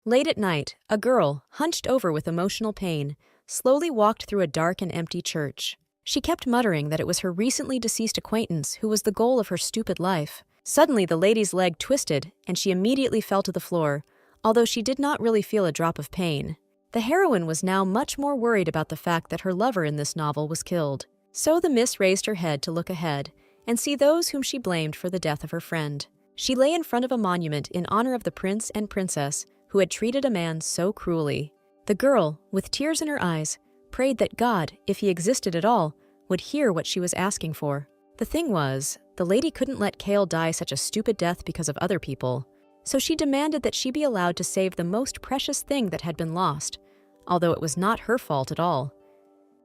Late at night, a girl, hunched over with emotional pain, slowly walked through a dark and empty church. She kept muttering that it was her recently deceased acquaintance who was the goal of her stupid life. Suddenly, the lady's leg twisted, and she immediately fell to the floor, although she did not really feel a drop of pain. The heroine was now much more worried about the fact that her lover in this novel was killed. So the miss raised her head to look ahead and see those whom she blamed for the death of her friend. She lay in front of a monument in honor of the prince and princess who had treated a man so cruelly. The girl, with tears in her eyes, prayed that God, if he existed at all, would hear what she was asking for. The thing was, the lady couldn't let Kael die such a stupid death because of other people, so she demanded that she be allowed to save the most precious thing that had been lost, although it was not her fault at all.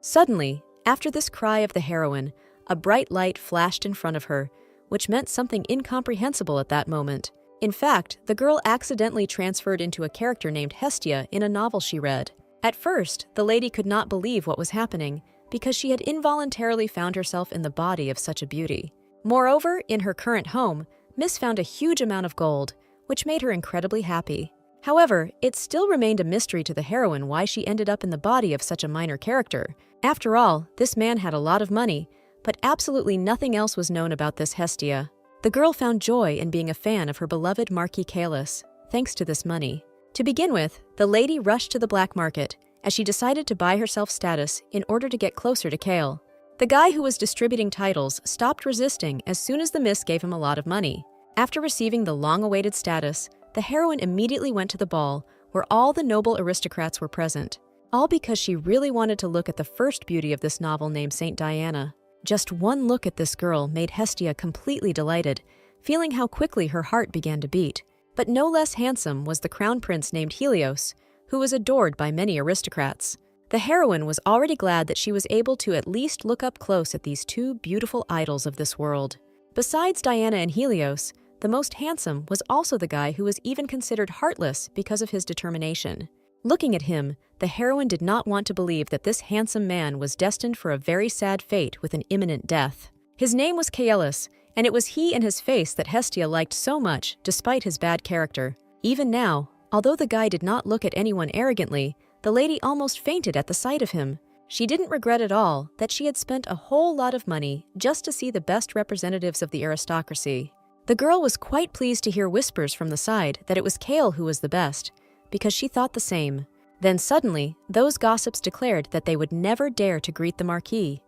Suddenly, after this cry of the heroine, a bright light flashed in front of her, which meant something incomprehensible at that moment. In fact, the girl accidentally transferred into a character named Hestia in a novel she read. At first, the lady could not believe what was happening, because she had involuntarily found herself in the body of such a beauty. Moreover, in her current home, Miss found a huge amount of gold, which made her incredibly happy. However, it still remained a mystery to the heroine why she ended up in the body of such a minor character. After all, this man had a lot of money, but absolutely nothing else was known about this Hestia. The girl found joy in being a fan of her beloved Marquis Kaelus, thanks to this money. To begin with, the lady rushed to the black market, as she decided to buy herself status in order to get closer to Kael. The guy who was distributing titles stopped resisting as soon as the miss gave him a lot of money. After receiving the long-awaited status, the heroine immediately went to the ball, where all the noble aristocrats were present, all because she really wanted to look at the first beauty of this novel named Saint Diana. Just one look at this girl made Hestia completely delighted, feeling how quickly her heart began to beat. But no less handsome was the crown prince named Helios, who was adored by many aristocrats. The heroine was already glad that she was able to at least look up close at these two beautiful idols of this world. Besides Diana and Helios, the most handsome was also the guy who was even considered heartless because of his determination. Looking at him, the heroine did not want to believe that this handsome man was destined for a very sad fate with an imminent death. His name was Kaelus, and it was he and his face that Hestia liked so much, despite his bad character. Even now, although the guy did not look at anyone arrogantly, the lady almost fainted at the sight of him. She didn't regret at all that she had spent a whole lot of money just to see the best representatives of the aristocracy. The girl was quite pleased to hear whispers from the side that it was Kael who was the best, because she thought the same. Then suddenly, those gossips declared that they would never dare to greet the Marquis,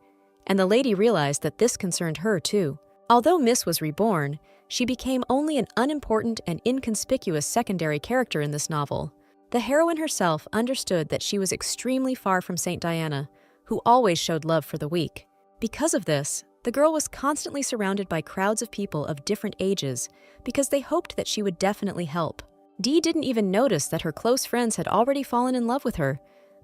and the lady realized that this concerned her too. Although Miss was reborn, she became only an unimportant and inconspicuous secondary character in this novel. The heroine herself understood that she was extremely far from Saint Diana, who always showed love for the weak. Because of this, the girl was constantly surrounded by crowds of people of different ages because they hoped that she would definitely help. Dee didn't even notice that her close friends had already fallen in love with her,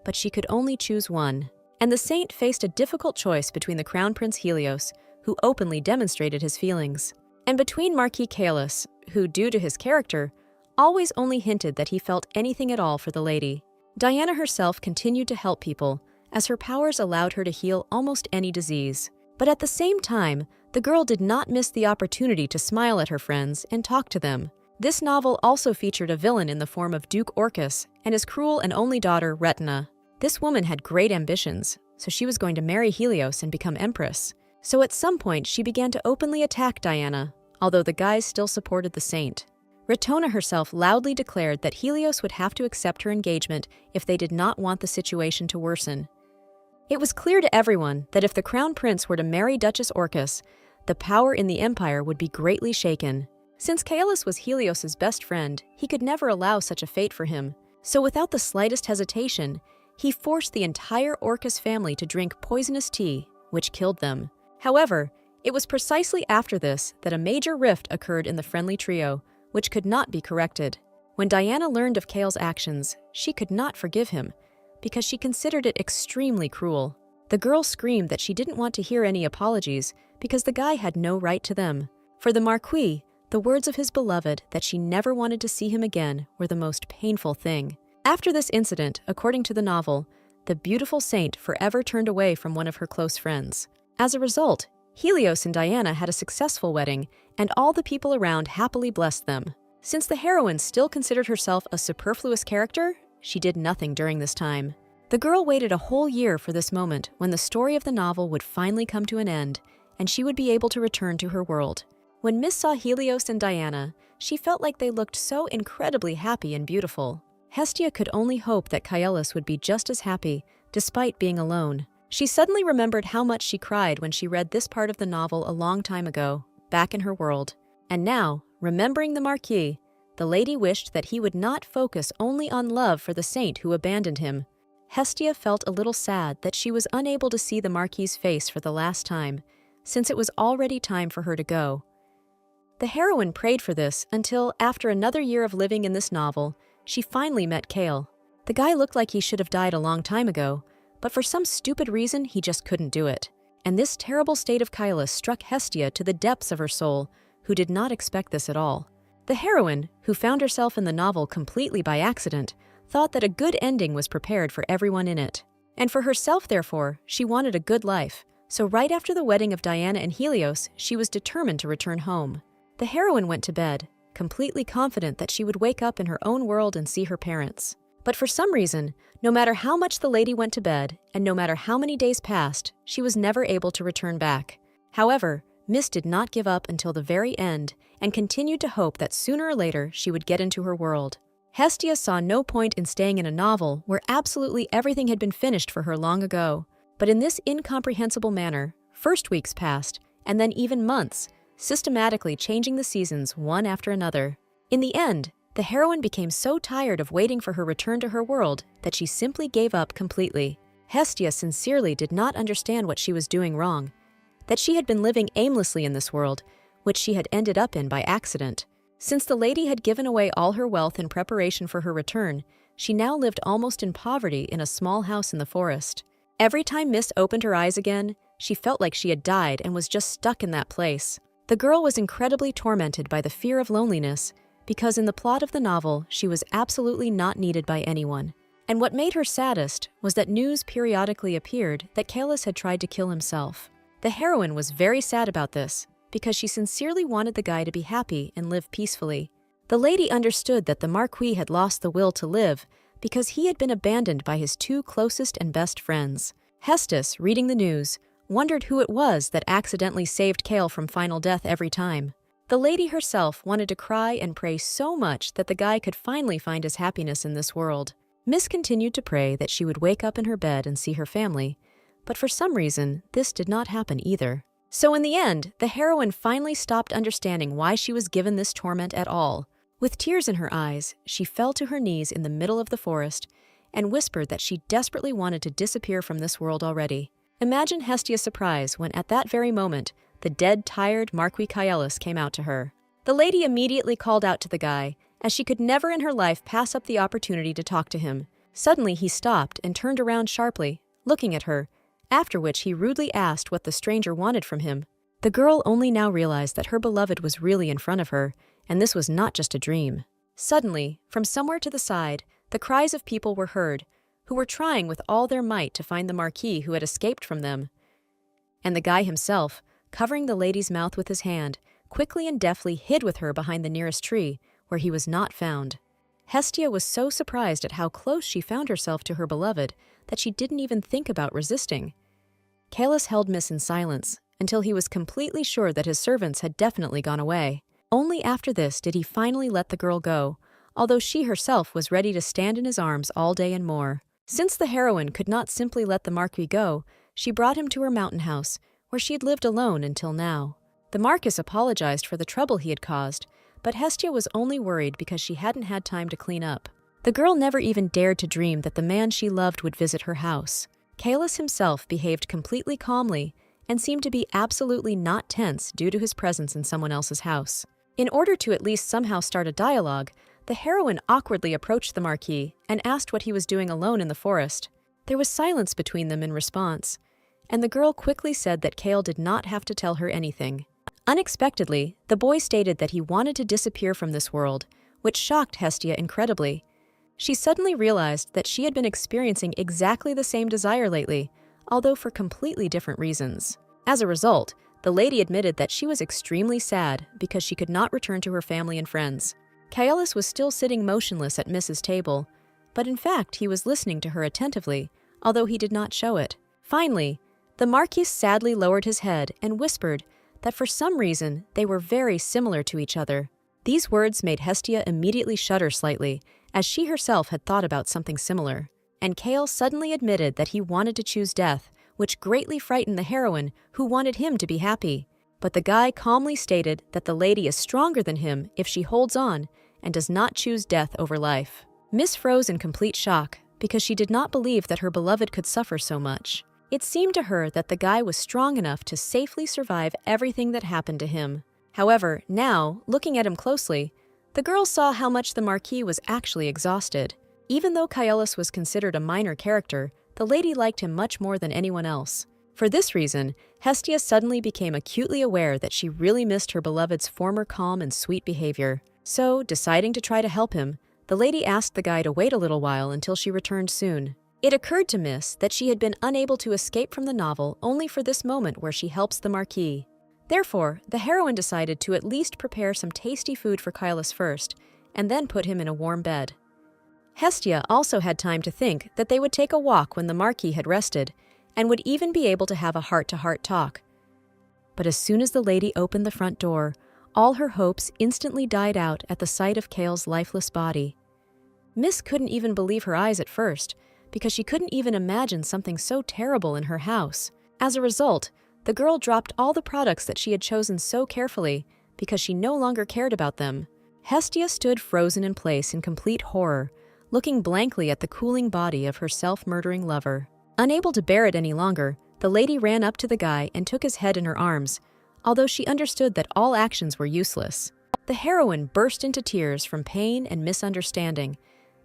but she could only choose one. And the saint faced a difficult choice between the Crown Prince Helios, who openly demonstrated his feelings, and between Marquis Kaelus, who, due to his character, always only hinted that he felt anything at all for the lady. Diana herself continued to help people, as her powers allowed her to heal almost any disease. But at the same time, the girl did not miss the opportunity to smile at her friends and talk to them. This novel also featured a villain in the form of Duke Orcus and his cruel and only daughter, Retina. This woman had great ambitions, so she was going to marry Helios and become empress. So at some point, she began to openly attack Diana, although the guys still supported the saint. Retona herself loudly declared that Helios would have to accept her engagement if they did not want the situation to worsen. It was clear to everyone that if the crown prince were to marry Duchess Orcus, the power in the empire would be greatly shaken. Since Kaelus was Helios's best friend, he could never allow such a fate for him. So without the slightest hesitation, he forced the entire Orcus family to drink poisonous tea, which killed them. However, it was precisely after this that a major rift occurred in the friendly trio, which could not be corrected. When Diana learned of Kael's actions, she could not forgive him, because she considered it extremely cruel. The girl screamed that she didn't want to hear any apologies because the guy had no right to them. For the Marquis, the words of his beloved that she never wanted to see him again were the most painful thing. After this incident, according to the novel, the beautiful saint forever turned away from one of her close friends. As a result, Helios and Diana had a successful wedding, and all the people around happily blessed them. Since the heroine still considered herself a superfluous character, she did nothing during this time. The girl waited a whole year for this moment when the story of the novel would finally come to an end and she would be able to return to her world. When Miss saw Helios and Diana, she felt like they looked so incredibly happy and beautiful. Hestia could only hope that Kaelus would be just as happy, despite being alone. She suddenly remembered how much she cried when she read this part of the novel a long time ago, back in her world. And now, remembering the Marquis, the lady wished that he would not focus only on love for the saint who abandoned him. Hestia felt a little sad that she was unable to see the Marquis's face for the last time, since it was already time for her to go. The heroine prayed for this until, after another year of living in this novel, she finally met Kael. The guy looked like he should have died a long time ago, but for some stupid reason he just couldn't do it. And this terrible state of Kaelus struck Hestia to the depths of her soul, who did not expect this at all. The heroine, who found herself in the novel completely by accident, thought that a good ending was prepared for everyone in it. And for herself, therefore, she wanted a good life, so right after the wedding of Diana and Helios, she was determined to return home. The heroine went to bed, completely confident that she would wake up in her own world and see her parents. But for some reason, no matter how much the lady went to bed, and no matter how many days passed, she was never able to return back. However, Miss did not give up until the very end, and continued to hope that sooner or later she would get into her world. Hestia saw no point in staying in a novel where absolutely everything had been finished for her long ago. But in this incomprehensible manner, first weeks passed, and then even months, systematically changing the seasons one after another. In the end, the heroine became so tired of waiting for her return to her world that she simply gave up completely. Hestia sincerely did not understand what she was doing wrong, that she had been living aimlessly in this world, which she had ended up in by accident. Since the lady had given away all her wealth in preparation for her return, she now lived almost in poverty in a small house in the forest. Every time Miss opened her eyes again, she felt like she had died and was just stuck in that place. The girl was incredibly tormented by the fear of loneliness, because in the plot of the novel, she was absolutely not needed by anyone. And what made her saddest was that news periodically appeared that Kaelus had tried to kill himself. The heroine was very sad about this, because she sincerely wanted the guy to be happy and live peacefully. The lady understood that the Marquis had lost the will to live because he had been abandoned by his two closest and best friends. Hestis, reading the news, wondered who it was that accidentally saved Kael from final death every time. The lady herself wanted to cry and pray so much that the guy could finally find his happiness in this world. Miss continued to pray that she would wake up in her bed and see her family, but for some reason, this did not happen either. So in the end, the heroine finally stopped understanding why she was given this torment at all. With tears in her eyes, she fell to her knees in the middle of the forest and whispered that she desperately wanted to disappear from this world already. Imagine Hestia's surprise when at that very moment, the dead, tired Marquis Kaelus came out to her. The lady immediately called out to the guy, as she could never in her life pass up the opportunity to talk to him. Suddenly he stopped and turned around sharply, looking at her, after which he rudely asked what the stranger wanted from him. The girl only now realized that her beloved was really in front of her, and this was not just a dream. Suddenly, from somewhere to the side, the cries of people were heard, who were trying with all their might to find the Marquis who had escaped from them. And the guy himself, covering the lady's mouth with his hand, quickly and deftly hid with her behind the nearest tree, where he was not found. Hestia was so surprised at how close she found herself to her beloved that she didn't even think about resisting. Kaelus held Miss in silence until he was completely sure that his servants had definitely gone away. Only after this did he finally let the girl go, although she herself was ready to stand in his arms all day and more. Since the heroine could not simply let the Marquis go, she brought him to her mountain house, where she had lived alone until now. The Marquis apologized for the trouble he had caused, but Hestia was only worried because she hadn't had time to clean up. The girl never even dared to dream that the man she loved would visit her house. Kaelus himself behaved completely calmly and seemed to be absolutely not tense due to his presence in someone else's house. In order to at least somehow start a dialogue, the heroine awkwardly approached the Marquis and asked what he was doing alone in the forest. There was silence between them in response, and the girl quickly said that Kael did not have to tell her anything. Unexpectedly, the boy stated that he wanted to disappear from this world, which shocked Hestia incredibly. She suddenly realized that she had been experiencing exactly the same desire lately, although for completely different reasons. As a result, the lady admitted that she was extremely sad because she could not return to her family and friends. Kaelus was still sitting motionless at Miss's table, but in fact he was listening to her attentively, although he did not show it. Finally, the Marquis sadly lowered his head and whispered that for some reason they were very similar to each other. These words made Hestia immediately shudder slightly, as she herself had thought about something similar. And Kael suddenly admitted that he wanted to choose death, which greatly frightened the heroine, who wanted him to be happy. But the guy calmly stated that the lady is stronger than him if she holds on and does not choose death over life. Miss froze in complete shock, because she did not believe that her beloved could suffer so much. It seemed to her that the guy was strong enough to safely survive everything that happened to him. However, now, looking at him closely, the girl saw how much the Marquis was actually exhausted. Even though Kaelus was considered a minor character, the lady liked him much more than anyone else. For this reason, Hestia suddenly became acutely aware that she really missed her beloved's former calm and sweet behavior. So, deciding to try to help him, the lady asked the guy to wait a little while until she returned soon. It occurred to Miss that she had been unable to escape from the novel only for this moment where she helps the Marquis. Therefore, the heroine decided to at least prepare some tasty food for Kaelus first, and then put him in a warm bed. Hestia also had time to think that they would take a walk when the Marquis had rested, and would even be able to have a heart-to-heart talk. But as soon as the lady opened the front door, all her hopes instantly died out at the sight of Kael's lifeless body. Miss couldn't even believe her eyes at first, because she couldn't even imagine something so terrible in her house. As a result, the girl dropped all the products that she had chosen so carefully because she no longer cared about them. Hestia stood frozen in place in complete horror, looking blankly at the cooling body of her self-murdering lover. Unable to bear it any longer, the lady ran up to the guy and took his head in her arms, although she understood that all actions were useless. The heroine burst into tears from pain and misunderstanding,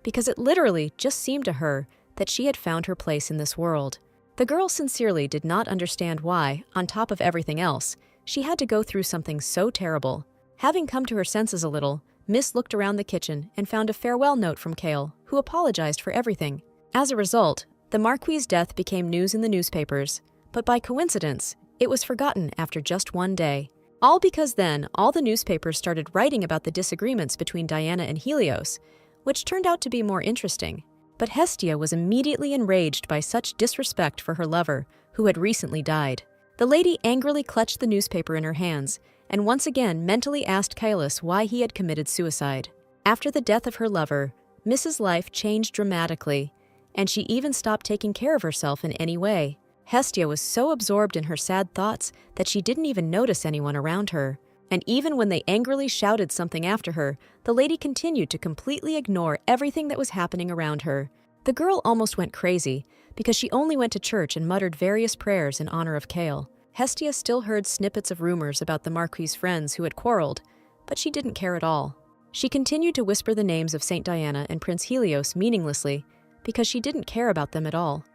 because it literally just seemed to her that she had found her place in this world. The girl sincerely did not understand why, on top of everything else, she had to go through something so terrible. Having come to her senses a little, Miss looked around the kitchen and found a farewell note from Kael, who apologized for everything. As a result, the Marquis' death became news in the newspapers, but by coincidence, it was forgotten after just one day. All because then, all the newspapers started writing about the disagreements between Diana and Helios, which turned out to be more interesting. But Hestia was immediately enraged by such disrespect for her lover, who had recently died. The lady angrily clutched the newspaper in her hands, and once again mentally asked Kaelus why he had committed suicide. After the death of her lover, Mrs. Life changed dramatically, and she even stopped taking care of herself in any way. Hestia was so absorbed in her sad thoughts that she didn't even notice anyone around her. And even when they angrily shouted something after her, the lady continued to completely ignore everything that was happening around her. The girl almost went crazy, because she only went to church and muttered various prayers in honor of Kael. Hestia still heard snippets of rumors about the Marquis' friends who had quarreled, but she didn't care at all. She continued to whisper the names of Saint Diana and Prince Helios meaninglessly, because she didn't care about them at all.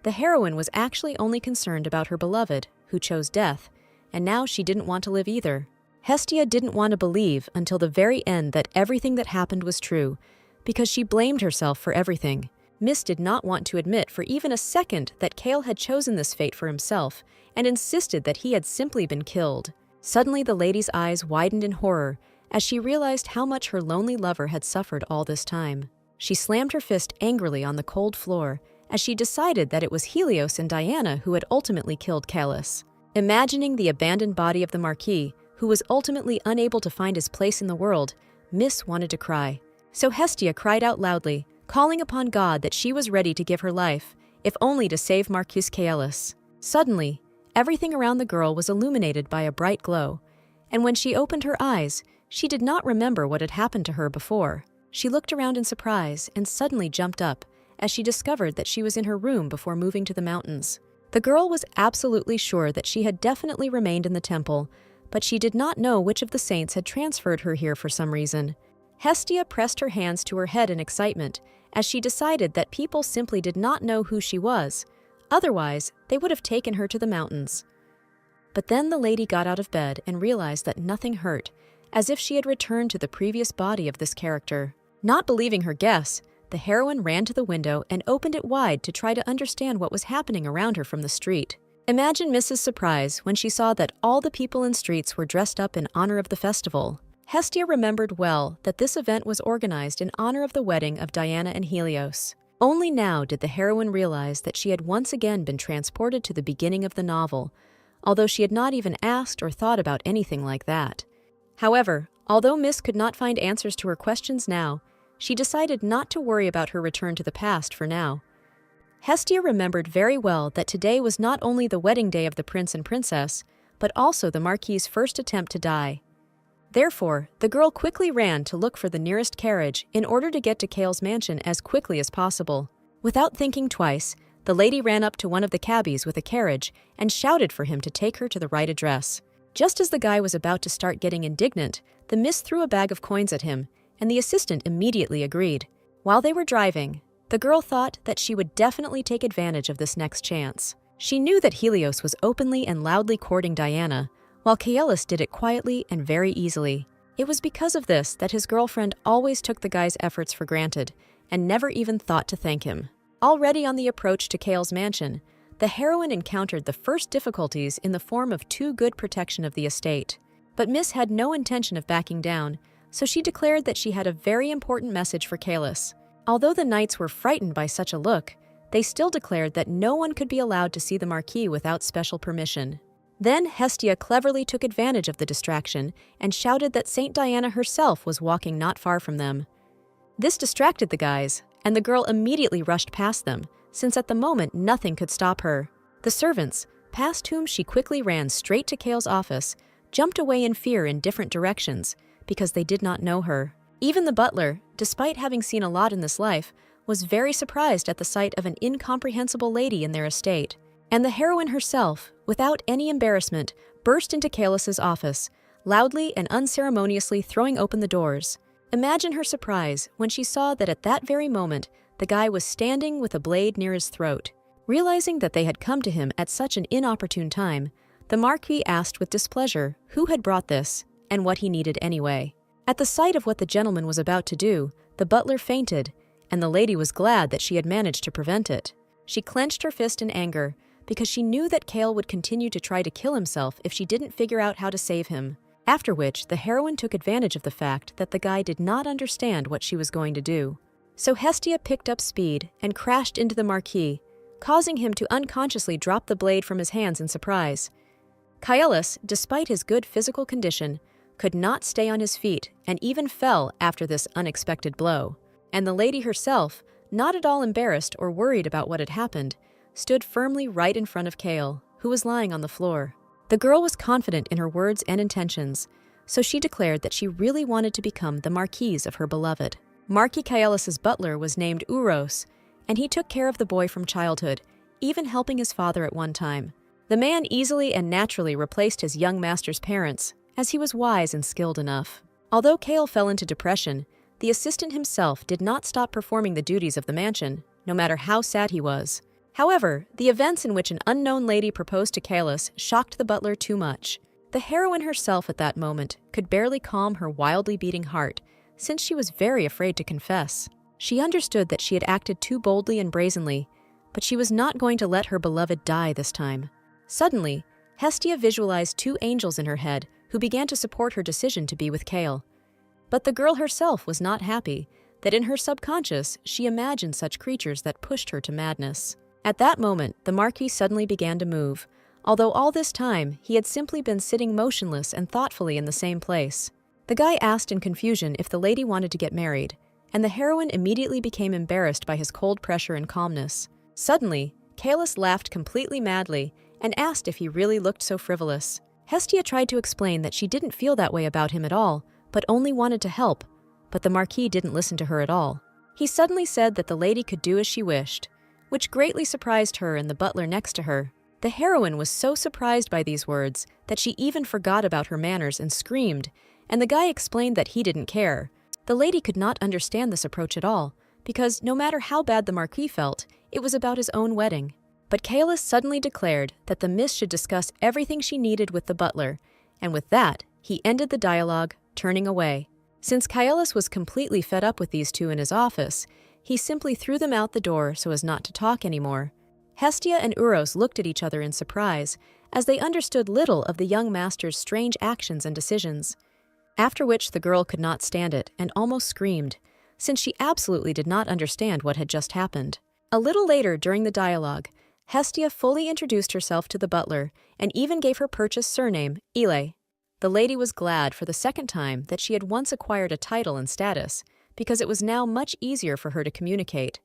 The heroine was actually only concerned about her beloved, who chose death, and now she didn't want to live either. Hestia didn't want to believe until the very end that everything that happened was true, because she blamed herself for everything. Miss did not want to admit for even a second that Kael had chosen this fate for himself, and insisted that he had simply been killed. Suddenly the lady's eyes widened in horror as she realized how much her lonely lover had suffered all this time. She slammed her fist angrily on the cold floor as she decided that it was Helios and Diana who had ultimately killed Kaelus. Imagining the abandoned body of the Marquis, who was ultimately unable to find his place in the world, Miss wanted to cry. So Hestia cried out loudly, calling upon God that she was ready to give her life, if only to save Marquis Kaelus. Suddenly, everything around the girl was illuminated by a bright glow, and when she opened her eyes, she did not remember what had happened to her before. She looked around in surprise and suddenly jumped up as she discovered that she was in her room before moving to the mountains. The girl was absolutely sure that she had definitely remained in the temple, but she did not know which of the saints had transferred her here for some reason. Hestia pressed her hands to her head in excitement as she decided that people simply did not know who she was. Otherwise, they would have taken her to the mountains. But then the lady got out of bed and realized that nothing hurt, as if she had returned to the previous body of this character. Not believing her guess, the heroine ran to the window and opened it wide to try to understand what was happening around her from the street. Imagine Mrs. Surprise when she saw that all the people in streets were dressed up in honor of the festival. Hestia remembered well that this event was organized in honor of the wedding of Diana and Helios. Only now did the heroine realize that she had once again been transported to the beginning of the novel, although she had not even asked or thought about anything like that. However, although Miss could not find answers to her questions now, she decided not to worry about her return to the past for now. Hestia remembered very well that today was not only the wedding day of the prince and princess, but also the Marquis's first attempt to die. Therefore, the girl quickly ran to look for the nearest carriage in order to get to Kael's mansion as quickly as possible. Without thinking twice, the lady ran up to one of the cabbies with a carriage and shouted for him to take her to the right address. Just as the guy was about to start getting indignant, the miss threw a bag of coins at him, and the assistant immediately agreed. While they were driving, the girl thought that she would definitely take advantage of this next chance. She knew that Helios was openly and loudly courting Diana, while Kaelus did it quietly and very easily. It was because of this that his girlfriend always took the guy's efforts for granted and never even thought to thank him. Already on the approach to Kael's mansion, the heroine encountered the first difficulties in the form of too good protection of the estate. But Miss had no intention of backing down, so she declared that she had a very important message for Kaelus. Although the knights were frightened by such a look, they still declared that no one could be allowed to see the Marquis without special permission. Then Hestia cleverly took advantage of the distraction and shouted that Saint Diana herself was walking not far from them. This distracted the guys, and the girl immediately rushed past them, since at the moment nothing could stop her. The servants, past whom she quickly ran straight to Kael's office, jumped away in fear in different directions because they did not know her. Even the butler, despite having seen a lot in this life, was very surprised at the sight of an incomprehensible lady in their estate. And the heroine herself, without any embarrassment, burst into Kaelus's office, loudly and unceremoniously throwing open the doors. Imagine her surprise when she saw that at that very moment, the guy was standing with a blade near his throat. Realizing that they had come to him at such an inopportune time, the Marquis asked with displeasure who had brought this and what he needed anyway. At the sight of what the gentleman was about to do, the butler fainted, and the lady was glad that she had managed to prevent it. She clenched her fist in anger, because she knew that Kael would continue to try to kill himself if she didn't figure out how to save him. After which, the heroine took advantage of the fact that the guy did not understand what she was going to do. So Hestia picked up speed and crashed into the Marquis, causing him to unconsciously drop the blade from his hands in surprise. Kaelus, despite his good physical condition, could not stay on his feet and even fell after this unexpected blow. And the lady herself, not at all embarrassed or worried about what had happened, stood firmly right in front of Kael, who was lying on the floor. The girl was confident in her words and intentions, so she declared that she really wanted to become the Marquise of her beloved. Marquis Kaelus's butler was named Uros, and he took care of the boy from childhood, even helping his father at one time. The man easily and naturally replaced his young master's parents, as he was wise and skilled enough. Although Kael fell into depression, the assistant himself did not stop performing the duties of the mansion, no matter how sad he was. However, the events in which an unknown lady proposed to Kaelus shocked the butler too much. The heroine herself at that moment could barely calm her wildly beating heart, since she was very afraid to confess. She understood that she had acted too boldly and brazenly, but she was not going to let her beloved die this time. Suddenly, Hestia visualized two angels in her head who began to support her decision to be with Kael. But the girl herself was not happy that in her subconscious she imagined such creatures that pushed her to madness. At that moment, the Marquis suddenly began to move, although all this time he had simply been sitting motionless and thoughtfully in the same place. The guy asked in confusion if the lady wanted to get married, and the heroine immediately became embarrassed by his cold pressure and calmness. Suddenly, Kaelus laughed completely madly and asked if he really looked so frivolous. Hestia tried to explain that she didn't feel that way about him at all, but only wanted to help, but the Marquis didn't listen to her at all. He suddenly said that the lady could do as she wished, which greatly surprised her and the butler next to her. The heroine was so surprised by these words that she even forgot about her manners and screamed, and the guy explained that he didn't care. The lady could not understand this approach at all, because no matter how bad the Marquis felt, it was about his own wedding. But Kaelus suddenly declared that the miss should discuss everything she needed with the butler, and with that, he ended the dialogue, turning away. Since Kaelus was completely fed up with these two in his office, he simply threw them out the door so as not to talk anymore. Hestia and Uros looked at each other in surprise, as they understood little of the young master's strange actions and decisions. After which the girl could not stand it and almost screamed, since she absolutely did not understand what had just happened. A little later during the dialogue, Hestia fully introduced herself to the butler and even gave her purchased surname, Ile. The lady was glad for the second time that she had once acquired a title and status, because it was now much easier for her to communicate.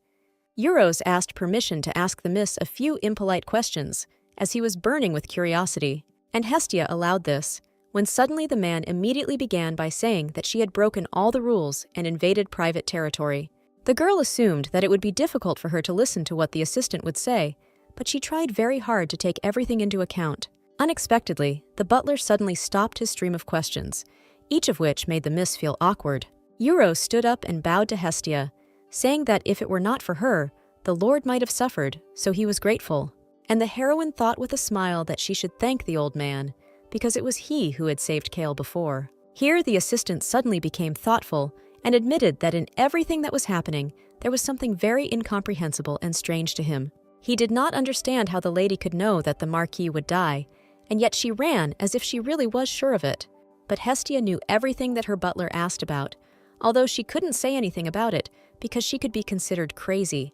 Euros asked permission to ask the miss a few impolite questions, as he was burning with curiosity, and Hestia allowed this, when suddenly the man immediately began by saying that she had broken all the rules and invaded private territory. The girl assumed that it would be difficult for her to listen to what the assistant would say, but she tried very hard to take everything into account. Unexpectedly, the butler suddenly stopped his stream of questions, each of which made the miss feel awkward. Euros stood up and bowed to Hestia, saying that if it were not for her, the Lord might have suffered, so he was grateful. And the heroine thought with a smile that she should thank the old man, because it was he who had saved Kael before. Here the assistant suddenly became thoughtful and admitted that in everything that was happening, there was something very incomprehensible and strange to him. He did not understand how the lady could know that the Marquis would die, and yet she ran as if she really was sure of it. But Hestia knew everything that her butler asked about, although she couldn't say anything about it because she could be considered crazy.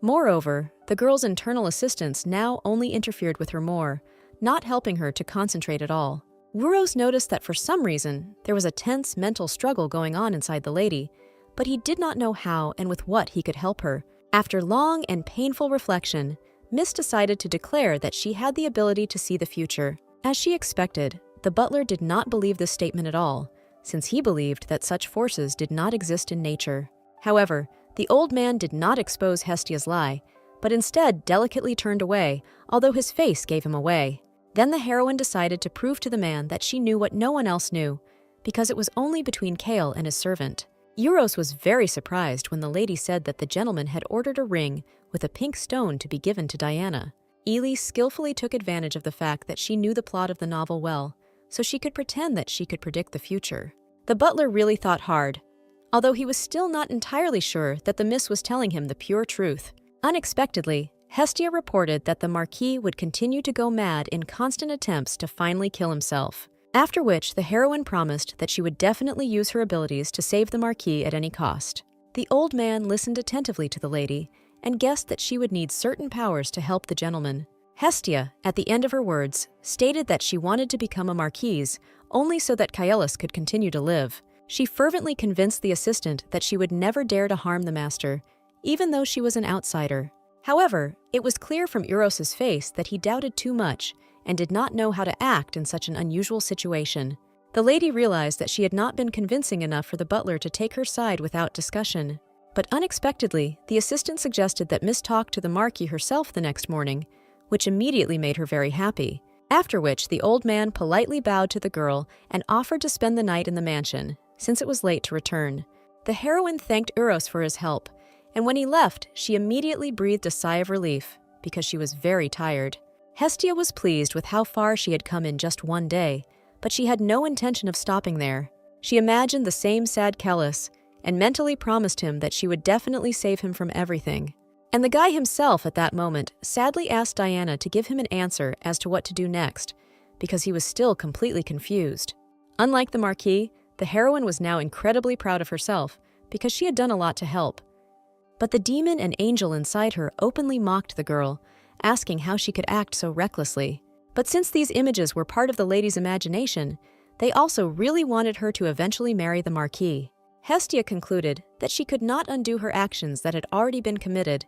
Moreover, the girl's internal assistants now only interfered with her more, not helping her to concentrate at all. Wuros noticed that for some reason, there was a tense mental struggle going on inside the lady, but he did not know how and with what he could help her. After long and painful reflection, Miss decided to declare that she had the ability to see the future. As she expected, the butler did not believe this statement at all, since he believed that such forces did not exist in nature. However, the old man did not expose Hestia's lie, but instead delicately turned away, although his face gave him away. Then the heroine decided to prove to the man that she knew what no one else knew, because it was only between Kael and his servant. Euros was very surprised when the lady said that the gentleman had ordered a ring with a pink stone to be given to Diana. Ely skillfully took advantage of the fact that she knew the plot of the novel well, so she could pretend that she could predict the future. The butler really thought hard, although he was still not entirely sure that the miss was telling him the pure truth. Unexpectedly, Hestia reported that the Marquis would continue to go mad in constant attempts to finally kill himself, after which the heroine promised that she would definitely use her abilities to save the Marquis at any cost. The old man listened attentively to the lady and guessed that she would need certain powers to help the gentleman. Hestia, at the end of her words, stated that she wanted to become a Marquise only so that Kaelus could continue to live. She fervently convinced the assistant that she would never dare to harm the master, even though she was an outsider. However, it was clear from Euros's face that he doubted too much and did not know how to act in such an unusual situation. The lady realized that she had not been convincing enough for the butler to take her side without discussion. But unexpectedly, the assistant suggested that Miss talk to the Marquis herself the next morning, which immediately made her very happy. After which, the old man politely bowed to the girl and offered to spend the night in the mansion, since it was late to return. The heroine thanked Euros for his help, and when he left, she immediately breathed a sigh of relief, because she was very tired. Hestia was pleased with how far she had come in just one day, but she had no intention of stopping there. She imagined the same sad Kaelus, and mentally promised him that she would definitely save him from everything. And the guy himself at that moment sadly asked Diana to give him an answer as to what to do next, because he was still completely confused. Unlike the Marquis, the heroine was now incredibly proud of herself, because she had done a lot to help. But the demon and angel inside her openly mocked the girl, asking how she could act so recklessly. But since these images were part of the lady's imagination, they also really wanted her to eventually marry the Marquis. Hestia concluded that she could not undo her actions that had already been committed,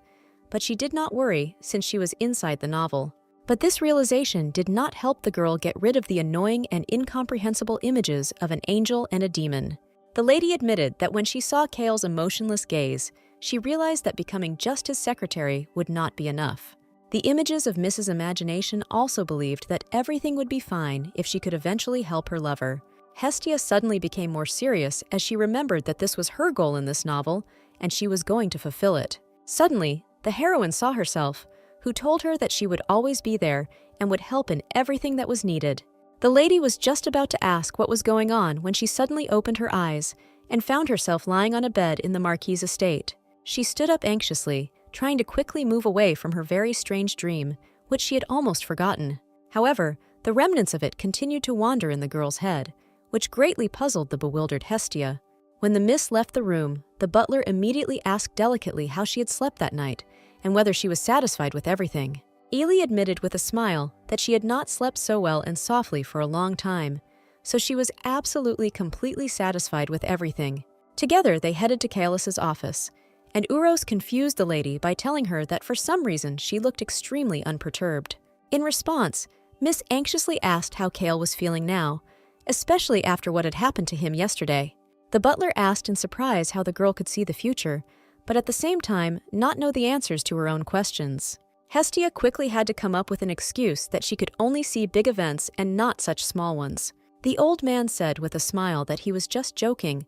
but she did not worry since she was inside the novel. But this realization did not help the girl get rid of the annoying and incomprehensible images of an angel and a demon. The lady admitted that when she saw Kael's emotionless gaze, she realized that becoming just his secretary would not be enough. The images of Mrs. Imagination also believed that everything would be fine if she could eventually help her lover. Hestia suddenly became more serious as she remembered that this was her goal in this novel, and she was going to fulfill it. Suddenly, the heroine saw herself, who told her that she would always be there and would help in everything that was needed. The lady was just about to ask what was going on when she suddenly opened her eyes and found herself lying on a bed in the Marquis' estate. She stood up anxiously, trying to quickly move away from her very strange dream, which she had almost forgotten. However, the remnants of it continued to wander in the girl's head, which greatly puzzled the bewildered Hestia. When the miss left the room, the butler immediately asked delicately how she had slept that night and whether she was satisfied with everything. Ely admitted with a smile that she had not slept so well and softly for a long time, so she was absolutely completely satisfied with everything. Together, they headed to Kaelus's office, and Uros confused the lady by telling her that for some reason she looked extremely unperturbed. In response, Miss anxiously asked how Kael was feeling now, especially after what had happened to him yesterday. The butler asked in surprise how the girl could see the future, but at the same time not know the answers to her own questions. Hestia quickly had to come up with an excuse that she could only see big events and not such small ones. The old man said with a smile that he was just joking,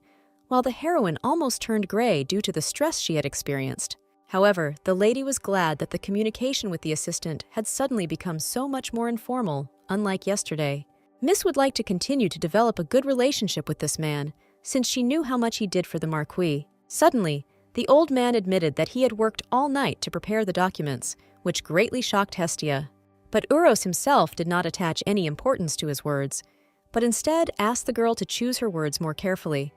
while the heroine almost turned gray due to the stress she had experienced. However, the lady was glad that the communication with the assistant had suddenly become so much more informal, unlike yesterday. Miss would like to continue to develop a good relationship with this man, since she knew how much he did for the Marquis. Suddenly, the old man admitted that he had worked all night to prepare the documents, which greatly shocked Hestia. But Uros himself did not attach any importance to his words, but instead asked the girl to choose her words more carefully.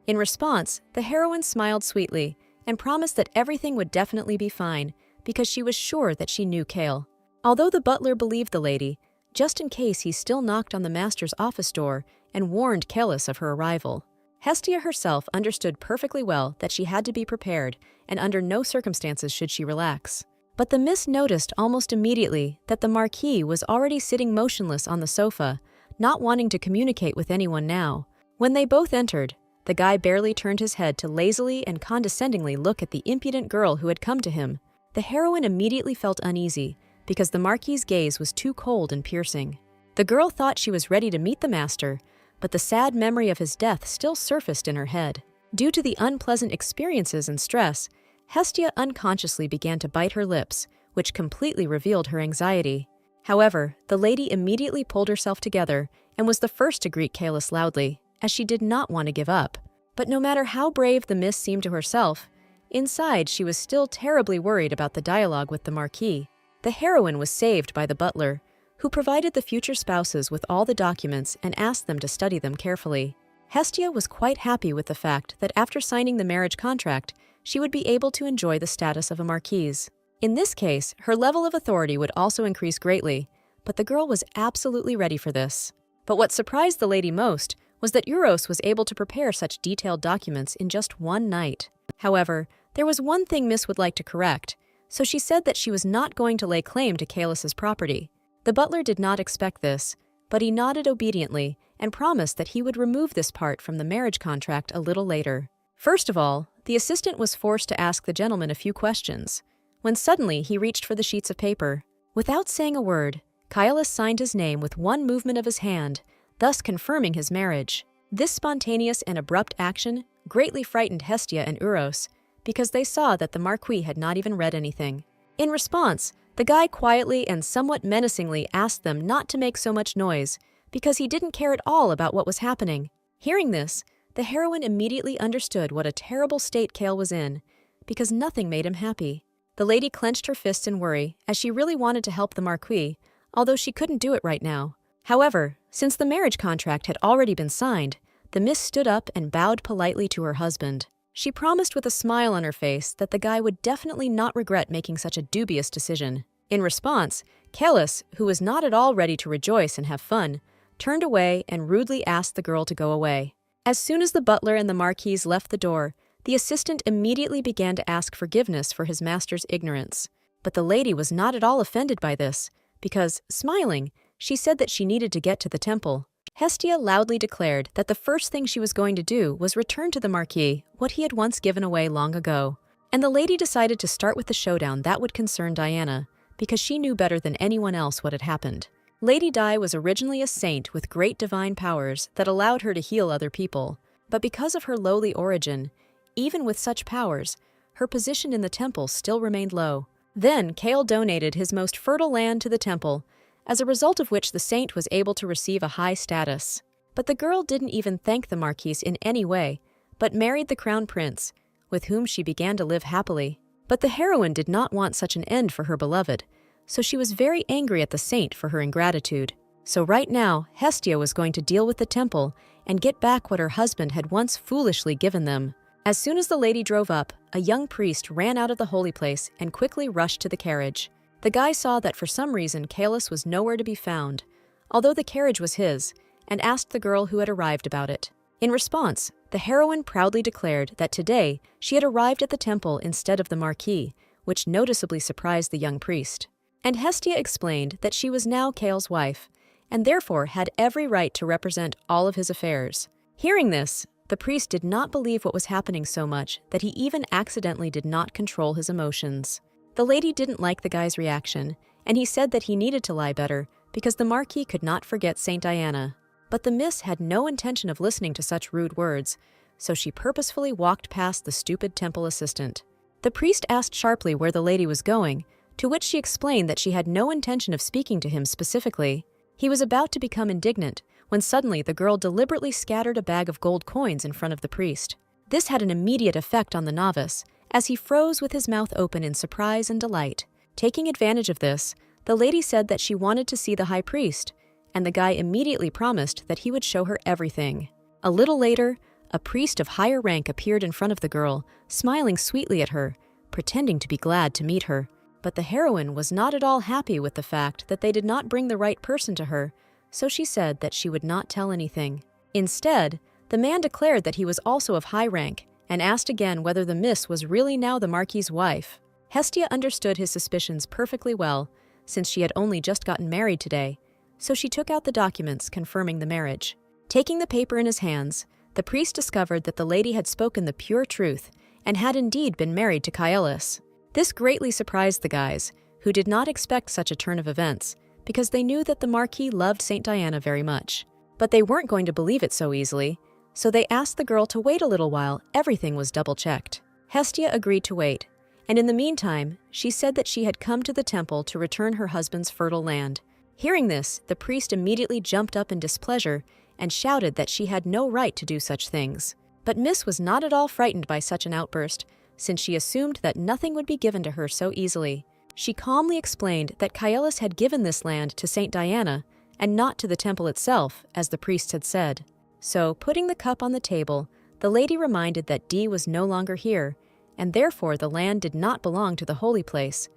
In response, the heroine smiled sweetly and promised that everything would definitely be fine because she was sure that she knew Kael. Although the butler believed the lady, just in case he still knocked on the master's office door and warned Kaelus of her arrival. Hestia herself understood perfectly well that she had to be prepared and under no circumstances should she relax. But the miss noticed almost immediately that the Marquis was already sitting motionless on the sofa, not wanting to communicate with anyone now. When they both entered, the guy barely turned his head to lazily and condescendingly look at the impudent girl who had come to him. The heroine immediately felt uneasy because the Marquis's gaze was too cold and piercing. The girl thought she was ready to meet the master, but the sad memory of his death still surfaced in her head. Due to the unpleasant experiences and stress, Hestia unconsciously began to bite her lips, which completely revealed her anxiety. However, the lady immediately pulled herself together and was the first to greet Kaelus loudly, as she did not want to give up. But no matter how brave the miss seemed to herself, inside she was still terribly worried about the dialogue with the Marquis. The heroine was saved by the butler, who provided the future spouses with all the documents and asked them to study them carefully. Hestia was quite happy with the fact that after signing the marriage contract, she would be able to enjoy the status of a marquise. In this case, her level of authority would also increase greatly, but the girl was absolutely ready for this. But what surprised the lady most was that Uros was able to prepare such detailed documents in just one night. However, there was one thing Miss would like to correct, so she said that she was not going to lay claim to Kaelus's property. The butler did not expect this, but he nodded obediently and promised that he would remove this part from the marriage contract a little later. First of all, the assistant was forced to ask the gentleman a few questions, when suddenly he reached for the sheets of paper. Without saying a word, Kaelus signed his name with one movement of his hand, thus confirming his marriage. This spontaneous and abrupt action greatly frightened Hestia and Uros, because they saw that the Marquis had not even read anything. In response, the guy quietly and somewhat menacingly asked them not to make so much noise, because he didn't care at all about what was happening. Hearing this, the heroine immediately understood what a terrible state Kael was in, because nothing made him happy. The lady clenched her fists in worry, as she really wanted to help the Marquis, although she couldn't do it right now. However, since the marriage contract had already been signed, the miss stood up and bowed politely to her husband. She promised with a smile on her face that the guy would definitely not regret making such a dubious decision. In response, Kaelus, who was not at all ready to rejoice and have fun, turned away and rudely asked the girl to go away. As soon as the butler and the Marquise left the door, the assistant immediately began to ask forgiveness for his master's ignorance. But the lady was not at all offended by this, because, smiling, she said that she needed to get to the temple. Hestia loudly declared that the first thing she was going to do was return to the Marquis what he had once given away long ago. And the lady decided to start with the showdown that would concern Diana, because she knew better than anyone else what had happened. Lady Di was originally a saint with great divine powers that allowed her to heal other people, but because of her lowly origin, even with such powers, her position in the temple still remained low. Then Kael donated his most fertile land to the temple, as a result of which the saint was able to receive a high status. But the girl didn't even thank the Marquise in any way, but married the crown prince, with whom she began to live happily. But the heroine did not want such an end for her beloved, so she was very angry at the saint for her ingratitude. So right now, Hestia was going to deal with the temple and get back what her husband had once foolishly given them. As soon as the lady drove up, a young priest ran out of the holy place and quickly rushed to the carriage. The guy saw that for some reason Kaelus was nowhere to be found, although the carriage was his, and asked the girl who had arrived about it. In response, the heroine proudly declared that today she had arrived at the temple instead of the marquis, which noticeably surprised the young priest. And Hestia explained that she was now Kael's wife, and therefore had every right to represent all of his affairs. Hearing this, the priest did not believe what was happening so much that he even accidentally did not control his emotions. The lady didn't like the guy's reaction, and he said that he needed to lie better because the Marquis could not forget Saint Diana. But the miss had no intention of listening to such rude words, so she purposefully walked past the stupid temple assistant. The priest asked sharply where the lady was going, to which she explained that she had no intention of speaking to him specifically. He was about to become indignant when suddenly the girl deliberately scattered a bag of gold coins in front of the priest. This had an immediate effect on the novice, as he froze with his mouth open in surprise and delight. Taking advantage of this, the lady said that she wanted to see the high priest, and the guy immediately promised that he would show her everything. A little later, a priest of higher rank appeared in front of the girl, smiling sweetly at her, pretending to be glad to meet her. But the heroine was not at all happy with the fact that they did not bring the right person to her, so she said that she would not tell anything. Instead, the man declared that he was also of high rank and asked again whether the miss was really now the Marquis's wife. Hestia understood his suspicions perfectly well, since she had only just gotten married today, so she took out the documents confirming the marriage. Taking the paper in his hands, the priest discovered that the lady had spoken the pure truth and had indeed been married to Kaelus. This greatly surprised the guys, who did not expect such a turn of events, because they knew that the Marquis loved Saint Diana very much. But they weren't going to believe it so easily, so they asked the girl to wait a little while everything was double-checked. Hestia agreed to wait, and in the meantime, she said that she had come to the temple to return her husband's fertile land. Hearing this, the priest immediately jumped up in displeasure and shouted that she had no right to do such things. But Miss was not at all frightened by such an outburst, since she assumed that nothing would be given to her so easily. She calmly explained that Kaelus had given this land to Saint Diana and not to the temple itself, as the priest had said. So, putting the cup on the table, the lady reminded that Dee was no longer here, and therefore the land did not belong to the holy place.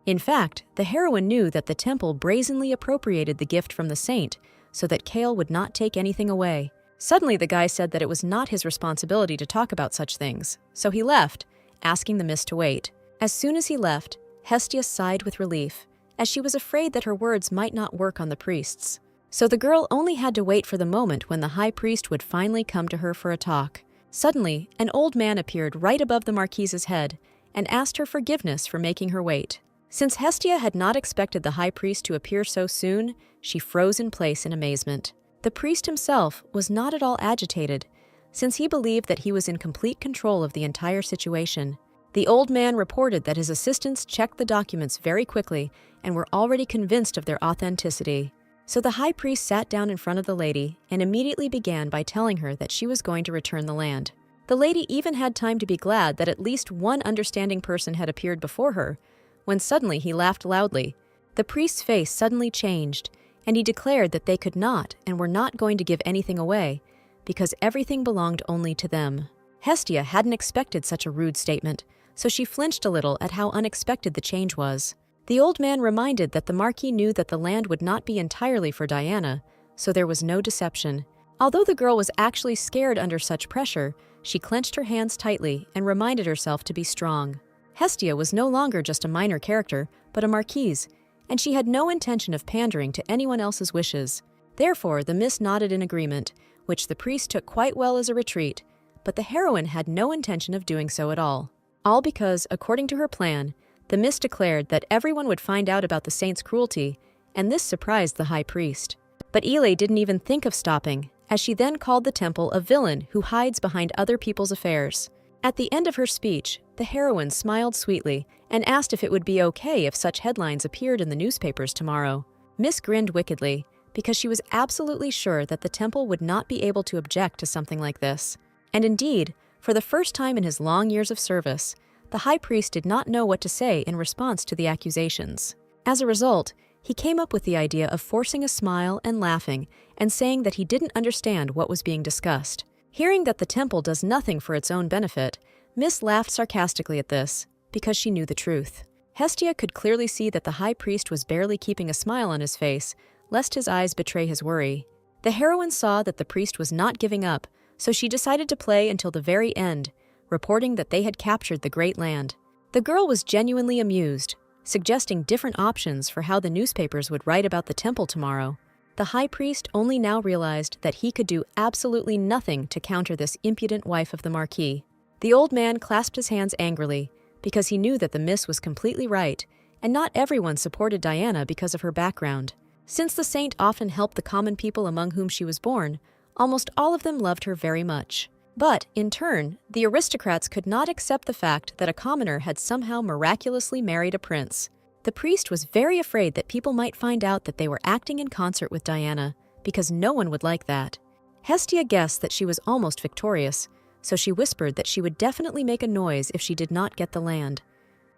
In fact, the heroine knew that the temple brazenly appropriated the gift from the saint so that Kael would not take anything away. Suddenly the guy said that it was not his responsibility to talk about such things, so he left, asking the miss to wait. As soon as he left, Hestia sighed with relief, as she was afraid that her words might not work on the priests. So the girl only had to wait for the moment when the high priest would finally come to her for a talk. Suddenly, an old man appeared right above the Marquise's head and asked her forgiveness for making her wait. Since Hestia had not expected the high priest to appear so soon, she froze in place in amazement. The priest himself was not at all agitated, since he believed that he was in complete control of the entire situation. The old man reported that his assistants checked the documents very quickly and were already convinced of their authenticity. So the high priest sat down in front of the lady and immediately began by telling her that she was going to return the land. The lady even had time to be glad that at least one understanding person had appeared before her, when suddenly he laughed loudly. The priest's face suddenly changed, and he declared that they could not and were not going to give anything away, because everything belonged only to them. Hestia hadn't expected such a rude statement, so she flinched a little at how unexpected the change was. The old man reminded that the Marquis knew that the land would not be entirely for Diana, so there was no deception. Although the girl was actually scared under such pressure, she clenched her hands tightly and reminded herself to be strong. Hestia was no longer just a minor character, but a marquise, and she had no intention of pandering to anyone else's wishes. Therefore, the miss nodded in agreement, which the priest took quite well as a retreat, but the heroine had no intention of doing so at all. All because, according to her plan, the miss declared that everyone would find out about the saint's cruelty, and this surprised the high priest. But Ile didn't even think of stopping, as she then called the temple a villain who hides behind other people's affairs. At the end of her speech, the heroine smiled sweetly and asked if it would be okay if such headlines appeared in the newspapers tomorrow. Miss grinned wickedly, because she was absolutely sure that the temple would not be able to object to something like this. And indeed, for the first time in his long years of service, the high priest did not know what to say in response to the accusations. As a result, he came up with the idea of forcing a smile and laughing and saying that he didn't understand what was being discussed. Hearing that the temple does nothing for its own benefit, Miss laughed sarcastically at this, because she knew the truth. Hestia could clearly see that the high priest was barely keeping a smile on his face, lest his eyes betray his worry. The heroine saw that the priest was not giving up, so she decided to play until the very end, reporting that they had captured the great land. The girl was genuinely amused, suggesting different options for how the newspapers would write about the temple tomorrow. The high priest only now realized that he could do absolutely nothing to counter this impudent wife of the marquis. The old man clasped his hands angrily, because he knew that the miss was completely right, and not everyone supported Diana because of her background. Since the saint often helped the common people among whom she was born, almost all of them loved her very much. But, in turn, the aristocrats could not accept the fact that a commoner had somehow miraculously married a prince. The priest was very afraid that people might find out that they were acting in concert with Diana, because no one would like that. Hestia guessed that she was almost victorious, so she whispered that she would definitely make a noise if she did not get the land.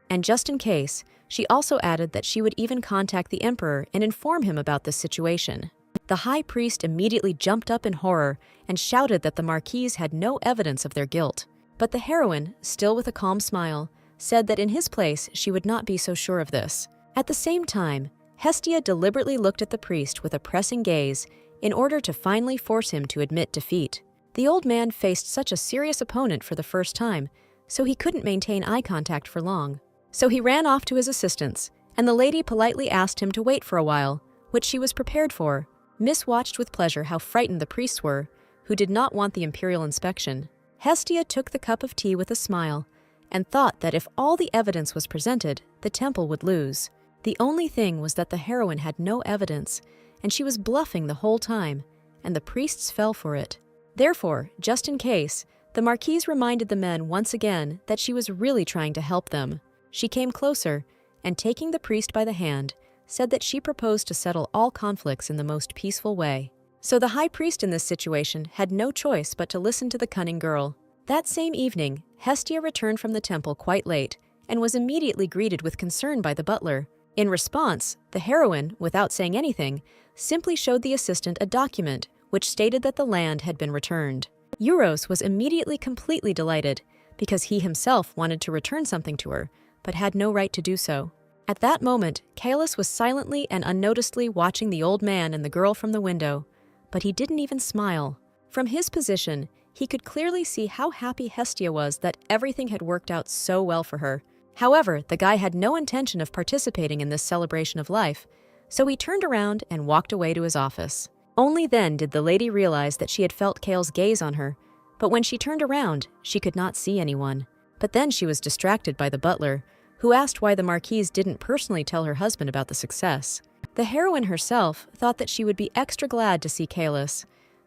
And just in case, she also added that she would even contact the emperor and inform him about this situation. The high priest immediately jumped up in horror and shouted that the marquise had no evidence of their guilt. But the heroine, still with a calm smile, said that in his place she would not be so sure of this. At the same time, Hestia deliberately looked at the priest with a pressing gaze in order to finally force him to admit defeat. The old man faced such a serious opponent for the first time, so he couldn't maintain eye contact for long. So he ran off to his assistants, and the lady politely asked him to wait for a while, which she was prepared for. Miss watched with pleasure how frightened the priests were, who did not want the imperial inspection. Hestia took the cup of tea with a smile, and thought that if all the evidence was presented, the temple would lose. The only thing was that the heroine had no evidence, and she was bluffing the whole time, and the priests fell for it. Therefore, just in case, the marquise reminded the men once again that she was really trying to help them. She came closer, and taking the priest by the hand, said that she proposed to settle all conflicts in the most peaceful way. So the high priest in this situation had no choice but to listen to the cunning girl. That same evening, Hestia returned from the temple quite late and was immediately greeted with concern by the butler. In response, the heroine, without saying anything, simply showed the assistant a document which stated that the land had been returned. Euros was immediately completely delighted because he himself wanted to return something to her, but had no right to do so. At that moment, Kaelus was silently and unnoticedly watching the old man and the girl from the window, but he didn't even smile. From his position, he could clearly see how happy Hestia was that everything had worked out so well for her. However, the guy had no intention of participating in this celebration of life, so he turned around and walked away to his office. Only then did the lady realize that she had felt Kael's gaze on her, but when she turned around, she could not see anyone. But then she was distracted by the butler, who asked why the marquise didn't personally tell her husband about the success. The heroine herself thought that she would be extra glad to see Kaelus,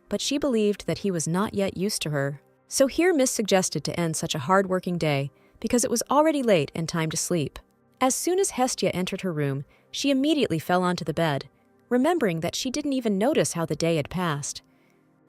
but she believed that he was not yet used to her. So here Miss suggested to end such a hard-working day, because it was already late and time to sleep. As soon as Hestia entered her room, she immediately fell onto the bed, remembering that she didn't even notice how the day had passed.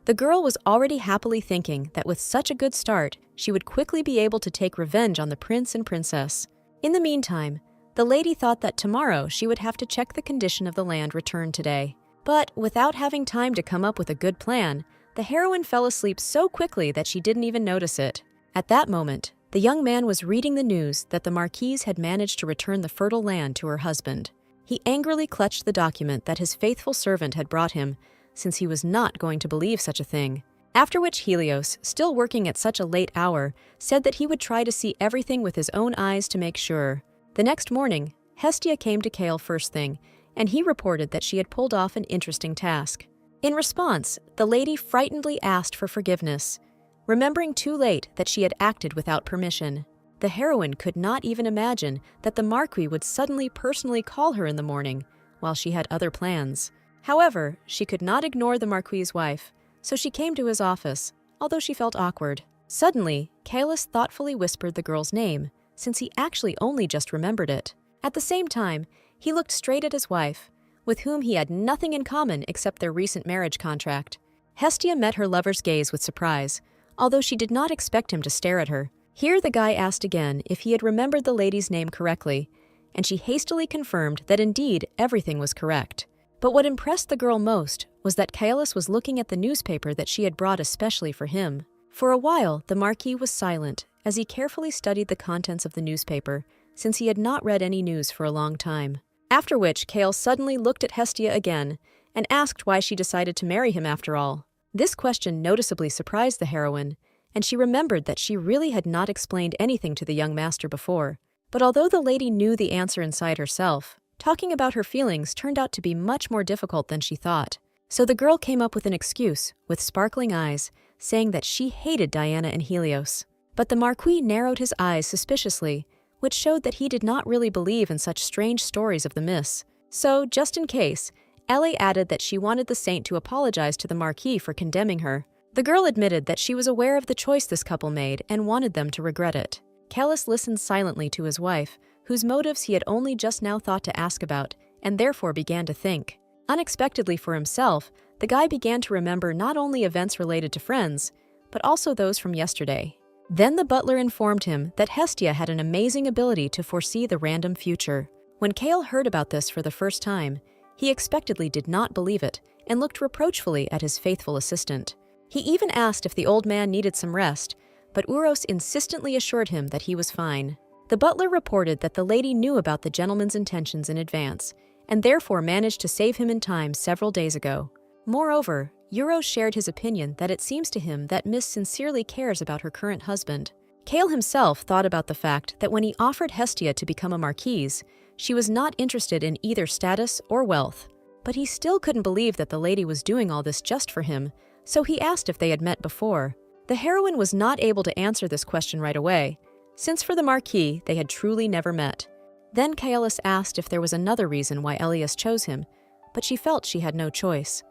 The girl was already happily thinking that with such a good start, she would quickly be able to take revenge on the prince and princess. In the meantime, the lady thought that tomorrow she would have to check the condition of the land returned today. But without having time to come up with a good plan, the heroine fell asleep so quickly that she didn't even notice it. At that moment, the young man was reading the news that the marquise had managed to return the fertile land to her husband. He angrily clutched the document that his faithful servant had brought him, since he was not going to believe such a thing. After which Helios, still working at such a late hour, said that he would try to see everything with his own eyes to make sure. The next morning, Hestia came to Kael first thing, and he reported that she had pulled off an interesting task. In response, the lady frightenedly asked for forgiveness, remembering too late that she had acted without permission. The heroine could not even imagine that the marquis would suddenly personally call her in the morning, while she had other plans. However, she could not ignore the marquis's wife, so she came to his office, although she felt awkward. Suddenly, Kaelus thoughtfully whispered the girl's name, since he actually only just remembered it. At the same time, he looked straight at his wife, with whom he had nothing in common except their recent marriage contract. Hestia met her lover's gaze with surprise, although she did not expect him to stare at her. Here the guy asked again if he had remembered the lady's name correctly, and she hastily confirmed that indeed everything was correct. But what impressed the girl most was that Kaelus was looking at the newspaper that she had brought especially for him. For a while, the Marquis was silent as he carefully studied the contents of the newspaper, since he had not read any news for a long time. After which, Kael suddenly looked at Hestia again and asked why she decided to marry him after all. This question noticeably surprised the heroine, and she remembered that she really had not explained anything to the young master before. But although the lady knew the answer inside herself, talking about her feelings turned out to be much more difficult than she thought. So the girl came up with an excuse, with sparkling eyes, saying that she hated Diana and Helios. But the Marquis narrowed his eyes suspiciously, which showed that he did not really believe in such strange stories of the myths. So, just in case, Ellie added that she wanted the saint to apologize to the Marquis for condemning her. The girl admitted that she was aware of the choice this couple made and wanted them to regret it. Kaelus listened silently to his wife, whose motives he had only just now thought to ask about, and therefore began to think. Unexpectedly for himself, the guy began to remember not only events related to friends, but also those from yesterday. Then the butler informed him that Hestia had an amazing ability to foresee the random future. When Kael heard about this for the first time, he expectedly did not believe it and looked reproachfully at his faithful assistant. He even asked if the old man needed some rest, but Uros insistently assured him that he was fine. The butler reported that the lady knew about the gentleman's intentions in advance, and therefore managed to save him in time several days ago. Moreover, Uros shared his opinion that it seems to him that Miss sincerely cares about her current husband. Kael himself thought about the fact that when he offered Hestia to become a marquise, she was not interested in either status or wealth. But he still couldn't believe that the lady was doing all this just for him, so he asked if they had met before. The heroine was not able to answer this question right away, since for the Marquis they had truly never met. Then Kaelus asked if there was another reason why Elias chose him, but she felt she had no choice.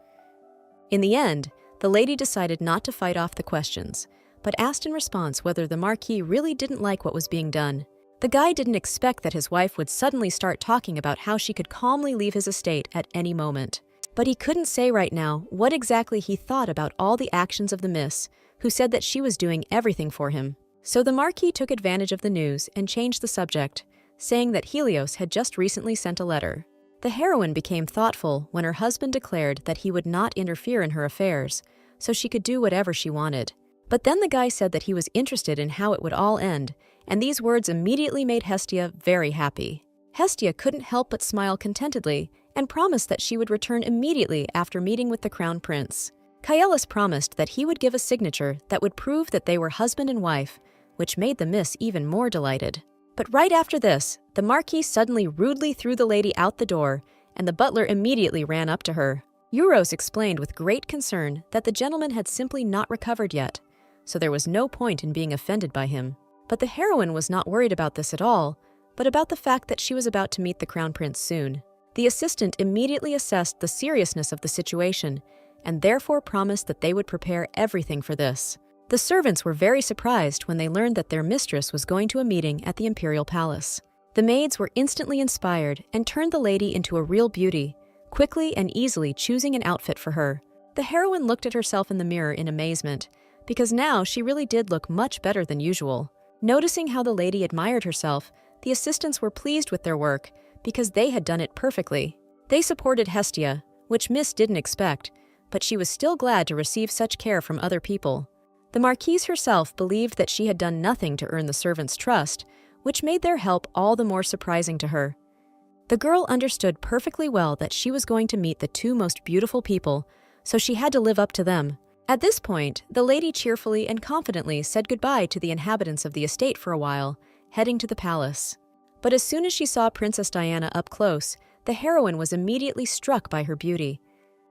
In the end, the lady decided not to fight off the questions, but asked in response whether the Marquis really didn't like what was being done. The guy didn't expect that his wife would suddenly start talking about how she could calmly leave his estate at any moment. But he couldn't say right now what exactly he thought about all the actions of the miss, who said that she was doing everything for him. So the Marquis took advantage of the news and changed the subject, saying that Helios had just recently sent a letter. The heroine became thoughtful when her husband declared that he would not interfere in her affairs, so she could do whatever she wanted. But then the guy said that he was interested in how it would all end, and these words immediately made Hestia very happy. Hestia couldn't help but smile contentedly and promised that she would return immediately after meeting with the crown prince. Kaelus promised that he would give a signature that would prove that they were husband and wife, which made the miss even more delighted. But right after this, the Marquis suddenly rudely threw the lady out the door, and the butler immediately ran up to her. Uros explained with great concern that the gentleman had simply not recovered yet, so there was no point in being offended by him. But the heroine was not worried about this at all, but about the fact that she was about to meet the crown prince soon. The assistant immediately assessed the seriousness of the situation, and therefore promised that they would prepare everything for this. The servants were very surprised when they learned that their mistress was going to a meeting at the imperial palace. The maids were instantly inspired and turned the lady into a real beauty, quickly and easily choosing an outfit for her. The heroine looked at herself in the mirror in amazement, because now she really did look much better than usual. Noticing how the lady admired herself, the assistants were pleased with their work because they had done it perfectly. They supported Hestia, which Miss didn't expect, but she was still glad to receive such care from other people. The Marquise herself believed that she had done nothing to earn the servants' trust, which made their help all the more surprising to her. The girl understood perfectly well that she was going to meet the two most beautiful people, so she had to live up to them. At this point, the lady cheerfully and confidently said goodbye to the inhabitants of the estate for a while, heading to the palace. But as soon as she saw Princess Diana up close, the heroine was immediately struck by her beauty.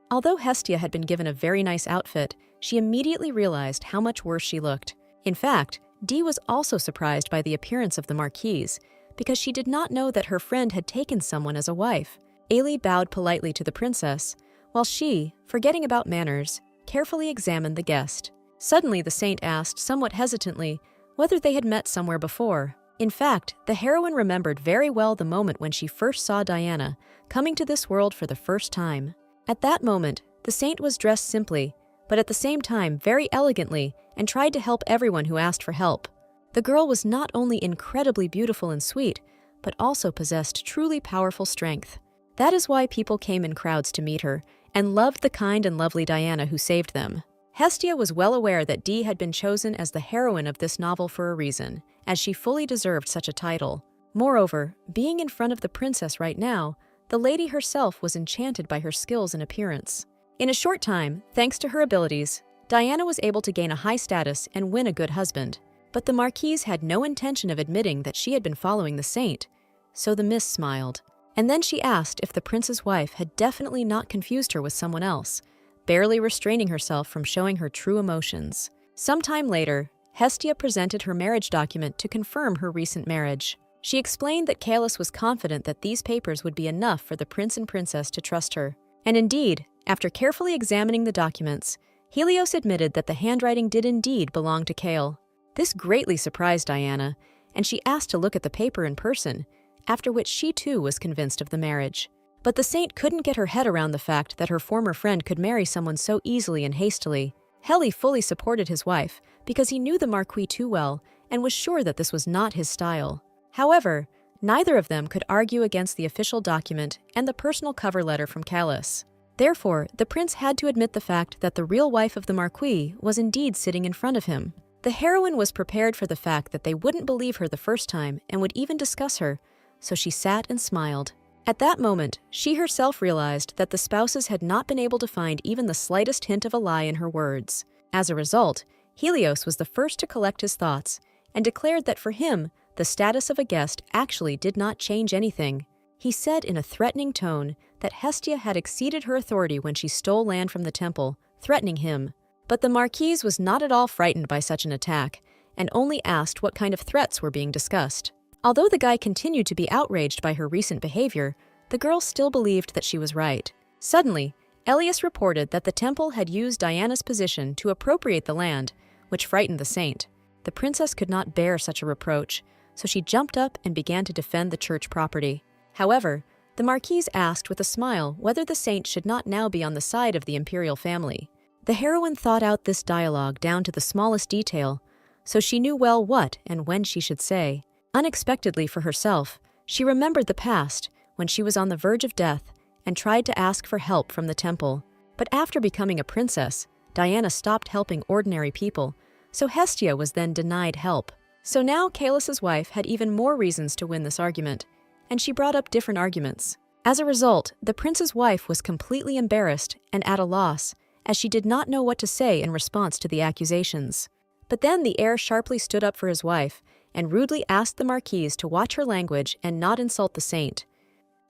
Although Hestia had been given a very nice outfit, she immediately realized how much worse she looked. In fact, Dee was also surprised by the appearance of the Marquise, because she did not know that her friend had taken someone as a wife. Ailey bowed politely to the princess, while she, forgetting about manners, carefully examined the guest. Suddenly the saint asked, somewhat hesitantly, whether they had met somewhere before. In fact, the heroine remembered very well the moment when she first saw Diana, coming to this world for the first time. At that moment, the saint was dressed simply, but at the same time very elegantly, and tried to help everyone who asked for help. The girl was not only incredibly beautiful and sweet, but also possessed truly powerful strength. That is why people came in crowds to meet her, and loved the kind and lovely Diana who saved them. Hestia was well aware that Dee had been chosen as the heroine of this novel for a reason, as she fully deserved such a title. Moreover, being in front of the princess right now, the lady herself was enchanted by her skills and appearance. In a short time, thanks to her abilities, Diana was able to gain a high status and win a good husband. But the Marquise had no intention of admitting that she had been following the saint, so the Miss smiled. And then she asked if the prince's wife had definitely not confused her with someone else, barely restraining herself from showing her true emotions. Sometime later, Hestia presented her marriage document to confirm her recent marriage. She explained that Kaelus was confident that these papers would be enough for the prince and princess to trust her. And indeed, after carefully examining the documents, Helios admitted that the handwriting did indeed belong to Kael. This greatly surprised Diana, and she asked to look at the paper in person, after which she too was convinced of the marriage. But the saint couldn't get her head around the fact that her former friend could marry someone so easily and hastily. Heli fully supported his wife because he knew the Marquis too well and was sure that this was not his style. However, neither of them could argue against the official document and the personal cover letter from Kaelus. Therefore, the prince had to admit the fact that the real wife of the Marquis was indeed sitting in front of him. The heroine was prepared for the fact that they wouldn't believe her the first time and would even discuss her, so she sat and smiled. At that moment, she herself realized that the spouses had not been able to find even the slightest hint of a lie in her words. As a result, Helios was the first to collect his thoughts and declared that for him, the status of a guest actually did not change anything. He said in a threatening tone that Hestia had exceeded her authority when she stole land from the temple, threatening him. But the Marquise was not at all frightened by such an attack, and only asked what kind of threats were being discussed. Although the guy continued to be outraged by her recent behavior, the girl still believed that she was right. Suddenly, Elias reported that the temple had used Diana's position to appropriate the land, which frightened the saint. The princess could not bear such a reproach, so she jumped up and began to defend the church property. However, the Marquise asked with a smile whether the saint should not now be on the side of the imperial family. The heroine thought out this dialogue down to the smallest detail, so she knew well what and when she should say. Unexpectedly for herself, she remembered the past, when she was on the verge of death and tried to ask for help from the temple. But after becoming a princess, Diana stopped helping ordinary people, so Hestia was then denied help. So now Kaelus's wife had even more reasons to win this argument, and she brought up different arguments. As a result, the prince's wife was completely embarrassed and at a loss, as she did not know what to say in response to the accusations. But then the heir sharply stood up for his wife and rudely asked the Marquise to watch her language and not insult the saint.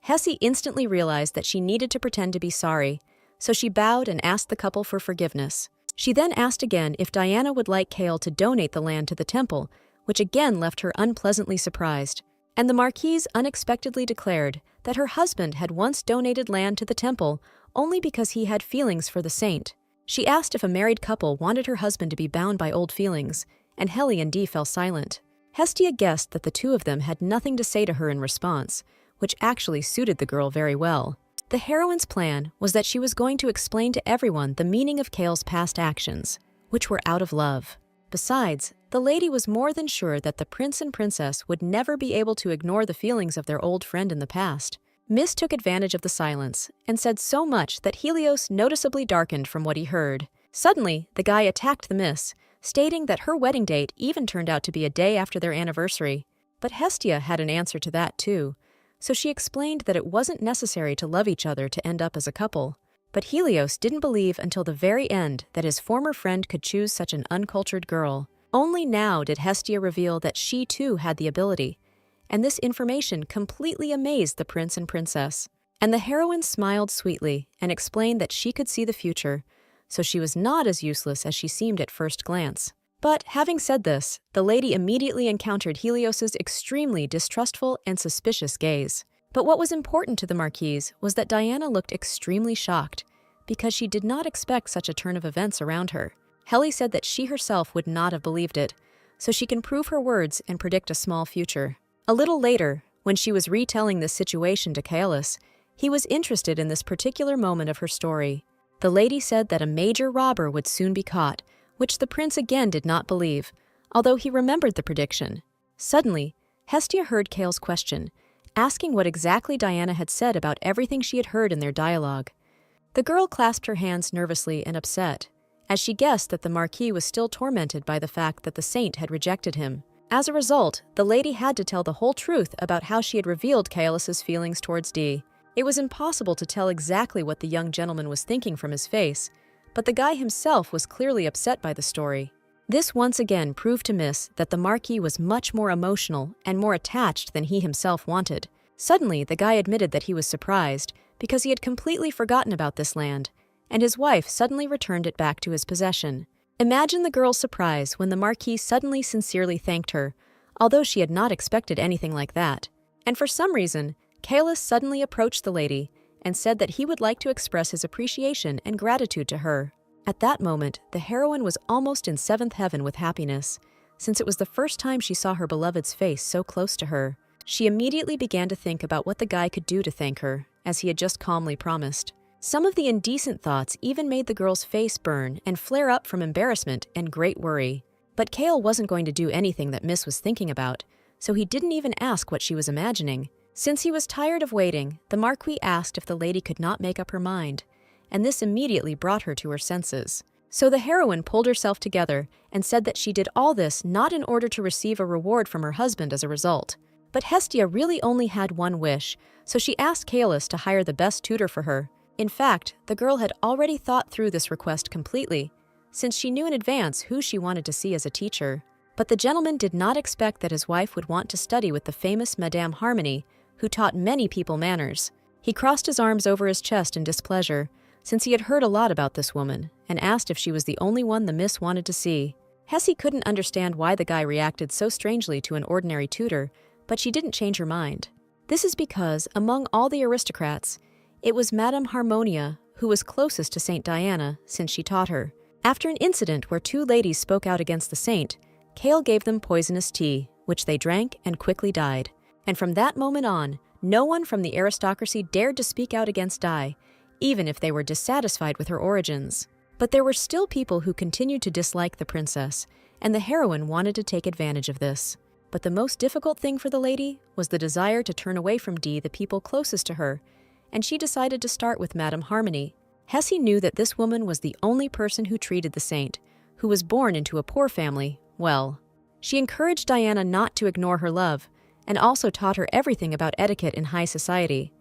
Hessie instantly realized that she needed to pretend to be sorry, so she bowed and asked the couple for forgiveness. She then asked again if Diana would like Kael to donate the land to the temple, which again left her unpleasantly surprised. And the Marquise unexpectedly declared that her husband had once donated land to the temple only because he had feelings for the saint. She asked if a married couple wanted her husband to be bound by old feelings, and Heli and Dee fell silent. Hestia guessed that the two of them had nothing to say to her in response, which actually suited the girl very well. The heroine's plan was that she was going to explain to everyone the meaning of Kael's past actions, which were out of love. Besides, the lady was more than sure that the prince and princess would never be able to ignore the feelings of their old friend in the past. Miss took advantage of the silence and said so much that Helios noticeably darkened from what he heard. Suddenly, the guy attacked the Miss, stating that her wedding date even turned out to be a day after their anniversary. But Hestia had an answer to that too, so she explained that it wasn't necessary to love each other to end up as a couple. But Helios didn't believe until the very end that his former friend could choose such an uncultured girl. Only now did Hestia reveal that she too had the ability, and this information completely amazed the prince and princess. And the heroine smiled sweetly and explained that she could see the future, so she was not as useless as she seemed at first glance. But having said this, the lady immediately encountered Helios's extremely distrustful and suspicious gaze. But what was important to the Marquise was that Diana looked extremely shocked, because she did not expect such a turn of events around her. Heli said that she herself would not have believed it, so she can prove her words and predict a small future. A little later, when she was retelling this situation to Kaelus, he was interested in this particular moment of her story. The lady said that a major robber would soon be caught, which the prince again did not believe, although he remembered the prediction. Suddenly, Hestia heard Kael's question, asking what exactly Diana had said about everything she had heard in their dialogue. The girl clasped her hands nervously and upset, as she guessed that the Marquis was still tormented by the fact that the saint had rejected him. As a result, the lady had to tell the whole truth about how she had revealed Kaelus's feelings towards Dee. It was impossible to tell exactly what the young gentleman was thinking from his face, but the guy himself was clearly upset by the story. This once again proved to Miss that the Marquis was much more emotional and more attached than he himself wanted. Suddenly, the guy admitted that he was surprised because he had completely forgotten about this land, and his wife suddenly returned it back to his possession. Imagine the girl's surprise when the Marquis suddenly sincerely thanked her, although she had not expected anything like that. And for some reason, Kaelus suddenly approached the lady and said that he would like to express his appreciation and gratitude to her. At that moment, the heroine was almost in seventh heaven with happiness, since it was the first time she saw her beloved's face so close to her. She immediately began to think about what the guy could do to thank her, as he had just calmly promised. Some of the indecent thoughts even made the girl's face burn and flare up from embarrassment and great worry. But Kael wasn't going to do anything that Miss was thinking about, so he didn't even ask what she was imagining. Since he was tired of waiting, the Marquis asked if the lady could not make up her mind, and this immediately brought her to her senses. So the heroine pulled herself together and said that she did all this not in order to receive a reward from her husband as a result. But Hestia really only had one wish, so she asked Kaelus to hire the best tutor for her. In fact, the girl had already thought through this request completely, since she knew in advance who she wanted to see as a teacher. But the gentleman did not expect that his wife would want to study with the famous Madame Harmony, who taught many people manners. He crossed his arms over his chest in displeasure, since he had heard a lot about this woman, and asked if she was the only one the miss wanted to see. Hessie couldn't understand why the guy reacted so strangely to an ordinary tutor, but she didn't change her mind. This is because, among all the aristocrats, it was Madame Harmonia who was closest to Saint Diana since she taught her. After an incident where two ladies spoke out against the saint, Kael gave them poisonous tea, which they drank and quickly died. And from that moment on, no one from the aristocracy dared to speak out against Dai, even if they were dissatisfied with her origins. But there were still people who continued to dislike the princess, and the heroine wanted to take advantage of this. But the most difficult thing for the lady was the desire to turn away from Dee the people closest to her, and she decided to start with Madame Harmony. Hessie knew that this woman was the only person who treated the saint, who was born into a poor family, well. She encouraged Diana not to ignore her love, and also taught her everything about etiquette in high society.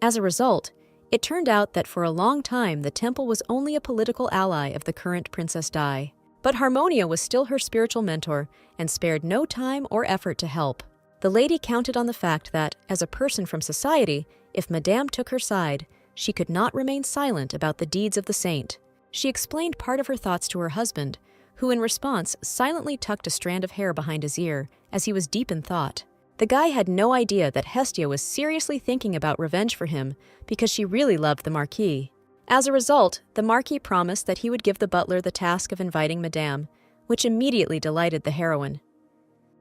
As a result, it turned out that for a long time the temple was only a political ally of the current Princess Dai. But Harmonia was still her spiritual mentor and spared no time or effort to help. The lady counted on the fact that, as a person from society, if Madame took her side, she could not remain silent about the deeds of the saint. She explained part of her thoughts to her husband, who in response silently tucked a strand of hair behind his ear as he was deep in thought. The guy had no idea that Hestia was seriously thinking about revenge for him because she really loved the Marquis. As a result, the Marquis promised that he would give the butler the task of inviting Madame, which immediately delighted the heroine.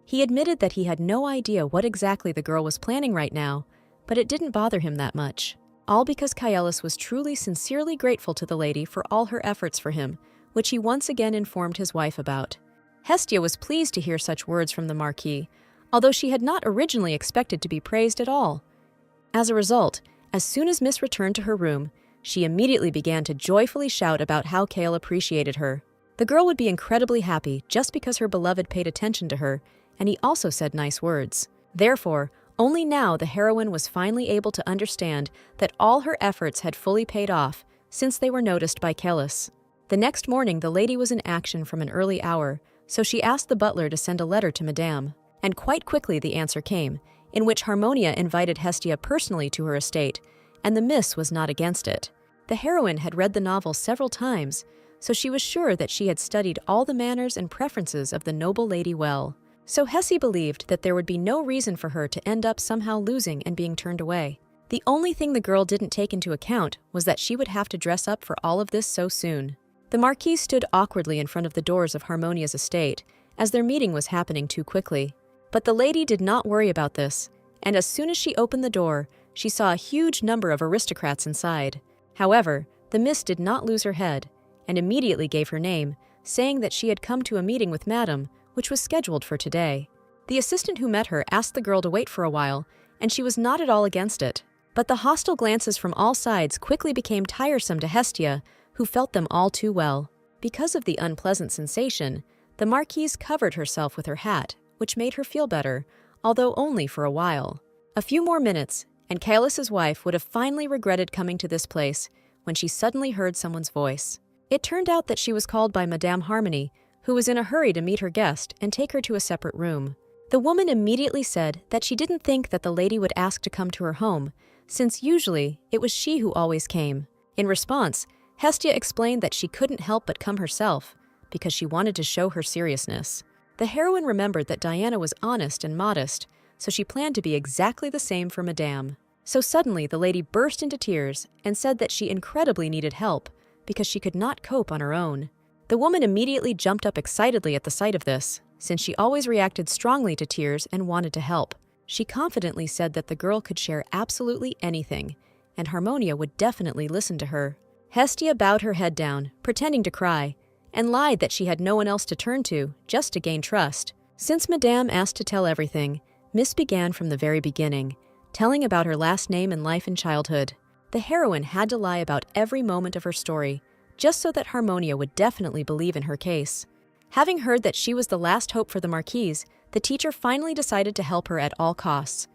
He admitted that he had no idea what exactly the girl was planning right now, but it didn't bother him that much. All because Kaelus was truly sincerely grateful to the lady for all her efforts for him, which he once again informed his wife about. Hestia was pleased to hear such words from the Marquis, although she had not originally expected to be praised at all. As a result, as soon as Miss returned to her room, she immediately began to joyfully shout about how Kael appreciated her. The girl would be incredibly happy just because her beloved paid attention to her, and he also said nice words. Therefore, only now the heroine was finally able to understand that all her efforts had fully paid off, since they were noticed by Kaelus. The next morning the lady was in action from an early hour, so she asked the butler to send a letter to Madame. And quite quickly the answer came, in which Harmonia invited Hestia personally to her estate, and the miss was not against it. The heroine had read the novel several times, so she was sure that she had studied all the manners and preferences of the noble lady well. So Hessie believed that there would be no reason for her to end up somehow losing and being turned away. The only thing the girl didn't take into account was that she would have to dress up for all of this so soon. The Marquis stood awkwardly in front of the doors of Harmonia's estate, as their meeting was happening too quickly. But the lady did not worry about this, and as soon as she opened the door, she saw a huge number of aristocrats inside. However, the miss did not lose her head, and immediately gave her name, saying that she had come to a meeting with Madame, which was scheduled for today. The assistant who met her asked the girl to wait for a while, and she was not at all against it. But the hostile glances from all sides quickly became tiresome to Hestia, who felt them all too well. Because of the unpleasant sensation, the Marquise covered herself with her hat, which made her feel better, although only for a while. A few more minutes, and Kaelus's wife would have finally regretted coming to this place when she suddenly heard someone's voice. It turned out that she was called by Madame Harmony, who was in a hurry to meet her guest and take her to a separate room. The woman immediately said that she didn't think that the lady would ask to come to her home, since usually it was she who always came. In response, Hestia explained that she couldn't help but come herself, because she wanted to show her seriousness. The heroine remembered that Diana was honest and modest, so she planned to be exactly the same for Madame. So suddenly the lady burst into tears and said that she incredibly needed help, because she could not cope on her own. The woman immediately jumped up excitedly at the sight of this, since she always reacted strongly to tears and wanted to help. She confidently said that the girl could share absolutely anything, and Harmonia would definitely listen to her. Hestia bowed her head down, pretending to cry, and lied that she had no one else to turn to, just to gain trust. Since Madame asked to tell everything, Miss began from the very beginning, telling about her last name and life in childhood. The heroine had to lie about every moment of her story, just so that Harmonia would definitely believe in her case. Having heard that she was the last hope for the Marquise, the teacher finally decided to help her at all costs.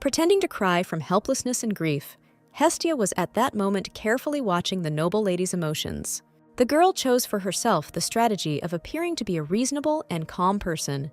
Pretending to cry from helplessness and grief, Hestia was at that moment carefully watching the noble lady's emotions. The girl chose for herself the strategy of appearing to be a reasonable and calm person,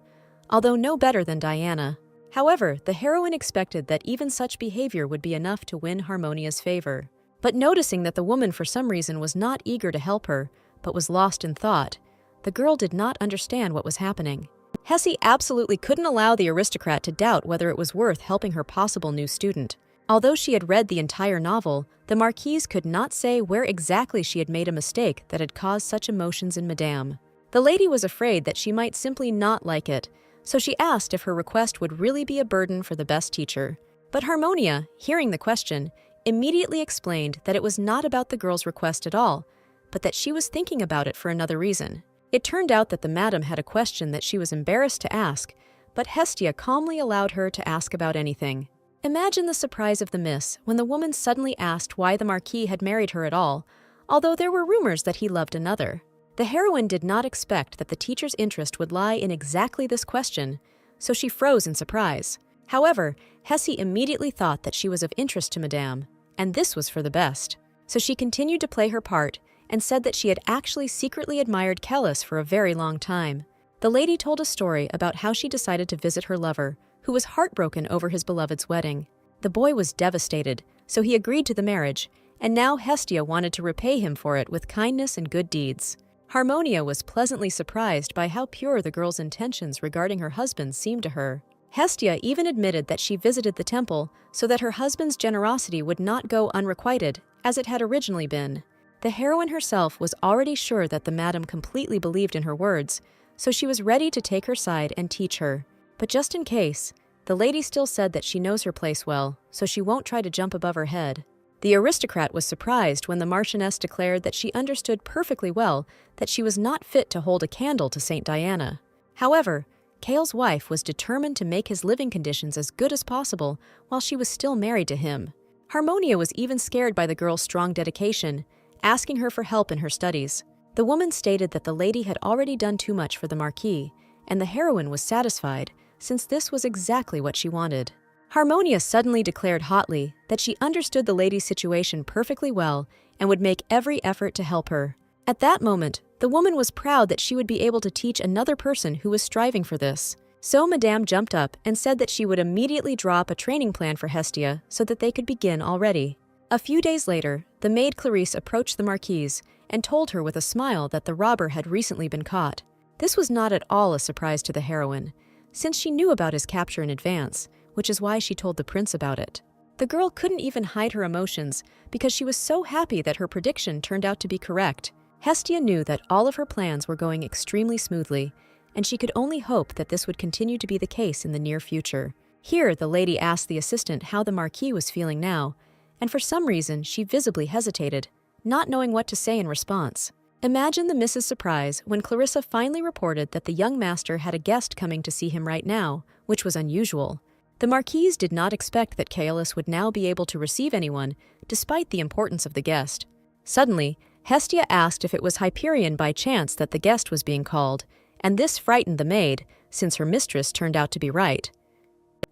although no better than Diana. However, the heroine expected that even such behavior would be enough to win Harmonia's favor. But noticing that the woman for some reason was not eager to help her, but was lost in thought, the girl did not understand what was happening. Hessie absolutely couldn't allow the aristocrat to doubt whether it was worth helping her possible new student. Although she had read the entire novel, the Marquise could not say where exactly she had made a mistake that had caused such emotions in Madame. The lady was afraid that she might simply not like it, so she asked if her request would really be a burden for the best teacher. But Harmonia, hearing the question, immediately explained that it was not about the girl's request at all, but that she was thinking about it for another reason. It turned out that the madam had a question that she was embarrassed to ask, but Hestia calmly allowed her to ask about anything. Imagine the surprise of the miss when the woman suddenly asked why the Marquis had married her at all, although there were rumors that he loved another. The heroine did not expect that the teacher's interest would lie in exactly this question, so she froze in surprise. However, Hessie immediately thought that she was of interest to Madame, and this was for the best. So she continued to play her part and said that she had actually secretly admired Kaelus for a very long time. The lady told a story about how she decided to visit her lover, who was heartbroken over his beloved's wedding. The boy was devastated, so he agreed to the marriage, and now Hestia wanted to repay him for it with kindness and good deeds. Harmonia was pleasantly surprised by how pure the girl's intentions regarding her husband seemed to her. Hestia even admitted that she visited the temple so that her husband's generosity would not go unrequited, as it had originally been. The heroine herself was already sure that the madam completely believed in her words, so she was ready to take her side and teach her. But just in case, the lady still said that she knows her place well, so she won't try to jump above her head. The aristocrat was surprised when the Marchioness declared that she understood perfectly well that she was not fit to hold a candle to Saint Diana. However, Kael's wife was determined to make his living conditions as good as possible while she was still married to him. Harmonia was even scared by the girl's strong dedication, asking her for help in her studies. The woman stated that the lady had already done too much for the Marquis, and the heroine was satisfied, since this was exactly what she wanted. Harmonia suddenly declared hotly that she understood the lady's situation perfectly well and would make every effort to help her. At that moment, the woman was proud that she would be able to teach another person who was striving for this. So Madame jumped up and said that she would immediately draw up a training plan for Hestia so that they could begin already. A few days later, the maid Clarice approached the Marquise and told her with a smile that the robber had recently been caught. This was not at all a surprise to the heroine, since she knew about his capture in advance, which is why she told the prince about it. The girl couldn't even hide her emotions because she was so happy that her prediction turned out to be correct. Hestia knew that all of her plans were going extremely smoothly, and she could only hope that this would continue to be the case in the near future. Here, the lady asked the assistant how the Marquis was feeling now, and for some reason she visibly hesitated, not knowing what to say in response. Imagine the Mrs.'s surprise when Clarissa finally reported that the young master had a guest coming to see him right now, which was unusual. The Marquise did not expect that Kaelus would now be able to receive anyone, despite the importance of the guest. Suddenly, Hestia asked if it was Hyperion by chance that the guest was being called, and this frightened the maid, since her mistress turned out to be right.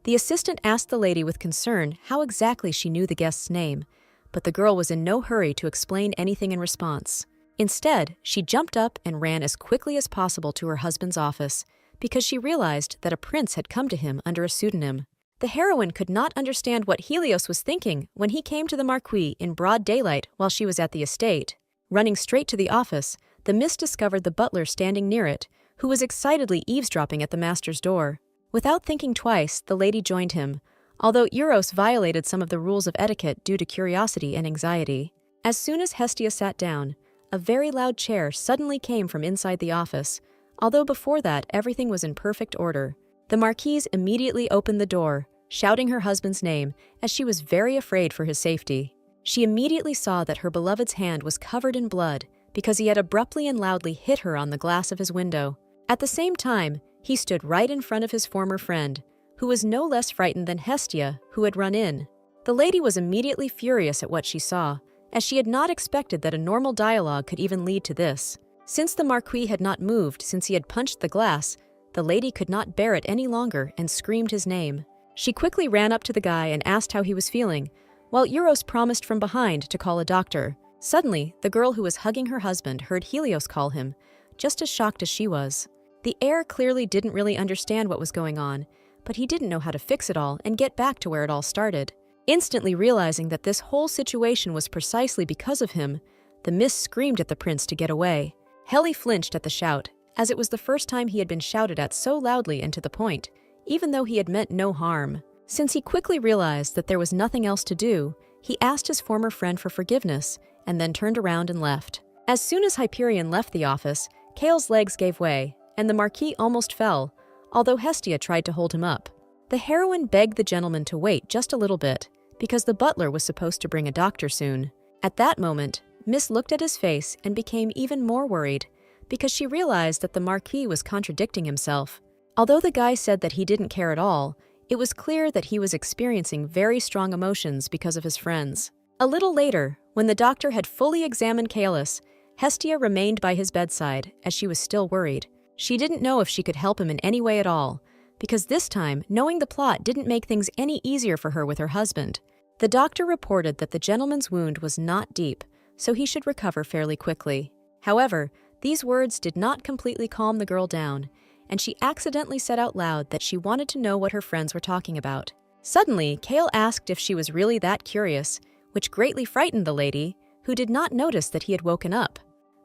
The assistant asked the lady with concern how exactly she knew the guest's name, but the girl was in no hurry to explain anything in response. Instead, she jumped up and ran as quickly as possible to her husband's office, because she realized that a prince had come to him under a pseudonym. The heroine could not understand what Helios was thinking when he came to the Marquis in broad daylight while she was at the estate. Running straight to the office, the miss discovered the butler standing near it, who was excitedly eavesdropping at the master's door. Without thinking twice, the lady joined him, although Euros violated some of the rules of etiquette due to curiosity and anxiety. As soon as Hestia sat down, a very loud chair suddenly came from inside the office, although before that everything was in perfect order. The Marquise immediately opened the door, shouting her husband's name, as she was very afraid for his safety. She immediately saw that her beloved's hand was covered in blood because he had abruptly and loudly hit her on the glass of his window. At the same time, he stood right in front of his former friend, who was no less frightened than Hestia, who had run in. The lady was immediately furious at what she saw, as she had not expected that a normal dialogue could even lead to this. Since the Marquis had not moved since he had punched the glass, the lady could not bear it any longer and screamed his name. She quickly ran up to the guy and asked how he was feeling, while Euros promised from behind to call a doctor. Suddenly, the girl who was hugging her husband heard Helios call him, just as shocked as she was. The heir clearly didn't really understand what was going on, but he didn't know how to fix it all and get back to where it all started. Instantly realizing that this whole situation was precisely because of him, the miss screamed at the prince to get away. Heli flinched at the shout, as it was the first time he had been shouted at so loudly and to the point, even though he had meant no harm. Since he quickly realized that there was nothing else to do, he asked his former friend for forgiveness and then turned around and left. As soon as Hyperion left the office, Kael's legs gave way, and the Marquis almost fell, although Hestia tried to hold him up. The heroine begged the gentleman to wait just a little bit, because the butler was supposed to bring a doctor soon. At that moment, Miss looked at his face and became even more worried, because she realized that the Marquis was contradicting himself. Although the guy said that he didn't care at all, it was clear that he was experiencing very strong emotions because of his friends. A little later, when the doctor had fully examined Kaelus, Hestia remained by his bedside, as she was still worried. She didn't know if she could help him in any way at all, because this time, knowing the plot didn't make things any easier for her with her husband. The doctor reported that the gentleman's wound was not deep, so he should recover fairly quickly. However, these words did not completely calm the girl down, and she accidentally said out loud that she wanted to know what her friends were talking about. Suddenly, Kael asked if she was really that curious, which greatly frightened the lady, who did not notice that he had woken up.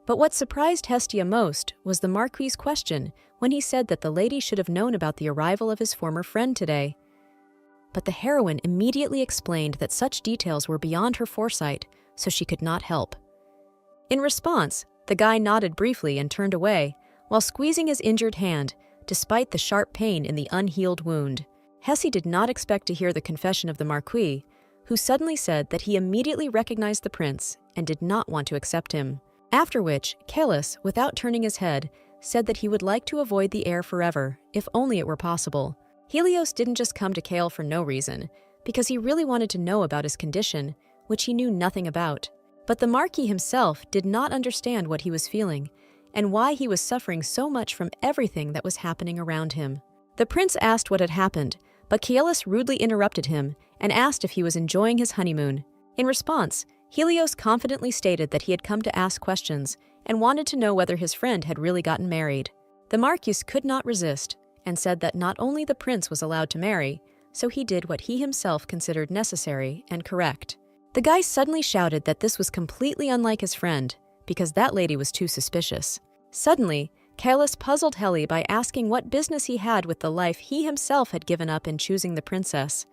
But what surprised Hestia most was the Marquis's question when he said that the lady should have known about the arrival of his former friend today. But the heroine immediately explained that such details were beyond her foresight, so she could not help. In response, the guy nodded briefly and turned away, while squeezing his injured hand, despite the sharp pain in the unhealed wound. Hessie did not expect to hear the confession of the Marquis, who suddenly said that he immediately recognized the prince and did not want to accept him. After which, Kaelus, without turning his head, said that he would like to avoid the heir forever, if only it were possible. Helios didn't just come to Kael for no reason, because he really wanted to know about his condition, which he knew nothing about. But the Marquis himself did not understand what he was feeling, and why he was suffering so much from everything that was happening around him. The prince asked what had happened, but Kaelus rudely interrupted him and asked if he was enjoying his honeymoon. In response, Helios confidently stated that he had come to ask questions and wanted to know whether his friend had really gotten married. The Marquis could not resist and said that not only the prince was allowed to marry, so he did what he himself considered necessary and correct. The guy suddenly shouted that this was completely unlike his friend, because that lady was too suspicious. Suddenly, Kaelus puzzled Heli by asking what business he had with the life he himself had given up in choosing the princess.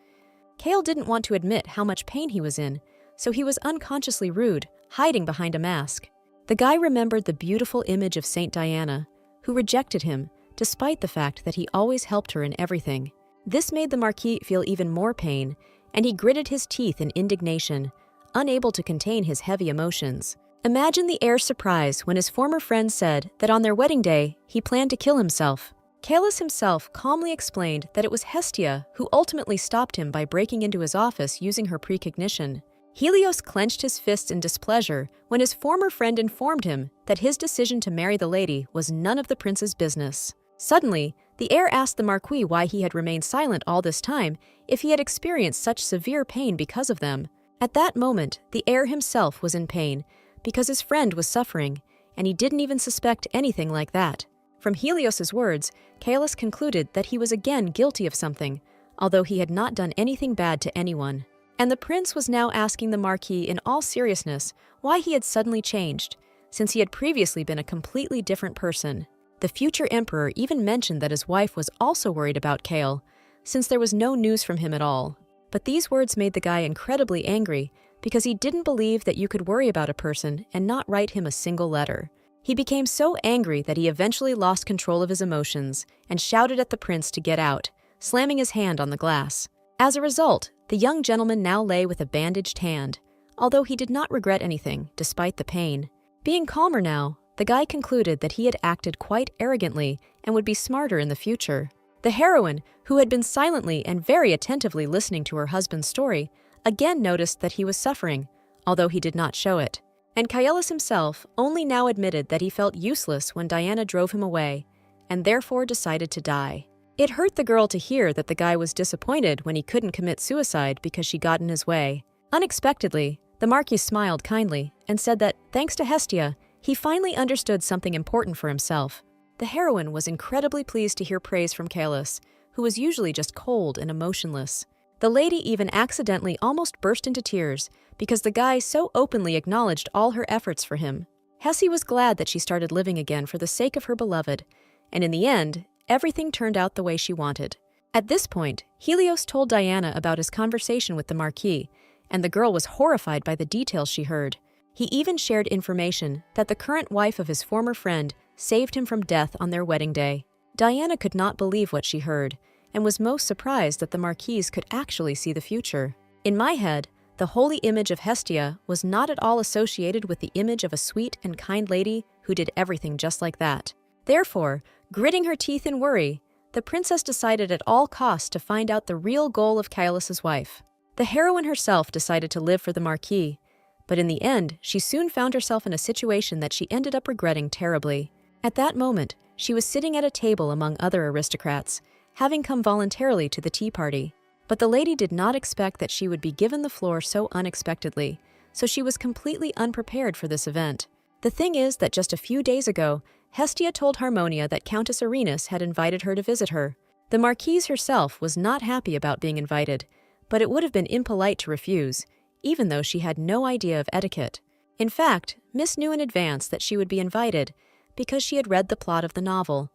Kael didn't want to admit how much pain he was in, so he was unconsciously rude, hiding behind a mask. The guy remembered the beautiful image of Saint Diana, who rejected him, despite the fact that he always helped her in everything. This made the Marquis feel even more pain, and he gritted his teeth in indignation, unable to contain his heavy emotions. Imagine the heir's surprise when his former friend said that on their wedding day, he planned to kill himself. Kaelus himself calmly explained that it was Hestia who ultimately stopped him by breaking into his office using her precognition. Helios clenched his fists in displeasure when his former friend informed him that his decision to marry the lady was none of the prince's business. Suddenly, the heir asked the Marquis why he had remained silent all this time if he had experienced such severe pain because of them. At that moment, the heir himself was in pain because his friend was suffering, and he didn't even suspect anything like that. From Helios's words, Kaelus concluded that he was again guilty of something, although he had not done anything bad to anyone. And the prince was now asking the Marquis in all seriousness why he had suddenly changed, since he had previously been a completely different person. The future emperor even mentioned that his wife was also worried about Kael, since there was no news from him at all. But these words made the guy incredibly angry because he didn't believe that you could worry about a person and not write him a single letter. He became so angry that he eventually lost control of his emotions and shouted at the prince to get out, slamming his hand on the glass. As a result, the young gentleman now lay with a bandaged hand, although he did not regret anything, despite the pain. Being calmer now, the guy concluded that he had acted quite arrogantly and would be smarter in the future. The heroine, who had been silently and very attentively listening to her husband's story, again noticed that he was suffering, although he did not show it. And Kaelus himself only now admitted that he felt useless when Diana drove him away, and therefore decided to die. It hurt the girl to hear that the guy was disappointed when he couldn't commit suicide because she got in his way. Unexpectedly, the Marquis smiled kindly and said that, thanks to Hestia, he finally understood something important for himself. The heroine was incredibly pleased to hear praise from Kaelus, who was usually just cold and emotionless. The lady even accidentally almost burst into tears because the guy so openly acknowledged all her efforts for him. Hessie was glad that she started living again for the sake of her beloved, and in the end, everything turned out the way she wanted. At this point, Helios told Diana about his conversation with the Marquis, and the girl was horrified by the details she heard. He even shared information that the current wife of his former friend saved him from death on their wedding day. Diana could not believe what she heard, and was most surprised that the Marquis could actually see the future. In my head, the holy image of Hestia was not at all associated with the image of a sweet and kind lady who did everything just like that. Therefore, gritting her teeth in worry, the princess decided at all costs to find out the real goal of Kaelus's wife. The heroine herself decided to live for the Marquis, but in the end, she soon found herself in a situation that she ended up regretting terribly. At that moment, she was sitting at a table among other aristocrats, having come voluntarily to the tea party. But the lady did not expect that she would be given the floor so unexpectedly, so she was completely unprepared for this event. The thing is that just a few days ago, Hestia told Harmonia that Countess Arenas had invited her to visit her. The Marquise herself was not happy about being invited, but it would have been impolite to refuse, even though she had no idea of etiquette. In fact, Miss knew in advance that she would be invited because she had read the plot of the novel,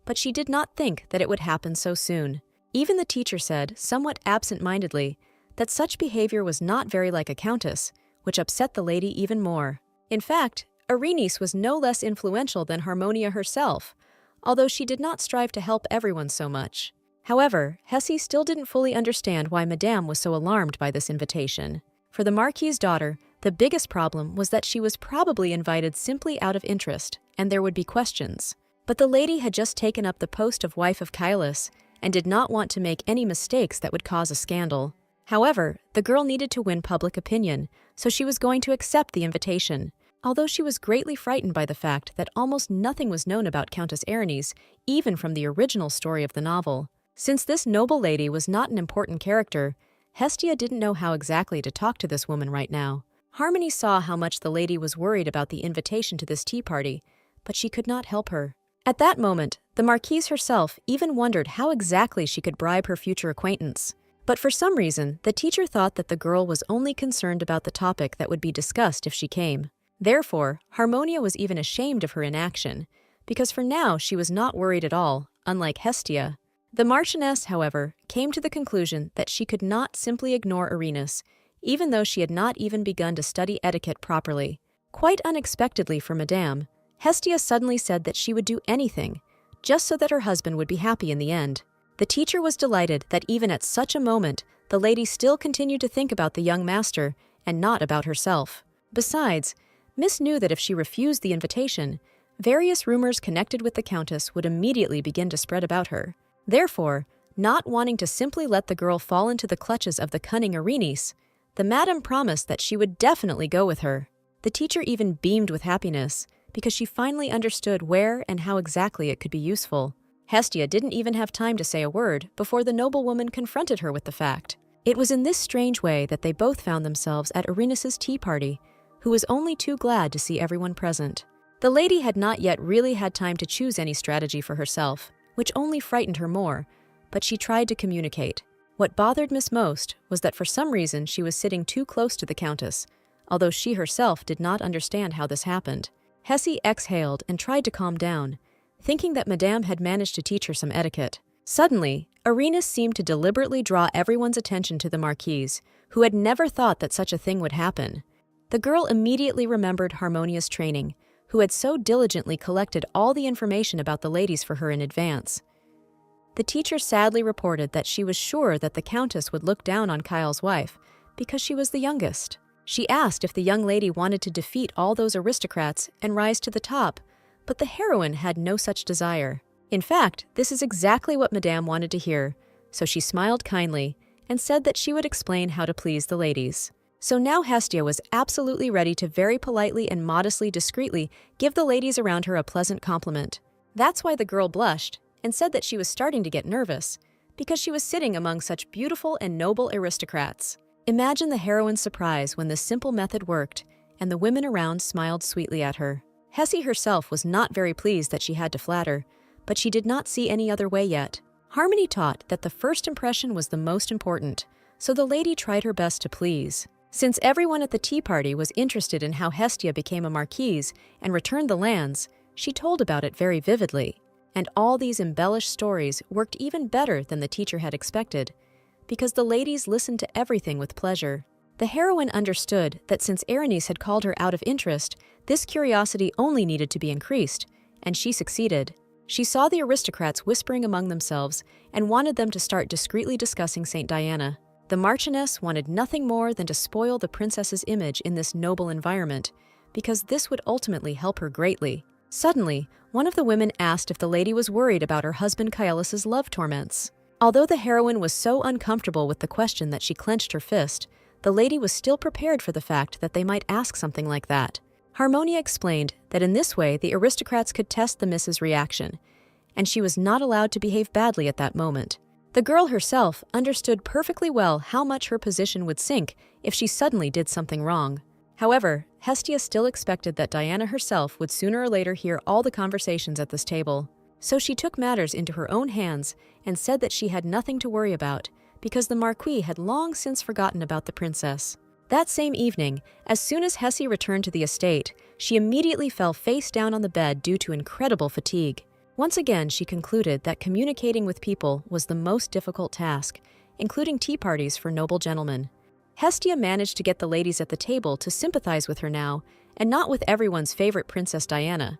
but she did not think that it would happen so soon. Even the teacher said, somewhat absent-mindedly, that such behavior was not very like a countess, which upset the lady even more. In fact, Arenas was no less influential than Harmonia herself, although she did not strive to help everyone so much. However, Hessie still didn't fully understand why Madame was so alarmed by this invitation. For the Marquis's daughter, the biggest problem was that she was probably invited simply out of interest, and there would be questions. But the lady had just taken up the post of wife of Kaelus, and did not want to make any mistakes that would cause a scandal. However, the girl needed to win public opinion, so she was going to accept the invitation. Although she was greatly frightened by the fact that almost nothing was known about Countess Arenas, even from the original story of the novel. Since this noble lady was not an important character, Hestia didn't know how exactly to talk to this woman right now. Harmony saw how much the lady was worried about the invitation to this tea party, but she could not help her. At that moment, the Marquise herself even wondered how exactly she could bribe her future acquaintance. But for some reason, the teacher thought that the girl was only concerned about the topic that would be discussed if she came. Therefore, Harmonia was even ashamed of her inaction, because for now she was not worried at all, unlike Hestia. The Marchioness, however, came to the conclusion that she could not simply ignore Arenas, even though she had not even begun to study etiquette properly. Quite unexpectedly for Madame, Hestia suddenly said that she would do anything, just so that her husband would be happy in the end. The teacher was delighted that even at such a moment, the lady still continued to think about the young master and not about herself. Besides, Miss knew that if she refused the invitation, various rumors connected with the Countess would immediately begin to spread about her. Therefore, not wanting to simply let the girl fall into the clutches of the cunning Erinis, the madam promised that she would definitely go with her. The teacher even beamed with happiness, because she finally understood where and how exactly it could be useful. Hestia didn't even have time to say a word before the noblewoman confronted her with the fact. It was in this strange way that they both found themselves at Erinis's tea party, who was only too glad to see everyone present. The lady had not yet really had time to choose any strategy for herself, which only frightened her more, but she tried to communicate. What bothered Miss most was that for some reason she was sitting too close to the Countess, although she herself did not understand how this happened. Hessie exhaled and tried to calm down, thinking that Madame had managed to teach her some etiquette. Suddenly, Erinis seemed to deliberately draw everyone's attention to the Marquise, who had never thought that such a thing would happen. The girl immediately remembered Harmonia's training, who had so diligently collected all the information about the ladies for her in advance. The teacher sadly reported that she was sure that the Countess would look down on Kyle's wife because she was the youngest. She asked if the young lady wanted to defeat all those aristocrats and rise to the top, but the heroine had no such desire. In fact, this is exactly what Madame wanted to hear, so she smiled kindly and said that she would explain how to please the ladies. So now Hestia was absolutely ready to very politely and modestly discreetly give the ladies around her a pleasant compliment. That's why the girl blushed and said that she was starting to get nervous, because she was sitting among such beautiful and noble aristocrats. Imagine the heroine's surprise when this simple method worked, and the women around smiled sweetly at her. Hessie herself was not very pleased that she had to flatter, but she did not see any other way yet. Harmony taught that the first impression was the most important, so the lady tried her best to please. Since everyone at the tea party was interested in how Hestia became a marquise and returned the lands, she told about it very vividly. And all these embellished stories worked even better than the teacher had expected, because the ladies listened to everything with pleasure. The heroine understood that since Erinis had called her out of interest, this curiosity only needed to be increased, and she succeeded. She saw the aristocrats whispering among themselves and wanted them to start discreetly discussing Saint Diana. The Marchioness wanted nothing more than to spoil the princess's image in this noble environment, because this would ultimately help her greatly. Suddenly, one of the women asked if the lady was worried about her husband Kaelus's love torments. Although the heroine was so uncomfortable with the question that she clenched her fist, the lady was still prepared for the fact that they might ask something like that. Harmonia explained that in this way the aristocrats could test the Miss's reaction, and she was not allowed to behave badly at that moment. The girl herself understood perfectly well how much her position would sink if she suddenly did something wrong. However, Hestia still expected that Diana herself would sooner or later hear all the conversations at this table. So she took matters into her own hands and said that she had nothing to worry about, because the Marquis had long since forgotten about the princess. That same evening, as soon as Hessie returned to the estate, she immediately fell face down on the bed due to incredible fatigue. Once again, she concluded that communicating with people was the most difficult task, including tea parties for noble gentlemen. Hestia managed to get the ladies at the table to sympathize with her now, and not with everyone's favorite Princess Diana.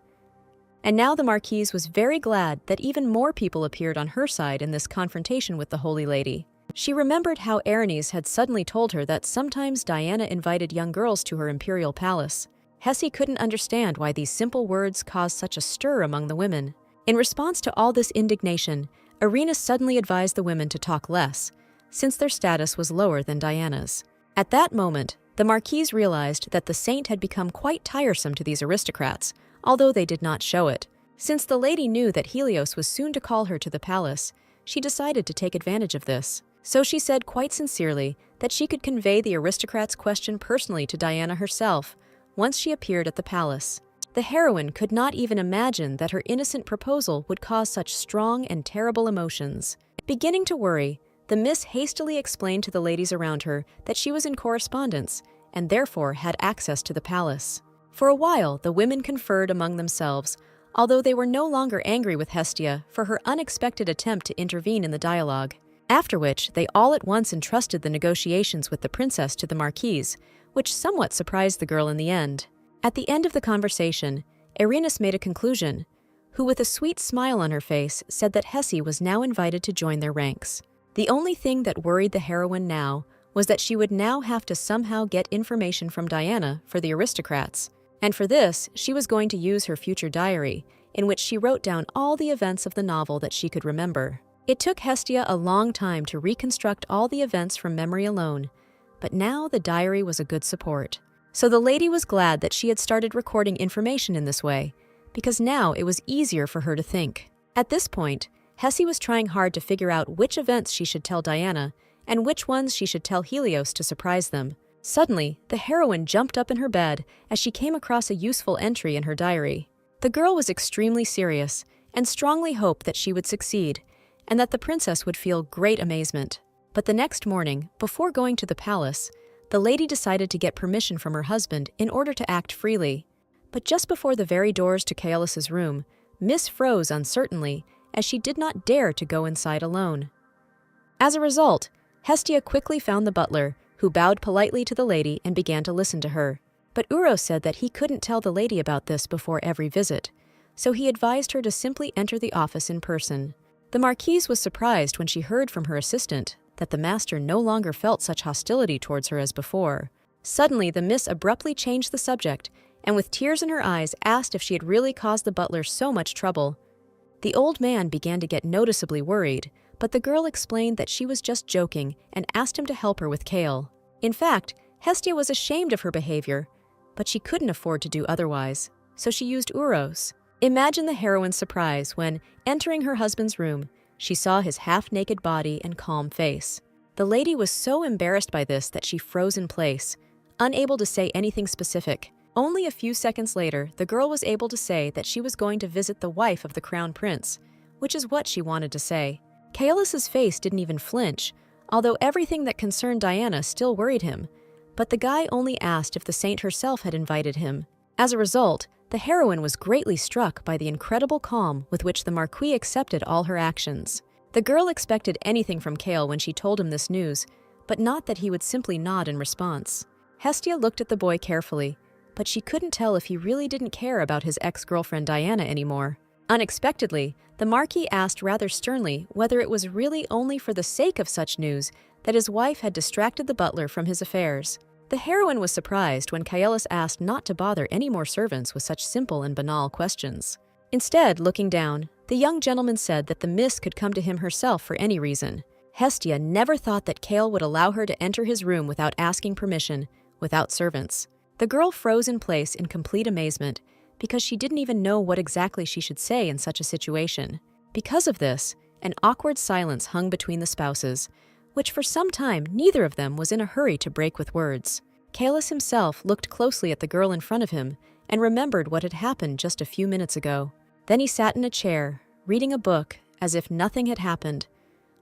And now the Marquise was very glad that even more people appeared on her side in this confrontation with the Holy Lady. She remembered how Erinis had suddenly told her that sometimes Diana invited young girls to her imperial palace. Hessie couldn't understand why these simple words caused such a stir among the women. In response to all this indignation, Erinis suddenly advised the women to talk less, since their status was lower than Diana's. At that moment, the Marquise realized that the saint had become quite tiresome to these aristocrats, although they did not show it. Since the lady knew that Helios was soon to call her to the palace, she decided to take advantage of this. So she said quite sincerely that she could convey the aristocrat's question personally to Diana herself once she appeared at the palace. The heroine could not even imagine that her innocent proposal would cause such strong and terrible emotions. Beginning to worry, the Miss hastily explained to the ladies around her that she was in correspondence and therefore had access to the palace. For a while, the women conferred among themselves, although they were no longer angry with Hestia for her unexpected attempt to intervene in the dialogue. After which, they all at once entrusted the negotiations with the princess to the Marquise, which somewhat surprised the girl in the end. At the end of the conversation, Erinis made a conclusion, who with a sweet smile on her face said that Hessie was now invited to join their ranks. The only thing that worried the heroine now was that she would now have to somehow get information from Diana for the aristocrats, And for this, she was going to use her future diary, in which she wrote down all the events of the novel that she could remember. It took Hestia a long time to reconstruct all the events from memory alone, but now the diary was a good support. So the lady was glad that she had started recording information in this way, because now it was easier for her to think. At this point, Hessie was trying hard to figure out which events she should tell Diana and which ones she should tell Helios to surprise them. Suddenly, the heroine jumped up in her bed as she came across a useful entry in her diary. The girl was extremely serious and strongly hoped that she would succeed and that the princess would feel great amazement. But the next morning, before going to the palace, the lady decided to get permission from her husband in order to act freely. But just before the very doors to Kaelus's room, Miss froze uncertainly as she did not dare to go inside alone. As a result, Hestia quickly found the butler, who bowed politely to the lady and began to listen to her. But Uros said that he couldn't tell the lady about this before every visit, so he advised her to simply enter the office in person. The marquise was surprised when she heard from her assistant that the master no longer felt such hostility towards her as before. Suddenly, the miss abruptly changed the subject and with tears in her eyes asked if she had really caused the butler so much trouble. The old man began to get noticeably worried, but the girl explained that she was just joking and asked him to help her with Kael. In fact, Hestia was ashamed of her behavior, but she couldn't afford to do otherwise, so she used Uros. Imagine the heroine's surprise when, entering her husband's room, she saw his half-naked body and calm face. The lady was so embarrassed by this that she froze in place, unable to say anything specific. Only a few seconds later, the girl was able to say that she was going to visit the wife of the crown prince, which is what she wanted to say. Kaelus's face didn't even flinch, although everything that concerned Diana still worried him, but the guy only asked if the saint herself had invited him. As a result, the heroine was greatly struck by the incredible calm with which the marquis accepted all her actions. The girl expected anything from Kael when she told him this news, but not that he would simply nod in response. Hestia looked at the boy carefully, but she couldn't tell if he really didn't care about his ex-girlfriend Diana anymore. Unexpectedly, the marquis asked rather sternly whether it was really only for the sake of such news that his wife had distracted the butler from his affairs. The heroine was surprised when Kaelus asked not to bother any more servants with such simple and banal questions. Instead, looking down, the young gentleman said that the miss could come to him herself for any reason. Hestia never thought that Kael would allow her to enter his room without asking permission, without servants. The girl froze in place in complete amazement because she didn't even know what exactly she should say in such a situation. Because of this, an awkward silence hung between the spouses, which for some time neither of them was in a hurry to break with words. Kaelus himself looked closely at the girl in front of him and remembered what had happened just a few minutes ago. Then he sat in a chair, reading a book as if nothing had happened,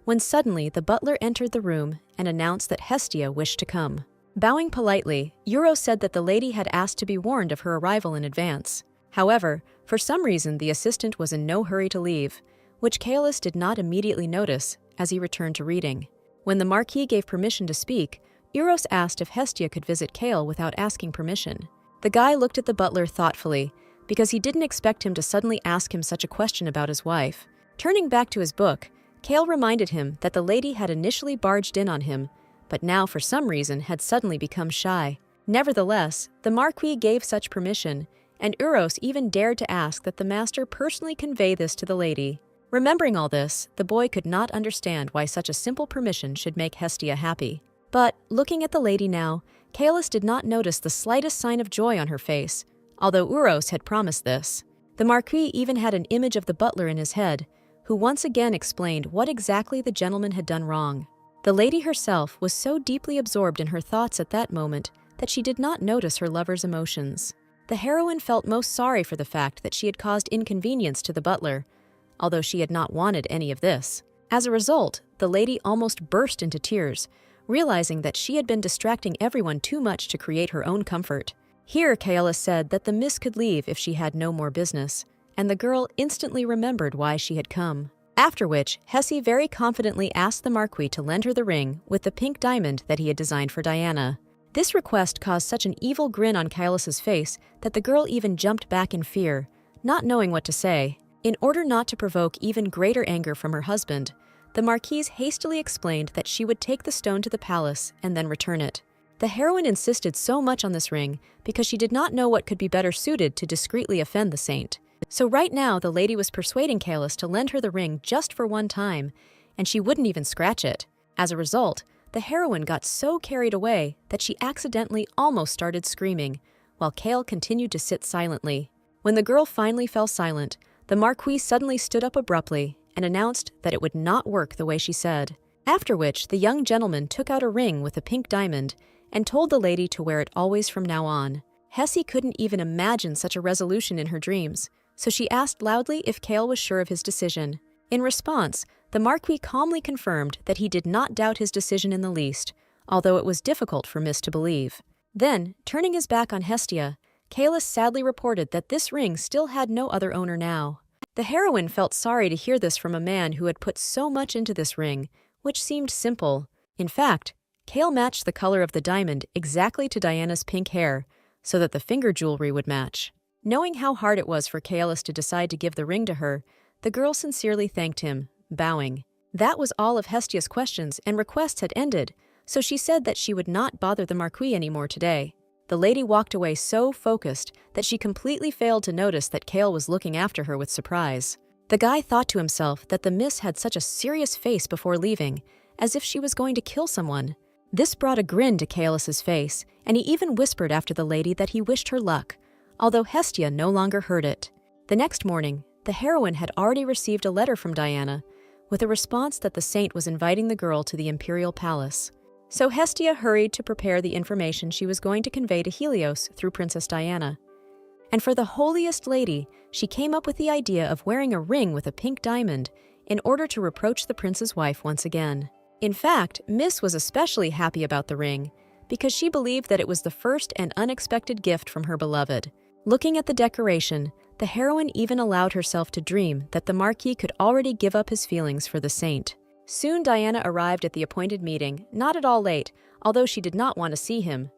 when suddenly the butler entered the room and announced that Hestia wished to come. Bowing politely, Uros said that the lady had asked to be warned of her arrival in advance. However, for some reason the assistant was in no hurry to leave, which Kaelus did not immediately notice as he returned to reading. When the marquis gave permission to speak, Uros asked if Hestia could visit Kael without asking permission. The guy looked at the butler thoughtfully, because he didn't expect him to suddenly ask him such a question about his wife. Turning back to his book, Kael reminded him that the lady had initially barged in on him, but now for some reason had suddenly become shy. Nevertheless, the marquis gave such permission, and Uros even dared to ask that the master personally convey this to the lady. Remembering all this, the boy could not understand why such a simple permission should make Hestia happy. But, looking at the lady now, Kaelus did not notice the slightest sign of joy on her face, although Uros had promised this. The marquis even had an image of the butler in his head, who once again explained what exactly the gentleman had done wrong. The lady herself was so deeply absorbed in her thoughts at that moment that she did not notice her lover's emotions. The heroine felt most sorry for the fact that she had caused inconvenience to the butler, although she had not wanted any of this. As a result, the lady almost burst into tears, realizing that she had been distracting everyone too much to create her own comfort. Here, Kaelus said that the miss could leave if she had no more business, and the girl instantly remembered why she had come. After which, Hessie very confidently asked the marquis to lend her the ring with the pink diamond that he had designed for Diana. This request caused such an evil grin on Kaelus's face that the girl even jumped back in fear, not knowing what to say. In order not to provoke even greater anger from her husband, the marquise hastily explained that she would take the stone to the palace and then return it. The heroine insisted so much on this ring because she did not know what could be better suited to discreetly offend the saint. So right now, the lady was persuading Kaelus to lend her the ring just for one time, and she wouldn't even scratch it. As a result, the heroine got so carried away that she accidentally almost started screaming, while Kael continued to sit silently. When the girl finally fell silent, the Marquis suddenly stood up abruptly and announced that it would not work the way she said. After which, the young gentleman took out a ring with a pink diamond and told the lady to wear it always from now on. Hessie couldn't even imagine such a resolution in her dreams, so she asked loudly if Kael was sure of his decision. In response, the Marquis calmly confirmed that he did not doubt his decision in the least, although it was difficult for Miss to believe. Then, turning his back on Hestia, Kaelus sadly reported that this ring still had no other owner now. The heroine felt sorry to hear this from a man who had put so much into this ring, which seemed simple. In fact, Kael matched the color of the diamond exactly to Diana's pink hair, so that the finger jewelry would match. Knowing how hard it was for Kaelus to decide to give the ring to her, the girl sincerely thanked him, bowing. That was all of Hestia's questions and requests had ended, so she said that she would not bother the Marquis anymore today. The lady walked away so focused that she completely failed to notice that Kael was looking after her with surprise. The guy thought to himself that the miss had such a serious face before leaving, as if she was going to kill someone. This brought a grin to Kaelus's face, and he even whispered after the lady that he wished her luck, although Hestia no longer heard it. The next morning, the heroine had already received a letter from Diana, with a response that the saint was inviting the girl to the imperial palace. So Hestia hurried to prepare the information she was going to convey to Helios through Princess Diana. And for the holiest lady, she came up with the idea of wearing a ring with a pink diamond in order to reproach the prince's wife once again. In fact, Miss was especially happy about the ring, because she believed that it was the first and unexpected gift from her beloved. Looking at the decoration, the heroine even allowed herself to dream that the Marquis could already give up his feelings for the saint. Soon Diana arrived at the appointed meeting, not at all late, although she did not want to see him.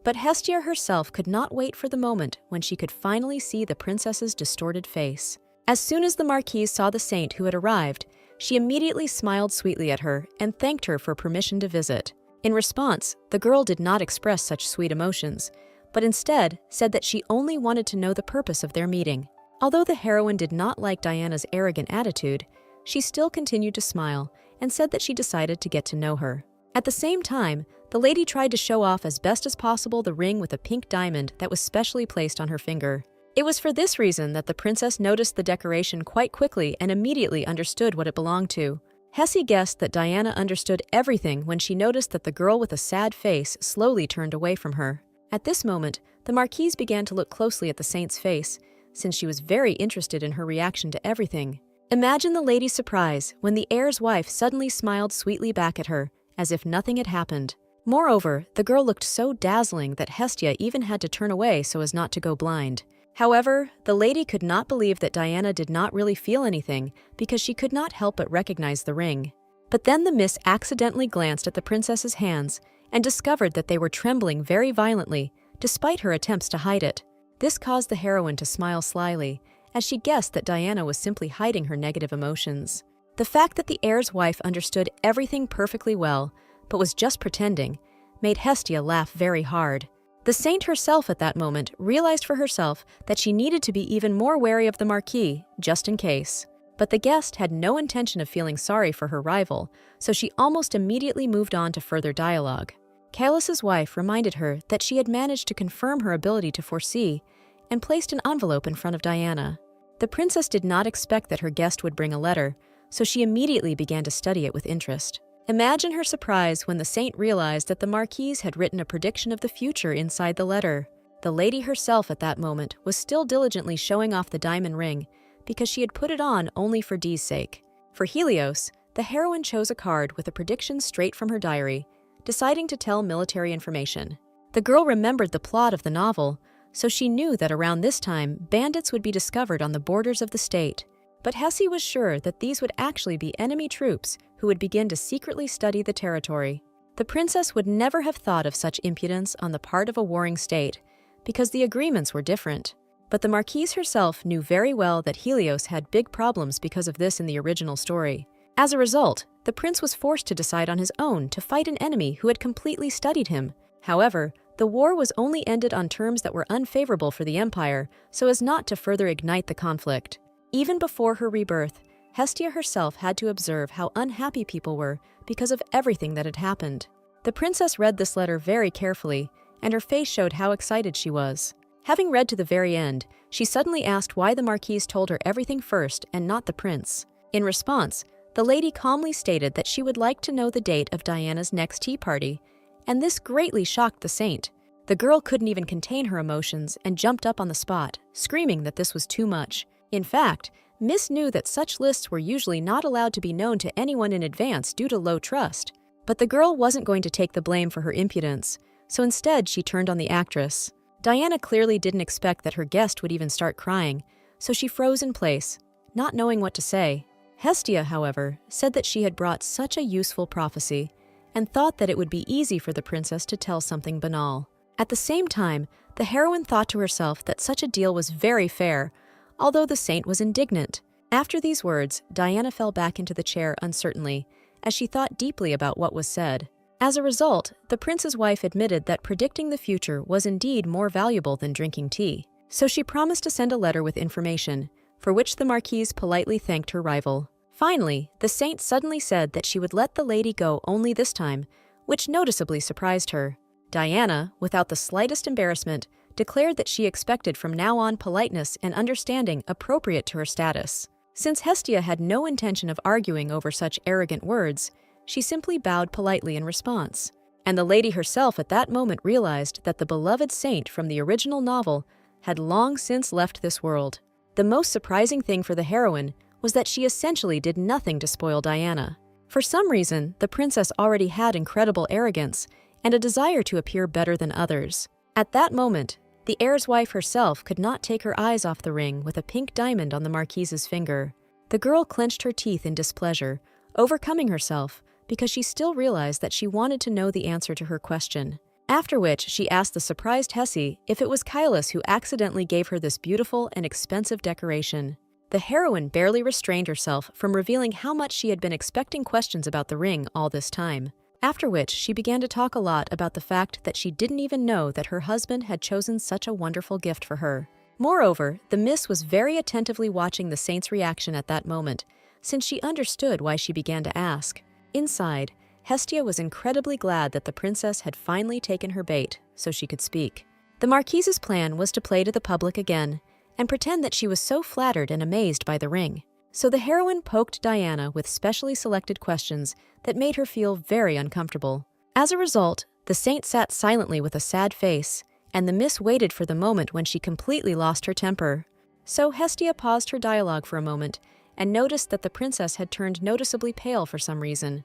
But Hestia herself could not wait for the moment when she could finally see the princess's distorted face. As soon as the Marquise saw the saint who had arrived, she immediately smiled sweetly at her and thanked her for permission to visit. In response, the girl did not express such sweet emotions, but instead said that she only wanted to know the purpose of their meeting. Although the heroine did not like Diana's arrogant attitude, she still continued to smile and said that she decided to get to know her. At the same time, the lady tried to show off as best as possible the ring with a pink diamond that was specially placed on her finger. It was for this reason that the princess noticed the decoration quite quickly and immediately understood what it belonged to. Hessie guessed that Diana understood everything when she noticed that the girl with a sad face slowly turned away from her. At this moment, the Marquise began to look closely at the saint's face, since she was very interested in her reaction to everything. Imagine the lady's surprise when the heir's wife suddenly smiled sweetly back at her, as if nothing had happened. Moreover, the girl looked so dazzling that Hestia even had to turn away so as not to go blind. However, the lady could not believe that Diana did not really feel anything because she could not help but recognize the ring. But then the miss accidentally glanced at the princess's hands and discovered that they were trembling very violently, despite her attempts to hide it. This caused the heroine to smile slyly, as she guessed that Diana was simply hiding her negative emotions. The fact that the heir's wife understood everything perfectly well, but was just pretending, made Hestia laugh very hard. The saint herself at that moment realized for herself that she needed to be even more wary of the Marquis, just in case. But the guest had no intention of feeling sorry for her rival, so she almost immediately moved on to further dialogue. Kaelus's wife reminded her that she had managed to confirm her ability to foresee, and placed an envelope in front of Diana. The princess did not expect that her guest would bring a letter, so she immediately began to study it with interest. Imagine her surprise when the saint realized that the Marquise had written a prediction of the future inside the letter. The lady herself at that moment was still diligently showing off the diamond ring because she had put it on only for Dee's sake. For Helios, the heroine chose a card with a prediction straight from her diary, deciding to tell military information. The girl remembered the plot of the novel, so she knew that around this time, bandits would be discovered on the borders of the state. But Hessie was sure that these would actually be enemy troops who would begin to secretly study the territory. The princess would never have thought of such impudence on the part of a warring state, because the agreements were different. But the Marquise herself knew very well that Helios had big problems because of this in the original story. As a result, the prince was forced to decide on his own to fight an enemy who had completely studied him. However, the war was only ended on terms that were unfavorable for the Empire, so as not to further ignite the conflict. Even before her rebirth, Hestia herself had to observe how unhappy people were because of everything that had happened. The princess read this letter very carefully, and her face showed how excited she was. Having read to the very end, she suddenly asked why the Marquise told her everything first and not the prince. In response, the lady calmly stated that she would like to know the date of Diana's next tea party, and this greatly shocked the saint. The girl couldn't even contain her emotions and jumped up on the spot, screaming that this was too much. In fact, Miss knew that such lists were usually not allowed to be known to anyone in advance due to low trust. But the girl wasn't going to take the blame for her impudence, so instead she turned on the actress. Diana clearly didn't expect that her guest would even start crying, so she froze in place, not knowing what to say. Hestia, however, said that she had brought such a useful prophecy, and thought that it would be easy for the princess to tell something banal. At the same time, the heroine thought to herself that such a deal was very fair, although the saint was indignant. After these words, Diana fell back into the chair uncertainly, as she thought deeply about what was said. As a result, the prince's wife admitted that predicting the future was indeed more valuable than drinking tea. So she promised to send a letter with information, for which the marquise politely thanked her rival. Finally, the saint suddenly said that she would let the lady go only this time, which noticeably surprised her. Diana, without the slightest embarrassment, declared that she expected from now on politeness and understanding appropriate to her status. Since Hestia had no intention of arguing over such arrogant words, she simply bowed politely in response. And the lady herself at that moment realized that the beloved saint from the original novel had long since left this world. The most surprising thing for the heroine was that she essentially did nothing to spoil Diana. For some reason, the princess already had incredible arrogance and a desire to appear better than others. At that moment, the heir's wife herself could not take her eyes off the ring with a pink diamond on the marquise's finger. The girl clenched her teeth in displeasure, overcoming herself because she still realized that she wanted to know the answer to her question. After which, she asked the surprised Hessie if it was Kaelus who accidentally gave her this beautiful and expensive decoration. The heroine barely restrained herself from revealing how much she had been expecting questions about the ring all this time. After which, she began to talk a lot about the fact that she didn't even know that her husband had chosen such a wonderful gift for her. Moreover, the miss was very attentively watching the saint's reaction at that moment, since she understood why she began to ask. Inside, Hestia was incredibly glad that the princess had finally taken her bait, so she could speak. The marquise's plan was to play to the public again, and pretend that she was so flattered and amazed by the ring. So the heroine poked Diana with specially selected questions that made her feel very uncomfortable. As a result, the saint sat silently with a sad face, and the miss waited for the moment when she completely lost her temper. So Hestia paused her dialogue for a moment and noticed that the princess had turned noticeably pale for some reason.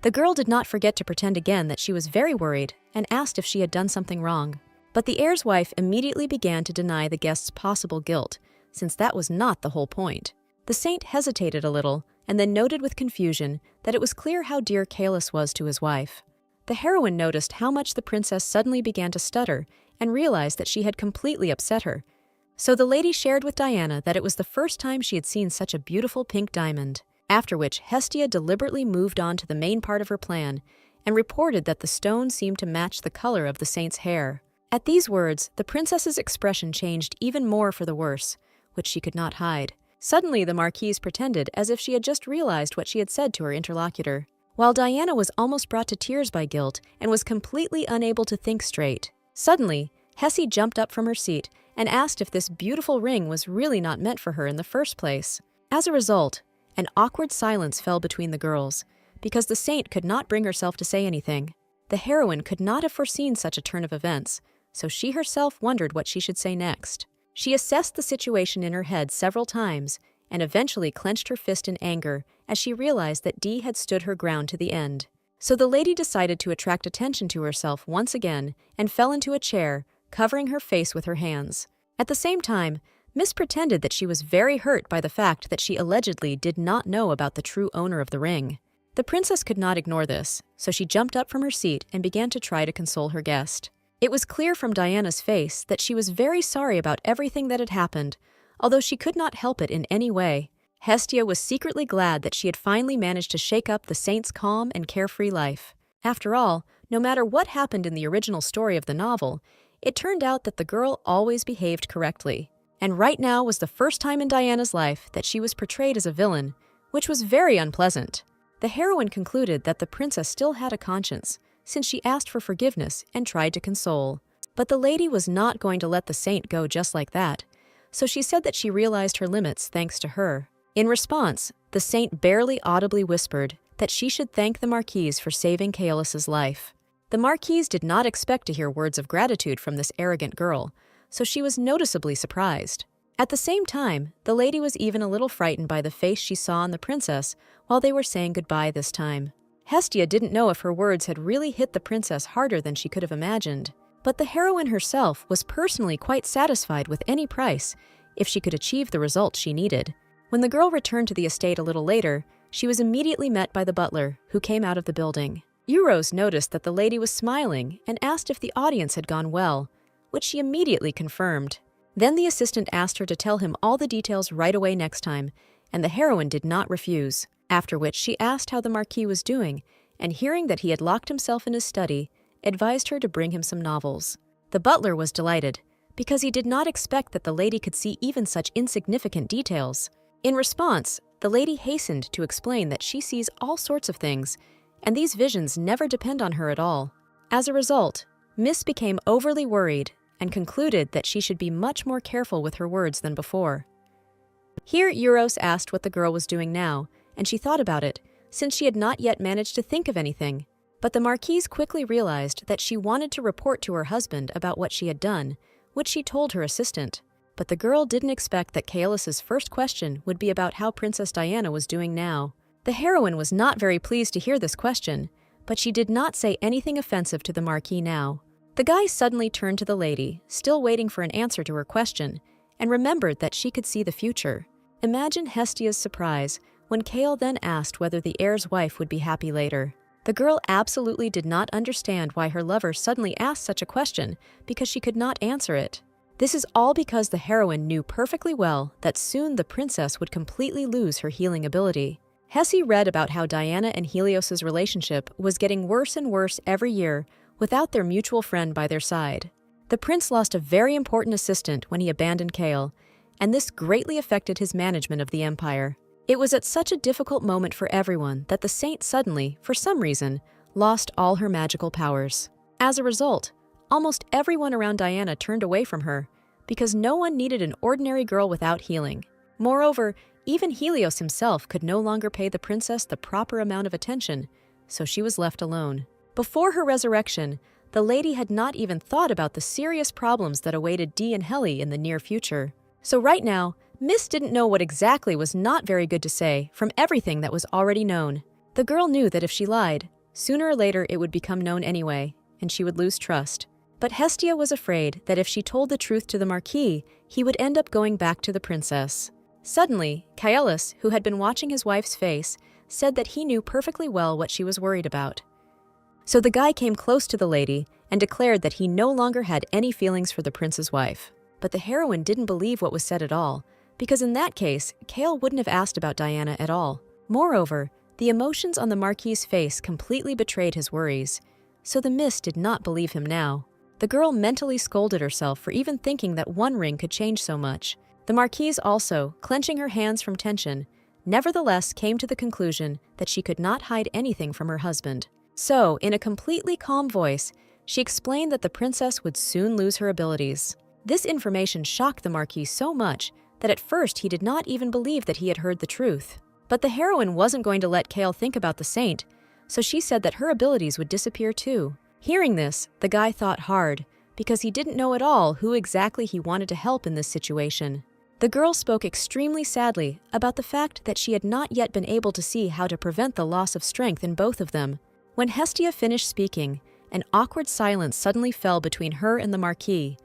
The girl did not forget to pretend again that she was very worried and asked if she had done something wrong. But the heir's wife immediately began to deny the guest's possible guilt, since that was not the whole point. The saint hesitated a little and then noted with confusion that it was clear how dear Kaelus was to his wife. The heroine noticed how much the princess suddenly began to stutter and realized that she had completely upset her. So the lady shared with Diana that it was the first time she had seen such a beautiful pink diamond, after which Hestia deliberately moved on to the main part of her plan and reported that the stone seemed to match the color of the saint's hair. At these words, the princess's expression changed even more for the worse, which she could not hide. Suddenly, the marquise pretended as if she had just realized what she had said to her interlocutor, while Diana was almost brought to tears by guilt and was completely unable to think straight. Suddenly, Hessie jumped up from her seat and asked if this beautiful ring was really not meant for her in the first place. As a result, an awkward silence fell between the girls, because the saint could not bring herself to say anything. The heroine could not have foreseen such a turn of events, so she herself wondered what she should say next. She assessed the situation in her head several times and eventually clenched her fist in anger as she realized that Dee had stood her ground to the end. So the lady decided to attract attention to herself once again and fell into a chair, covering her face with her hands. At the same time, Miss pretended that she was very hurt by the fact that she allegedly did not know about the true owner of the ring. The princess could not ignore this, so she jumped up from her seat and began to try to console her guest. It was clear from Diana's face that she was very sorry about everything that had happened, although she could not help it in any way. Hestia was secretly glad that she had finally managed to shake up the saint's calm and carefree life. After all, No matter what happened in the original story of the novel, it turned out that the girl always behaved correctly. And right now was the first time in Diana's life that she was portrayed as a villain, which was very unpleasant. The heroine concluded that the princess still had a conscience, since she asked for forgiveness and tried to console. But the lady was not going to let the saint go just like that, so she said that she realized her limits thanks to her. In response, the saint barely audibly whispered that she should thank the Marquise for saving Kaelus's life. The Marquise did not expect to hear words of gratitude from this arrogant girl, so she was noticeably surprised. At the same time, the lady was even a little frightened by the face she saw on the princess while they were saying goodbye this time. Hestia didn't know if her words had really hit the princess harder than she could have imagined, but the heroine herself was personally quite satisfied with any price if she could achieve the result she needed. When the girl returned to the estate a little later, she was immediately met by the butler, who came out of the building. Euros noticed that the lady was smiling and asked if the audience had gone well, which she immediately confirmed. Then the assistant asked her to tell him all the details right away next time, and the heroine did not refuse, after which she asked how the Marquis was doing, and hearing that he had locked himself in his study, advised her to bring him some novels. The butler was delighted, because he did not expect that the lady could see even such insignificant details. In response, the lady hastened to explain that she sees all sorts of things, and these visions never depend on her at all. As a result, Miss became overly worried and concluded that she should be much more careful with her words than before. Here Euros asked what the girl was doing now, and she thought about it, since she had not yet managed to think of anything. But the Marquise quickly realized that she wanted to report to her husband about what she had done, which she told her assistant. But the girl didn't expect that Kaelus's first question would be about how Princess Diana was doing now. The heroine was not very pleased to hear this question, but she did not say anything offensive to the Marquis now. The guy suddenly turned to the lady, still waiting for an answer to her question, and remembered that she could see the future. Imagine Hestia's surprise when Kael then asked whether the heir's wife would be happy later. The girl absolutely did not understand why her lover suddenly asked such a question, because she could not answer it. This is all because the heroine knew perfectly well that soon the princess would completely lose her healing ability. Hessie read about how Diana and Helios's relationship was getting worse and worse every year without their mutual friend by their side. The prince lost a very important assistant when he abandoned Kael, and this greatly affected his management of the empire. It was at such a difficult moment for everyone that the saint suddenly, for some reason, lost all her magical powers. As a result, almost everyone around Diana turned away from her, because no one needed an ordinary girl without healing. Moreover, even Helios himself could no longer pay the princess the proper amount of attention, so she was left alone. Before her resurrection, the lady had not even thought about the serious problems that awaited Dee and Helly in the near future. So right now, Miss didn't know what exactly was not very good to say from everything that was already known. The girl knew that if she lied, sooner or later it would become known anyway, and she would lose trust. But Hestia was afraid that if she told the truth to the Marquis, he would end up going back to the princess. Suddenly, Kaelus, who had been watching his wife's face, said that he knew perfectly well what she was worried about. So the guy came close to the lady and declared that he no longer had any feelings for the prince's wife. But the heroine didn't believe what was said at all, because in that case, Kael wouldn't have asked about Diana at all. Moreover, the emotions on the Marquis's face completely betrayed his worries, so the miss did not believe him now. The girl mentally scolded herself for even thinking that one ring could change so much. The Marquise also, clenching her hands from tension, nevertheless came to the conclusion that she could not hide anything from her husband. So, in a completely calm voice, she explained that the princess would soon lose her abilities. This information shocked the Marquis so much that at first he did not even believe that he had heard the truth. But the heroine wasn't going to let Kael think about the saint, so she said that her abilities would disappear too. Hearing this, the guy thought hard, because he didn't know at all who exactly he wanted to help in this situation. The girl spoke extremely sadly about the fact that she had not yet been able to see how to prevent the loss of strength in both of them. When Hestia finished speaking, an awkward silence suddenly fell between her and the Marquis,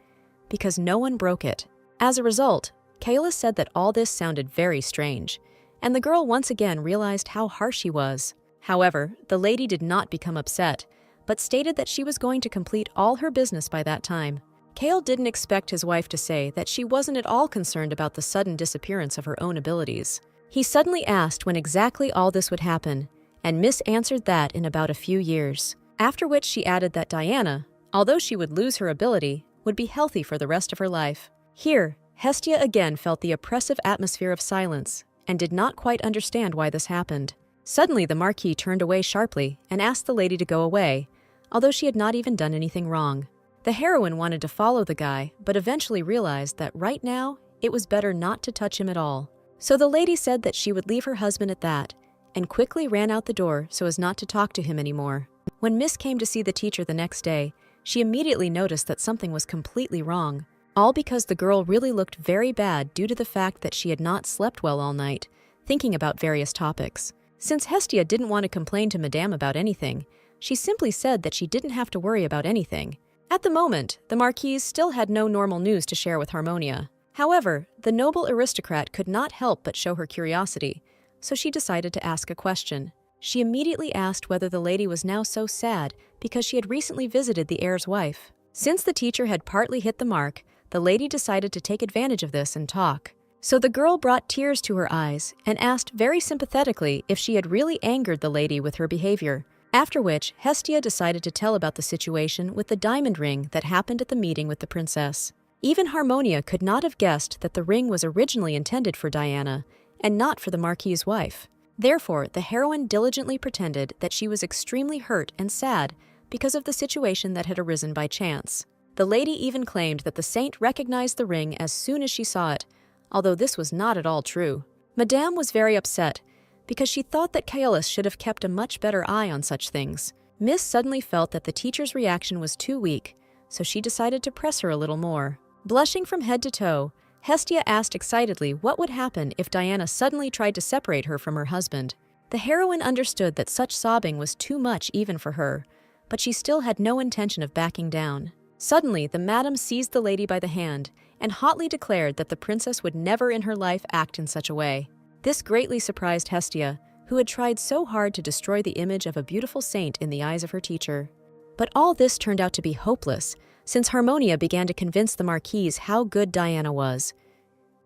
because no one broke it. As a result, Kaelus said that all this sounded very strange, and the girl once again realized how harsh he was. However, the lady did not become upset, but stated that she was going to complete all her business by that time. Kael didn't expect his wife to say that she wasn't at all concerned about the sudden disappearance of her own abilities. He suddenly asked when exactly all this would happen, and Miss answered that in about a few years. After which she added that Diana, although she would lose her ability, would be healthy for the rest of her life. Here, Hestia again felt the oppressive atmosphere of silence and did not quite understand why this happened. Suddenly, the Marquis turned away sharply and asked the lady to go away, although she had not even done anything wrong. The heroine wanted to follow the guy, but eventually realized that right now, it was better not to touch him at all. So the lady said that she would leave her husband at that, and quickly ran out the door so as not to talk to him anymore. When Miss came to see the teacher the next day, she immediately noticed that something was completely wrong, all because the girl really looked very bad due to the fact that she had not slept well all night, thinking about various topics. Since Hestia didn't want to complain to Madame about anything, she simply said that she didn't have to worry about anything. At the moment, the Marquise still had no normal news to share with Harmonia. However, the noble aristocrat could not help but show her curiosity, so she decided to ask a question. She immediately asked whether the lady was now so sad because she had recently visited the heir's wife. Since the teacher had partly hit the mark, the lady decided to take advantage of this and talk. So the girl brought tears to her eyes and asked very sympathetically if she had really angered the lady with her behavior. After which, Hestia decided to tell about the situation with the diamond ring that happened at the meeting with the princess. Even Harmonia could not have guessed that the ring was originally intended for Diana and not for the Marquis's wife. Therefore, the heroine diligently pretended that she was extremely hurt and sad because of the situation that had arisen by chance. The lady even claimed that the saint recognized the ring as soon as she saw it, although this was not at all true. Madame was very upset because she thought that Kaelus should have kept a much better eye on such things. Miss suddenly felt that the teacher's reaction was too weak, so she decided to press her a little more. Blushing from head to toe, Hestia asked excitedly what would happen if Diana suddenly tried to separate her from her husband. The heroine understood that such sobbing was too much even for her, but she still had no intention of backing down. Suddenly, the madam seized the lady by the hand and hotly declared that the princess would never in her life act in such a way. This greatly surprised Hestia, who had tried so hard to destroy the image of a beautiful saint in the eyes of her teacher. But all this turned out to be hopeless, since Harmonia began to convince the Marquise how good Diana was.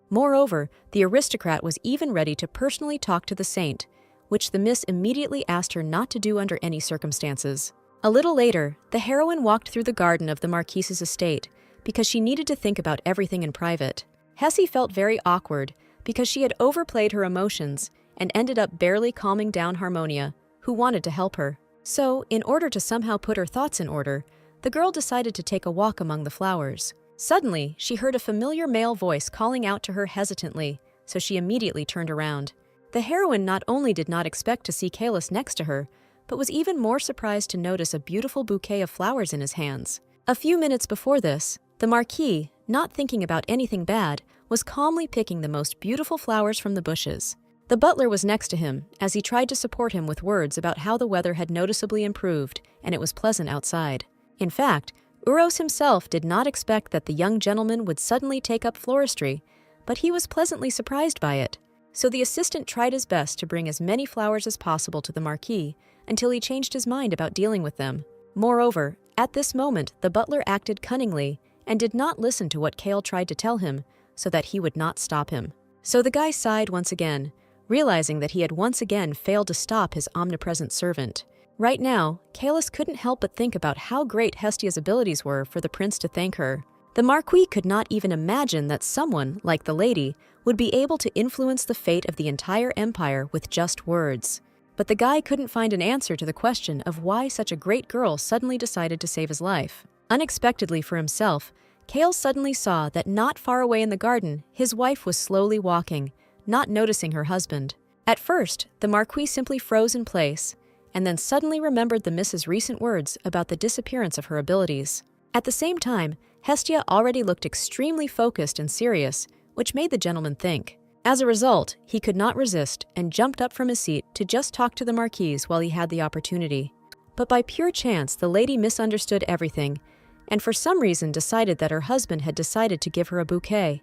Moreover, the aristocrat was even ready to personally talk to the saint, which the miss immediately asked her not to do under any circumstances. A little later, the heroine walked through the garden of the Marquise's estate because she needed to think about everything in private. Hessie felt very awkward because she had overplayed her emotions and ended up barely calming down Harmonia, who wanted to help her. So, in order to somehow put her thoughts in order, the girl decided to take a walk among the flowers. Suddenly, she heard a familiar male voice calling out to her hesitantly, so she immediately turned around. The heroine not only did not expect to see Kaelus next to her, but was even more surprised to notice a beautiful bouquet of flowers in his hands. A few minutes before this, the Marquis, not thinking about anything bad, was calmly picking the most beautiful flowers from the bushes. The butler was next to him, as he tried to support him with words about how the weather had noticeably improved and it was pleasant outside. In fact, Uros himself did not expect that the young gentleman would suddenly take up floristry, but he was pleasantly surprised by it. So the assistant tried his best to bring as many flowers as possible to the Marquis until he changed his mind about dealing with them. Moreover, at this moment, the butler acted cunningly and did not listen to what Kael tried to tell him so that he would not stop him. So the guy sighed once again, realizing that he had once again failed to stop his omnipresent servant. Right now, Kaelus couldn't help but think about how great Hestia's abilities were for the prince to thank her. The Marquis could not even imagine that someone, like the lady, would be able to influence the fate of the entire empire with just words. But the guy couldn't find an answer to the question of why such a great girl suddenly decided to save his life. Unexpectedly for himself, Kael suddenly saw that not far away in the garden, his wife was slowly walking, not noticing her husband. At first, the Marquis simply froze in place, and then suddenly remembered the Miss's recent words about the disappearance of her abilities. At the same time, Hestia already looked extremely focused and serious, which made the gentleman think. As a result, he could not resist and jumped up from his seat to just talk to the Marquise while he had the opportunity. But by pure chance, the lady misunderstood everything, and for some reason decided that her husband had decided to give her a bouquet.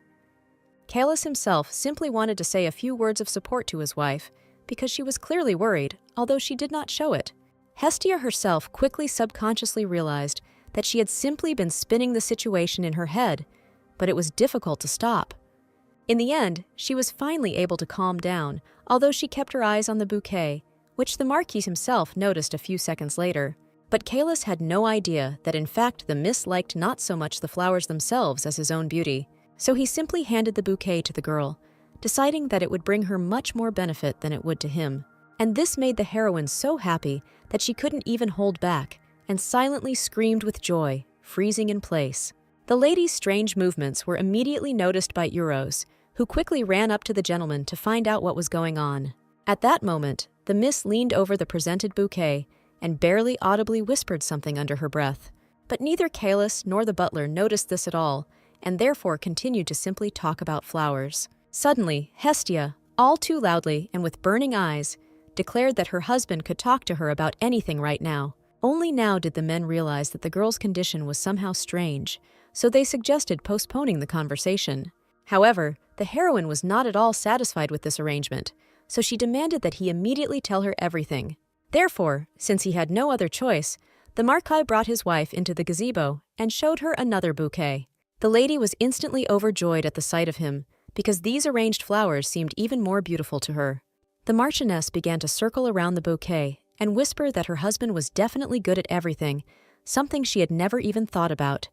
Kaelus himself simply wanted to say a few words of support to his wife, because she was clearly worried, although she did not show it. Hestia herself quickly subconsciously realized that she had simply been spinning the situation in her head, but it was difficult to stop. In the end, she was finally able to calm down, although she kept her eyes on the bouquet, which the Marquis himself noticed a few seconds later. But Kaelus had no idea that in fact the miss liked not so much the flowers themselves as his own beauty, so he simply handed the bouquet to the girl, deciding that it would bring her much more benefit than it would to him. And this made the heroine so happy that she couldn't even hold back, and silently screamed with joy, freezing in place. The lady's strange movements were immediately noticed by Euros, who quickly ran up to the gentleman to find out what was going on. At that moment, the miss leaned over the presented bouquet and barely audibly whispered something under her breath. But neither Kaelus nor the butler noticed this at all, and therefore continued to simply talk about flowers. Suddenly, Hestia, all too loudly and with burning eyes, declared that her husband could talk to her about anything right now. Only now did the men realize that the girl's condition was somehow strange, so they suggested postponing the conversation. However, the heroine was not at all satisfied with this arrangement, so she demanded that he immediately tell her everything. Therefore, since he had no other choice, the Marquis brought his wife into the gazebo and showed her another bouquet. The lady was instantly overjoyed at the sight of him, because these arranged flowers seemed even more beautiful to her. The Marchioness began to circle around the bouquet and whisper that her husband was definitely good at everything, something she had never even thought about.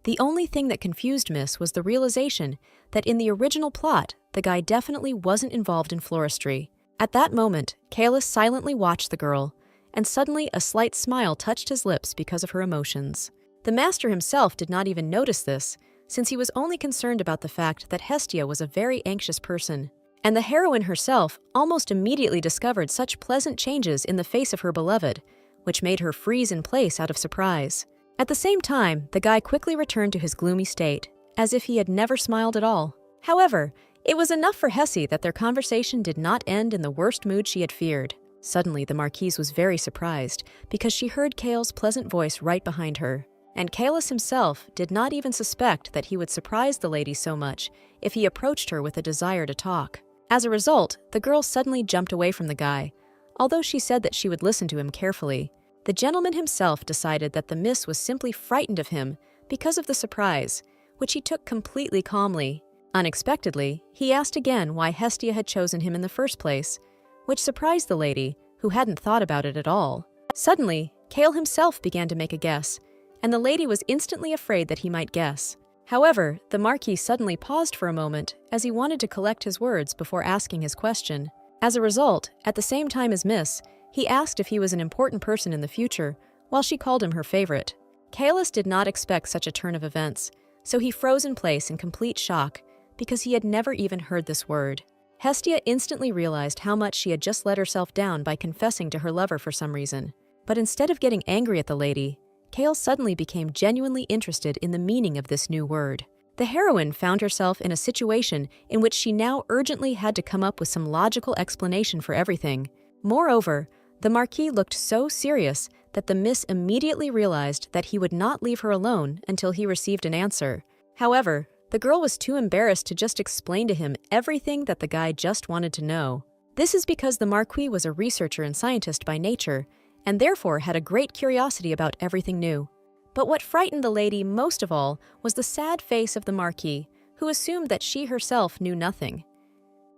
The only thing that confused Miss was the realization that in the original plot, the guy definitely wasn't involved in floristry. At that moment, Kaelus silently watched the girl, and suddenly a slight smile touched his lips because of her emotions. The master himself did not even notice this, since he was only concerned about the fact that Hestia was a very anxious person. And the heroine herself almost immediately discovered such pleasant changes in the face of her beloved, which made her freeze in place out of surprise. At the same time, the guy quickly returned to his gloomy state, as if he had never smiled at all. However, it was enough for Hessie that their conversation did not end in the worst mood she had feared. Suddenly, the Marquise was very surprised, because she heard Kael's pleasant voice right behind her. And Kaelus himself did not even suspect that he would surprise the lady so much if he approached her with a desire to talk. As a result, the girl suddenly jumped away from the guy, although she said that she would listen to him carefully. The gentleman himself decided that the miss was simply frightened of him because of the surprise, which he took completely calmly. Unexpectedly, he asked again why Hestia had chosen him in the first place, which surprised the lady, who hadn't thought about it at all. Suddenly, Kael himself began to make a guess, and the lady was instantly afraid that he might guess. However, the Marquis suddenly paused for a moment as he wanted to collect his words before asking his question. As a result, at the same time as Miss, he asked if he was an important person in the future, while she called him her favorite. Kaelus did not expect such a turn of events, so he froze in place in complete shock because he had never even heard this word. Hestia instantly realized how much she had just let herself down by confessing to her lover for some reason. But instead of getting angry at the lady, Kael suddenly became genuinely interested in the meaning of this new word. The heroine found herself in a situation in which she now urgently had to come up with some logical explanation for everything. Moreover, the Marquis looked so serious that the miss immediately realized that he would not leave her alone until he received an answer. However, the girl was too embarrassed to just explain to him everything that the guy just wanted to know. This is because the Marquis was a researcher and scientist by nature, and therefore had a great curiosity about everything new. But what frightened the lady most of all was the sad face of the Marquis, who assumed that she herself knew nothing.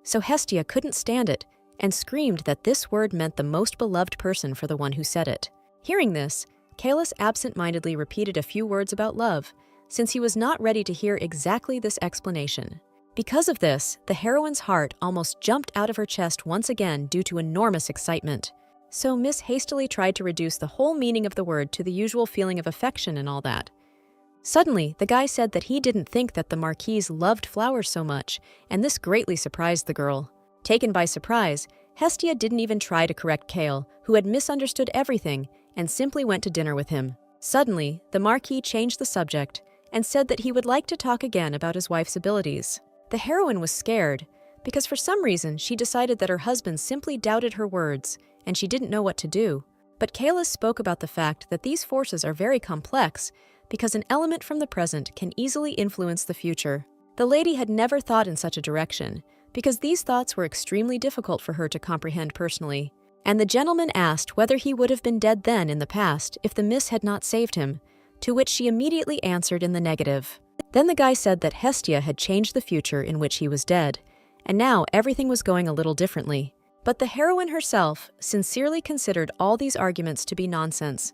So Hestia couldn't stand it, and screamed that this word meant the most beloved person for the one who said it. Hearing this, Kaelus absent-mindedly repeated a few words about love, since he was not ready to hear exactly this explanation. Because of this, the heroine's heart almost jumped out of her chest once again due to enormous excitement. So Miss hastily tried to reduce the whole meaning of the word to the usual feeling of affection and all that. Suddenly, the guy said that he didn't think that the Marquise loved flowers so much, and this greatly surprised the girl. Taken by surprise, Hestia didn't even try to correct Kael, who had misunderstood everything, and simply went to dinner with him. Suddenly, the Marquis changed the subject and said that he would like to talk again about his wife's abilities. The heroine was scared, because for some reason she decided that her husband simply doubted her words, and she didn't know what to do. But Kaelus spoke about the fact that these forces are very complex, because an element from the present can easily influence the future. The lady had never thought in such a direction, because these thoughts were extremely difficult for her to comprehend personally. And the gentleman asked whether he would have been dead then in the past if the miss had not saved him, to which she immediately answered in the negative. Then the guy said that Hestia had changed the future in which he was dead, and now everything was going a little differently. But the heroine herself sincerely considered all these arguments to be nonsense,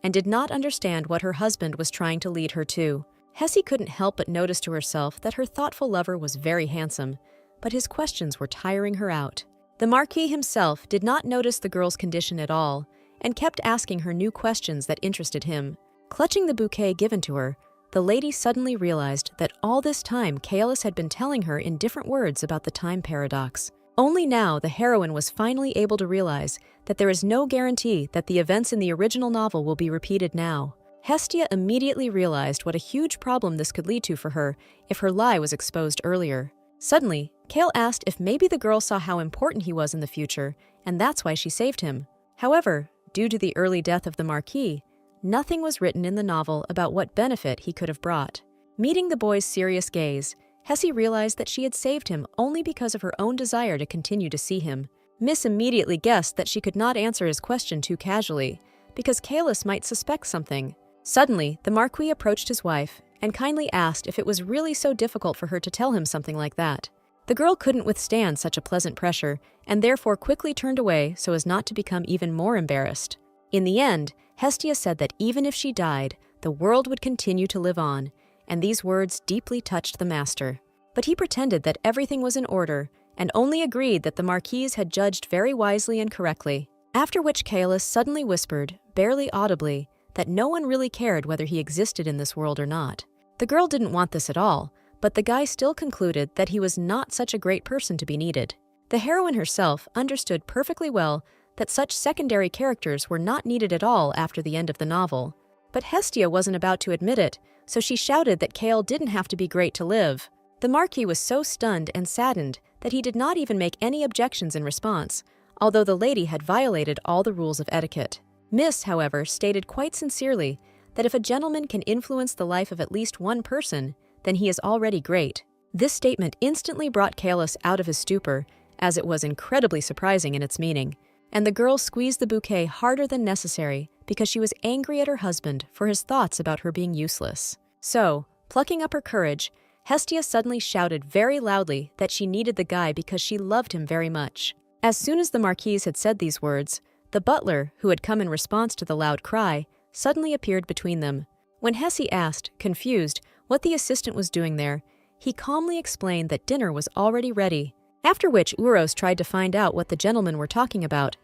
and did not understand what her husband was trying to lead her to. Hessie couldn't help but notice to herself that her thoughtful lover was very handsome, but his questions were tiring her out. The Marquis himself did not notice the girl's condition at all, and kept asking her new questions that interested him. Clutching the bouquet given to her, the lady suddenly realized that all this time Kaelus had been telling her in different words about the time paradox. Only now the heroine was finally able to realize that there is no guarantee that the events in the original novel will be repeated now. Hestia immediately realized what a huge problem this could lead to for her if her lie was exposed earlier. Suddenly, Kael asked if maybe the girl saw how important he was in the future, and that's why she saved him. However, due to the early death of the Marquis, nothing was written in the novel about what benefit he could have brought. Meeting the boy's serious gaze, Hessie realized that she had saved him only because of her own desire to continue to see him. Miss immediately guessed that she could not answer his question too casually, because Kaelus might suspect something. Suddenly, the Marquis approached his wife and kindly asked if it was really so difficult for her to tell him something like that. The girl couldn't withstand such a pleasant pressure and therefore quickly turned away so as not to become even more embarrassed. In the end, Hestia said that even if she died, the world would continue to live on, and these words deeply touched the master. But he pretended that everything was in order and only agreed that the Marquis had judged very wisely and correctly, after which Kaelus suddenly whispered, barely audibly, that no one really cared whether he existed in this world or not. The girl didn't want this at all, but the guy still concluded that he was not such a great person to be needed. The heroine herself understood perfectly well that such secondary characters were not needed at all after the end of the novel. But Hestia wasn't about to admit it, so she shouted that Kael didn't have to be great to live. The Marquis was so stunned and saddened that he did not even make any objections in response, although the lady had violated all the rules of etiquette. Miss, however, stated quite sincerely that if a gentleman can influence the life of at least one person, then he is already great. This statement instantly brought Kaelus out of his stupor, as it was incredibly surprising in its meaning, and the girl squeezed the bouquet harder than necessary because she was angry at her husband for his thoughts about her being useless. So, plucking up her courage, Hestia suddenly shouted very loudly that she needed the guy because she loved him very much. As soon as the Marquis had said these words, the butler, who had come in response to the loud cry, suddenly appeared between them. When Hessie asked, confused, what the assistant was doing there, he calmly explained that dinner was already ready, after which Uros tried to find out what the gentlemen were talking about,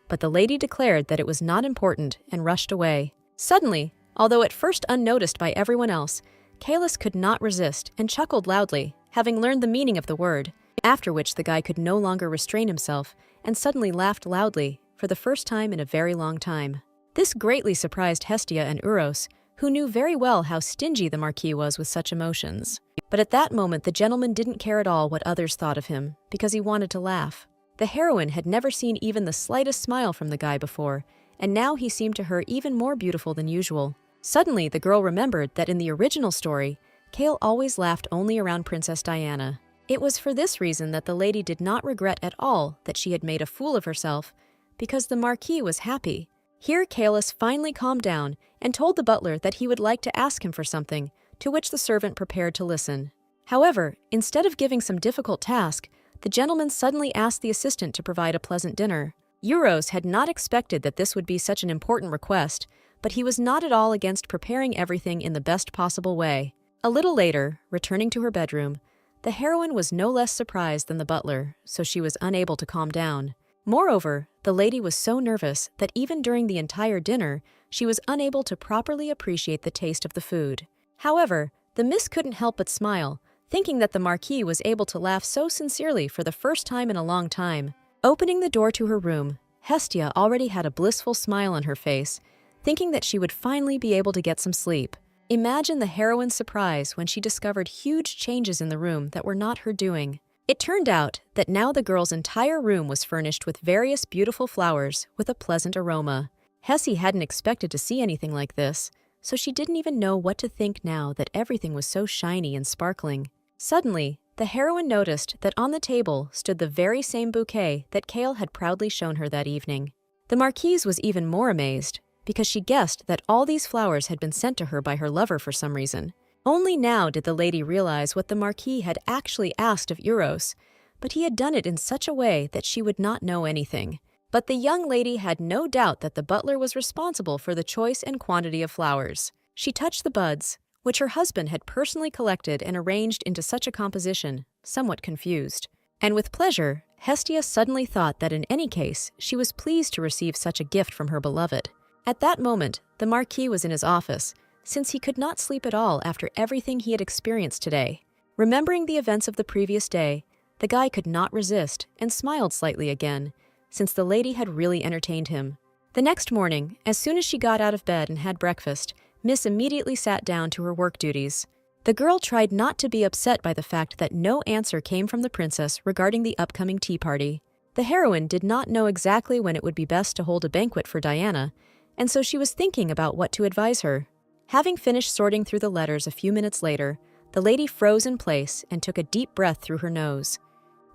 but the lady declared that it was not important and rushed away. Suddenly, although at first unnoticed by everyone else, Kaelus could not resist and chuckled loudly, having learned the meaning of the word, after which the guy could no longer restrain himself and suddenly laughed loudly for the first time in a very long time. This greatly surprised Hestia and Uros, who knew very well how stingy the Marquis was with such emotions. But at that moment the gentleman didn't care at all what others thought of him, because he wanted to laugh. The heroine had never seen even the slightest smile from the guy before, and now he seemed to her even more beautiful than usual. Suddenly, the girl remembered that in the original story, Kael always laughed only around Princess Diana. It was for this reason that the lady did not regret at all that she had made a fool of herself, because the Marquis was happy. Here Kaelus finally calmed down and told the butler that he would like to ask him for something, to which the servant prepared to listen. However, instead of giving some difficult task, the gentleman suddenly asked the assistant to provide a pleasant dinner. Uros had not expected that this would be such an important request, but he was not at all against preparing everything in the best possible way. A little later, returning to her bedroom, the heroine was no less surprised than the butler, so she was unable to calm down. Moreover, the lady was so nervous that even during the entire dinner, she was unable to properly appreciate the taste of the food. However, the miss couldn't help but smile, thinking that the Marquis was able to laugh so sincerely for the first time in a long time. Opening the door to her room, Hestia already had a blissful smile on her face, thinking that she would finally be able to get some sleep. Imagine the heroine's surprise when she discovered huge changes in the room that were not her doing. It turned out that now the girl's entire room was furnished with various beautiful flowers with a pleasant aroma. Hessie hadn't expected to see anything like this, so she didn't even know what to think now that everything was so shiny and sparkling. Suddenly, the heroine noticed that on the table stood the very same bouquet that Kael had proudly shown her that evening. The Marquise was even more amazed, because she guessed that all these flowers had been sent to her by her lover for some reason. Only now did the lady realize what the Marquis had actually asked of Uros, but he had done it in such a way that she would not know anything. But the young lady had no doubt that the butler was responsible for the choice and quantity of flowers. She touched the buds, which her husband had personally collected and arranged into such a composition, somewhat confused. And with pleasure, Hestia suddenly thought that in any case, she was pleased to receive such a gift from her beloved. At that moment, the Marquis was in his office, since he could not sleep at all after everything he had experienced today. Remembering the events of the previous day, the guy could not resist and smiled slightly again, since the lady had really entertained him. The next morning, as soon as she got out of bed and had breakfast, Miss immediately sat down to her work duties. The girl tried not to be upset by the fact that no answer came from the princess regarding the upcoming tea party. The heroine did not know exactly when it would be best to hold a banquet for Diana, and so she was thinking about what to advise her. Having finished sorting through the letters a few minutes later, the lady froze in place and took a deep breath through her nose.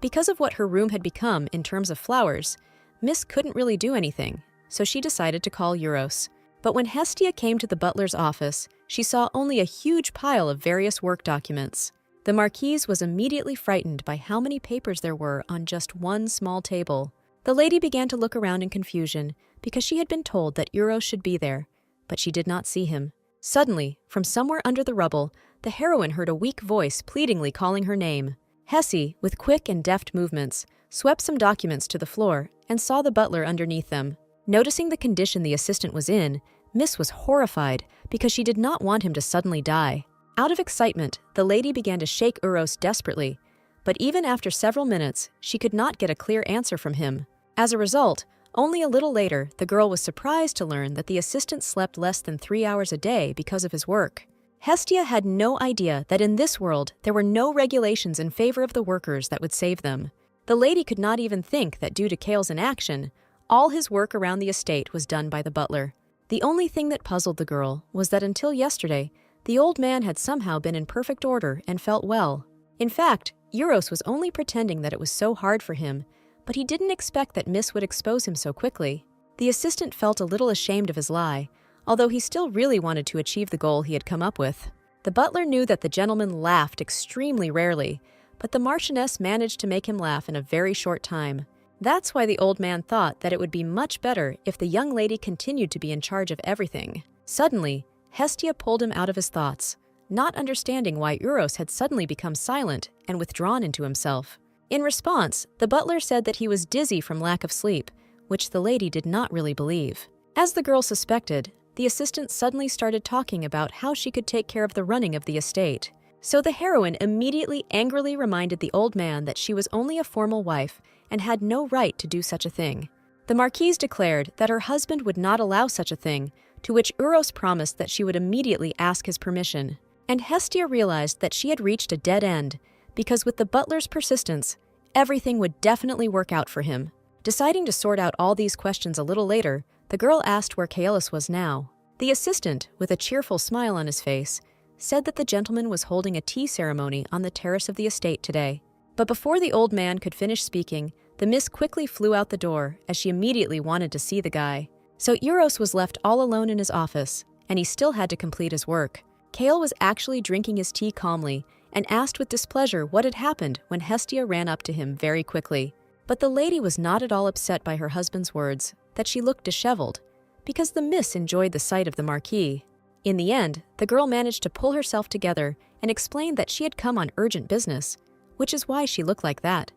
Because of what her room had become in terms of flowers, Miss couldn't really do anything, so she decided to call Euros. But when Hestia came to the butler's office, she saw only a huge pile of various work documents. The Marquise was immediately frightened by how many papers there were on just one small table. The lady began to look around in confusion because she had been told that Euros should be there, but she did not see him. Suddenly, from somewhere under the rubble, the heroine heard a weak voice pleadingly calling her name. Hessie, with quick and deft movements, swept some documents to the floor and saw the butler underneath them. Noticing the condition the assistant was in, Miss was horrified because she did not want him to suddenly die. Out of excitement, the lady began to shake Euros desperately, but even after several minutes, she could not get a clear answer from him. As a result, only a little later, the girl was surprised to learn that the assistant slept less than 3 hours a day because of his work. Hestia had no idea that in this world there were no regulations in favor of the workers that would save them. The lady could not even think that due to Kael's inaction, all his work around the estate was done by the butler. The only thing that puzzled the girl was that until yesterday, the old man had somehow been in perfect order and felt well. In fact, Euros was only pretending that it was so hard for him, but he didn't expect that Miss would expose him so quickly. The assistant felt a little ashamed of his lie, although he still really wanted to achieve the goal he had come up with. The butler knew that the gentleman laughed extremely rarely, but the Marchioness managed to make him laugh in a very short time. That's why the old man thought that it would be much better if the young lady continued to be in charge of everything. Suddenly, Hestia pulled him out of his thoughts, not understanding why Euros had suddenly become silent and withdrawn into himself. In response, the butler said that he was dizzy from lack of sleep, which the lady did not really believe. As the girl suspected, the assistant suddenly started talking about how she could take care of the running of the estate. So the heroine immediately angrily reminded the old man that she was only a formal wife and had no right to do such a thing. The Marquise declared that her husband would not allow such a thing, to which Euros promised that she would immediately ask his permission. And Hestia realized that she had reached a dead end, because with the butler's persistence, everything would definitely work out for him. Deciding to sort out all these questions a little later, the girl asked where Kaelus was now. The assistant, with a cheerful smile on his face, said that the gentleman was holding a tea ceremony on the terrace of the estate today. But before the old man could finish speaking, the miss quickly flew out the door as she immediately wanted to see the guy. So Euros was left all alone in his office, and he still had to complete his work. Kael was actually drinking his tea calmly and asked with displeasure what had happened when Hestia ran up to him very quickly. But the lady was not at all upset by her husband's words, that she looked disheveled, because the miss enjoyed the sight of the Marquis. In the end, the girl managed to pull herself together and explained that she had come on urgent business, which is why she looked like that.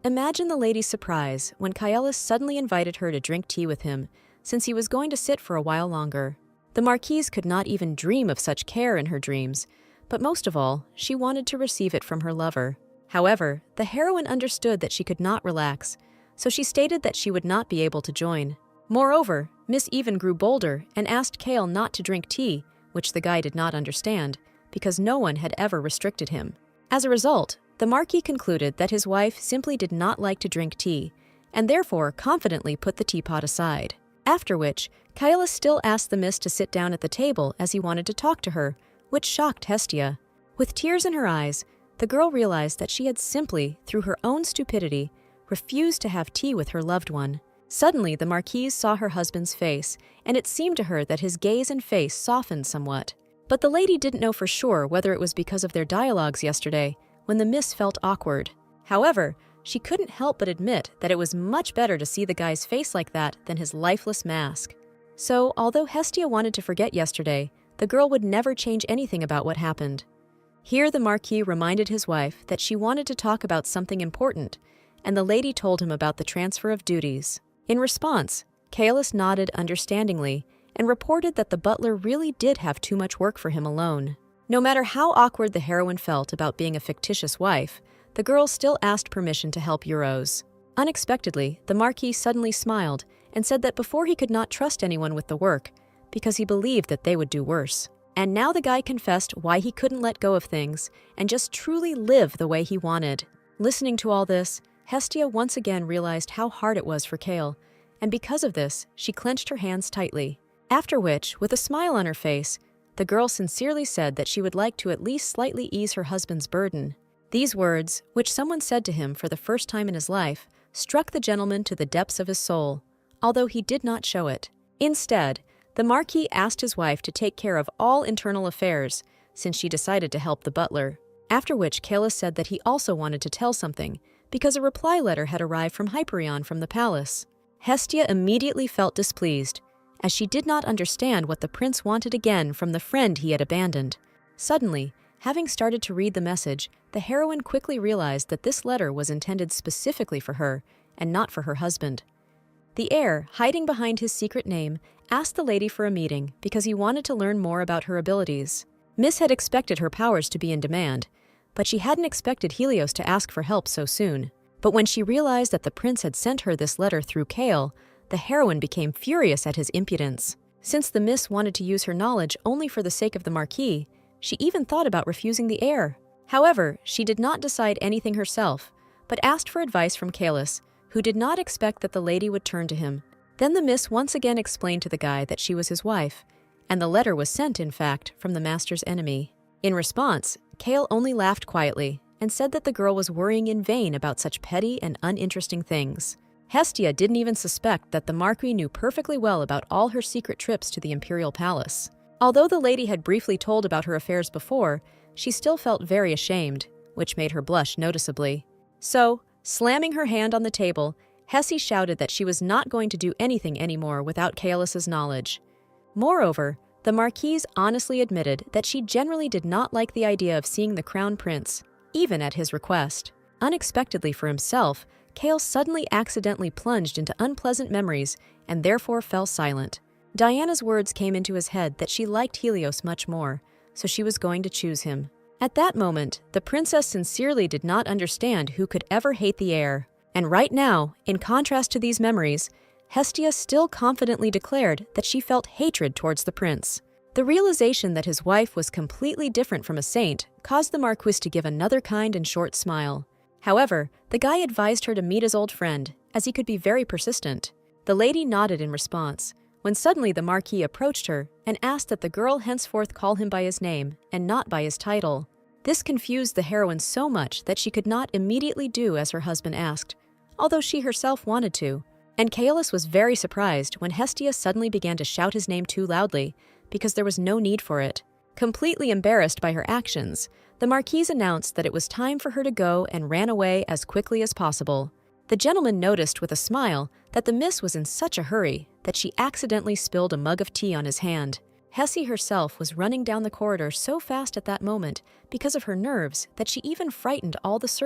Imagine the lady's surprise when Kaelus suddenly invited her to drink tea with him, since he was going to sit for a while longer. The Marquise could not even dream of such care in her dreams, but most of all, she wanted to receive it from her lover. However, the heroine understood that she could not relax, so she stated that she would not be able to join. Moreover, Miss even grew bolder and asked Kael not to drink tea, which the guy did not understand, because no one had ever restricted him. As a result, the Marquis concluded that his wife simply did not like to drink tea, and therefore confidently put the teapot aside. After which, Kaelus still asked the miss to sit down at the table as he wanted to talk to her, which shocked Hestia. With tears in her eyes, the girl realized that she had simply, through her own stupidity, refused to have tea with her loved one. Suddenly, the Marquise saw her husband's face, and it seemed to her that his gaze and face softened somewhat. But the lady didn't know for sure whether it was because of their dialogues yesterday, when the miss felt awkward. However, She couldn't help but admit that it was much better to see the guy's face like that than his lifeless mask. So, although Hestia wanted to forget yesterday, the girl would never change anything about what happened. Here the Marquis reminded his wife that she wanted to talk about something important, and the lady told him about the transfer of duties. In response, Kaelus nodded understandingly and reported that the butler really did have too much work for him alone. No matter how awkward the heroine felt about being a fictitious wife, the girl still asked permission to help Euros. Unexpectedly, the Marquis suddenly smiled and said that before he could not trust anyone with the work because he believed that they would do worse. And now the guy confessed why he couldn't let go of things and just truly live the way he wanted. Listening to all this, Hestia once again realized how hard it was for Kael, and because of this, she clenched her hands tightly. After which, with a smile on her face, the girl sincerely said that she would like to at least slightly ease her husband's burden. These words, which someone said to him for the first time in his life, struck the gentleman to the depths of his soul, although he did not show it. Instead, the Marquis asked his wife to take care of all internal affairs, since she decided to help the butler. After which Kaelus said that he also wanted to tell something, because a reply letter had arrived from Hyperion from the palace. Hestia immediately felt displeased, as she did not understand what the prince wanted again from the friend he had abandoned. Suddenly, having started to read the message, the heroine quickly realized that this letter was intended specifically for her, and not for her husband. The heir, hiding behind his secret name, asked the lady for a meeting because he wanted to learn more about her abilities. Miss had expected her powers to be in demand, but she hadn't expected Helios to ask for help so soon. But when she realized that the prince had sent her this letter through Kael, the heroine became furious at his impudence. Since the miss wanted to use her knowledge only for the sake of the Marquis, she even thought about refusing the heir. However, she did not decide anything herself, but asked for advice from Kaelus, who did not expect that the lady would turn to him. Then the miss once again explained to the guy that she was his wife, and the letter was sent, in fact, from the master's enemy. In response, Kael only laughed quietly and said that the girl was worrying in vain about such petty and uninteresting things. Hestia didn't even suspect that the Marquis knew perfectly well about all her secret trips to the imperial palace. Although the lady had briefly told about her affairs before, she still felt very ashamed, which made her blush noticeably. So, slamming her hand on the table, Hessie shouted that she was not going to do anything anymore without Kaelus's knowledge. Moreover, the Marquise honestly admitted that she generally did not like the idea of seeing the crown prince, even at his request. Unexpectedly for himself, Kael suddenly accidentally plunged into unpleasant memories and therefore fell silent. Diana's words came into his head that she liked Helios much more, so she was going to choose him. At that moment, the princess sincerely did not understand who could ever hate the heir. And right now, in contrast to these memories, Hestia still confidently declared that she felt hatred towards the prince. The realization that his wife was completely different from a saint caused the Marquis to give another kind and short smile. However, the guy advised her to meet his old friend, as he could be very persistent. The lady nodded in response, when suddenly the Marquis approached her and asked that the girl henceforth call him by his name and not by his title. This confused the heroine so much that she could not immediately do as her husband asked, although she herself wanted to. And Kaelus was very surprised when Hestia suddenly began to shout his name too loudly, because there was no need for it. Completely embarrassed by her actions, the Marquise announced that it was time for her to go and ran away as quickly as possible. The gentleman noticed with a smile that the miss was in such a hurry that she accidentally spilled a mug of tea on his hand. Hessie herself was running down the corridor so fast at that moment because of her nerves that she even frightened all the servants.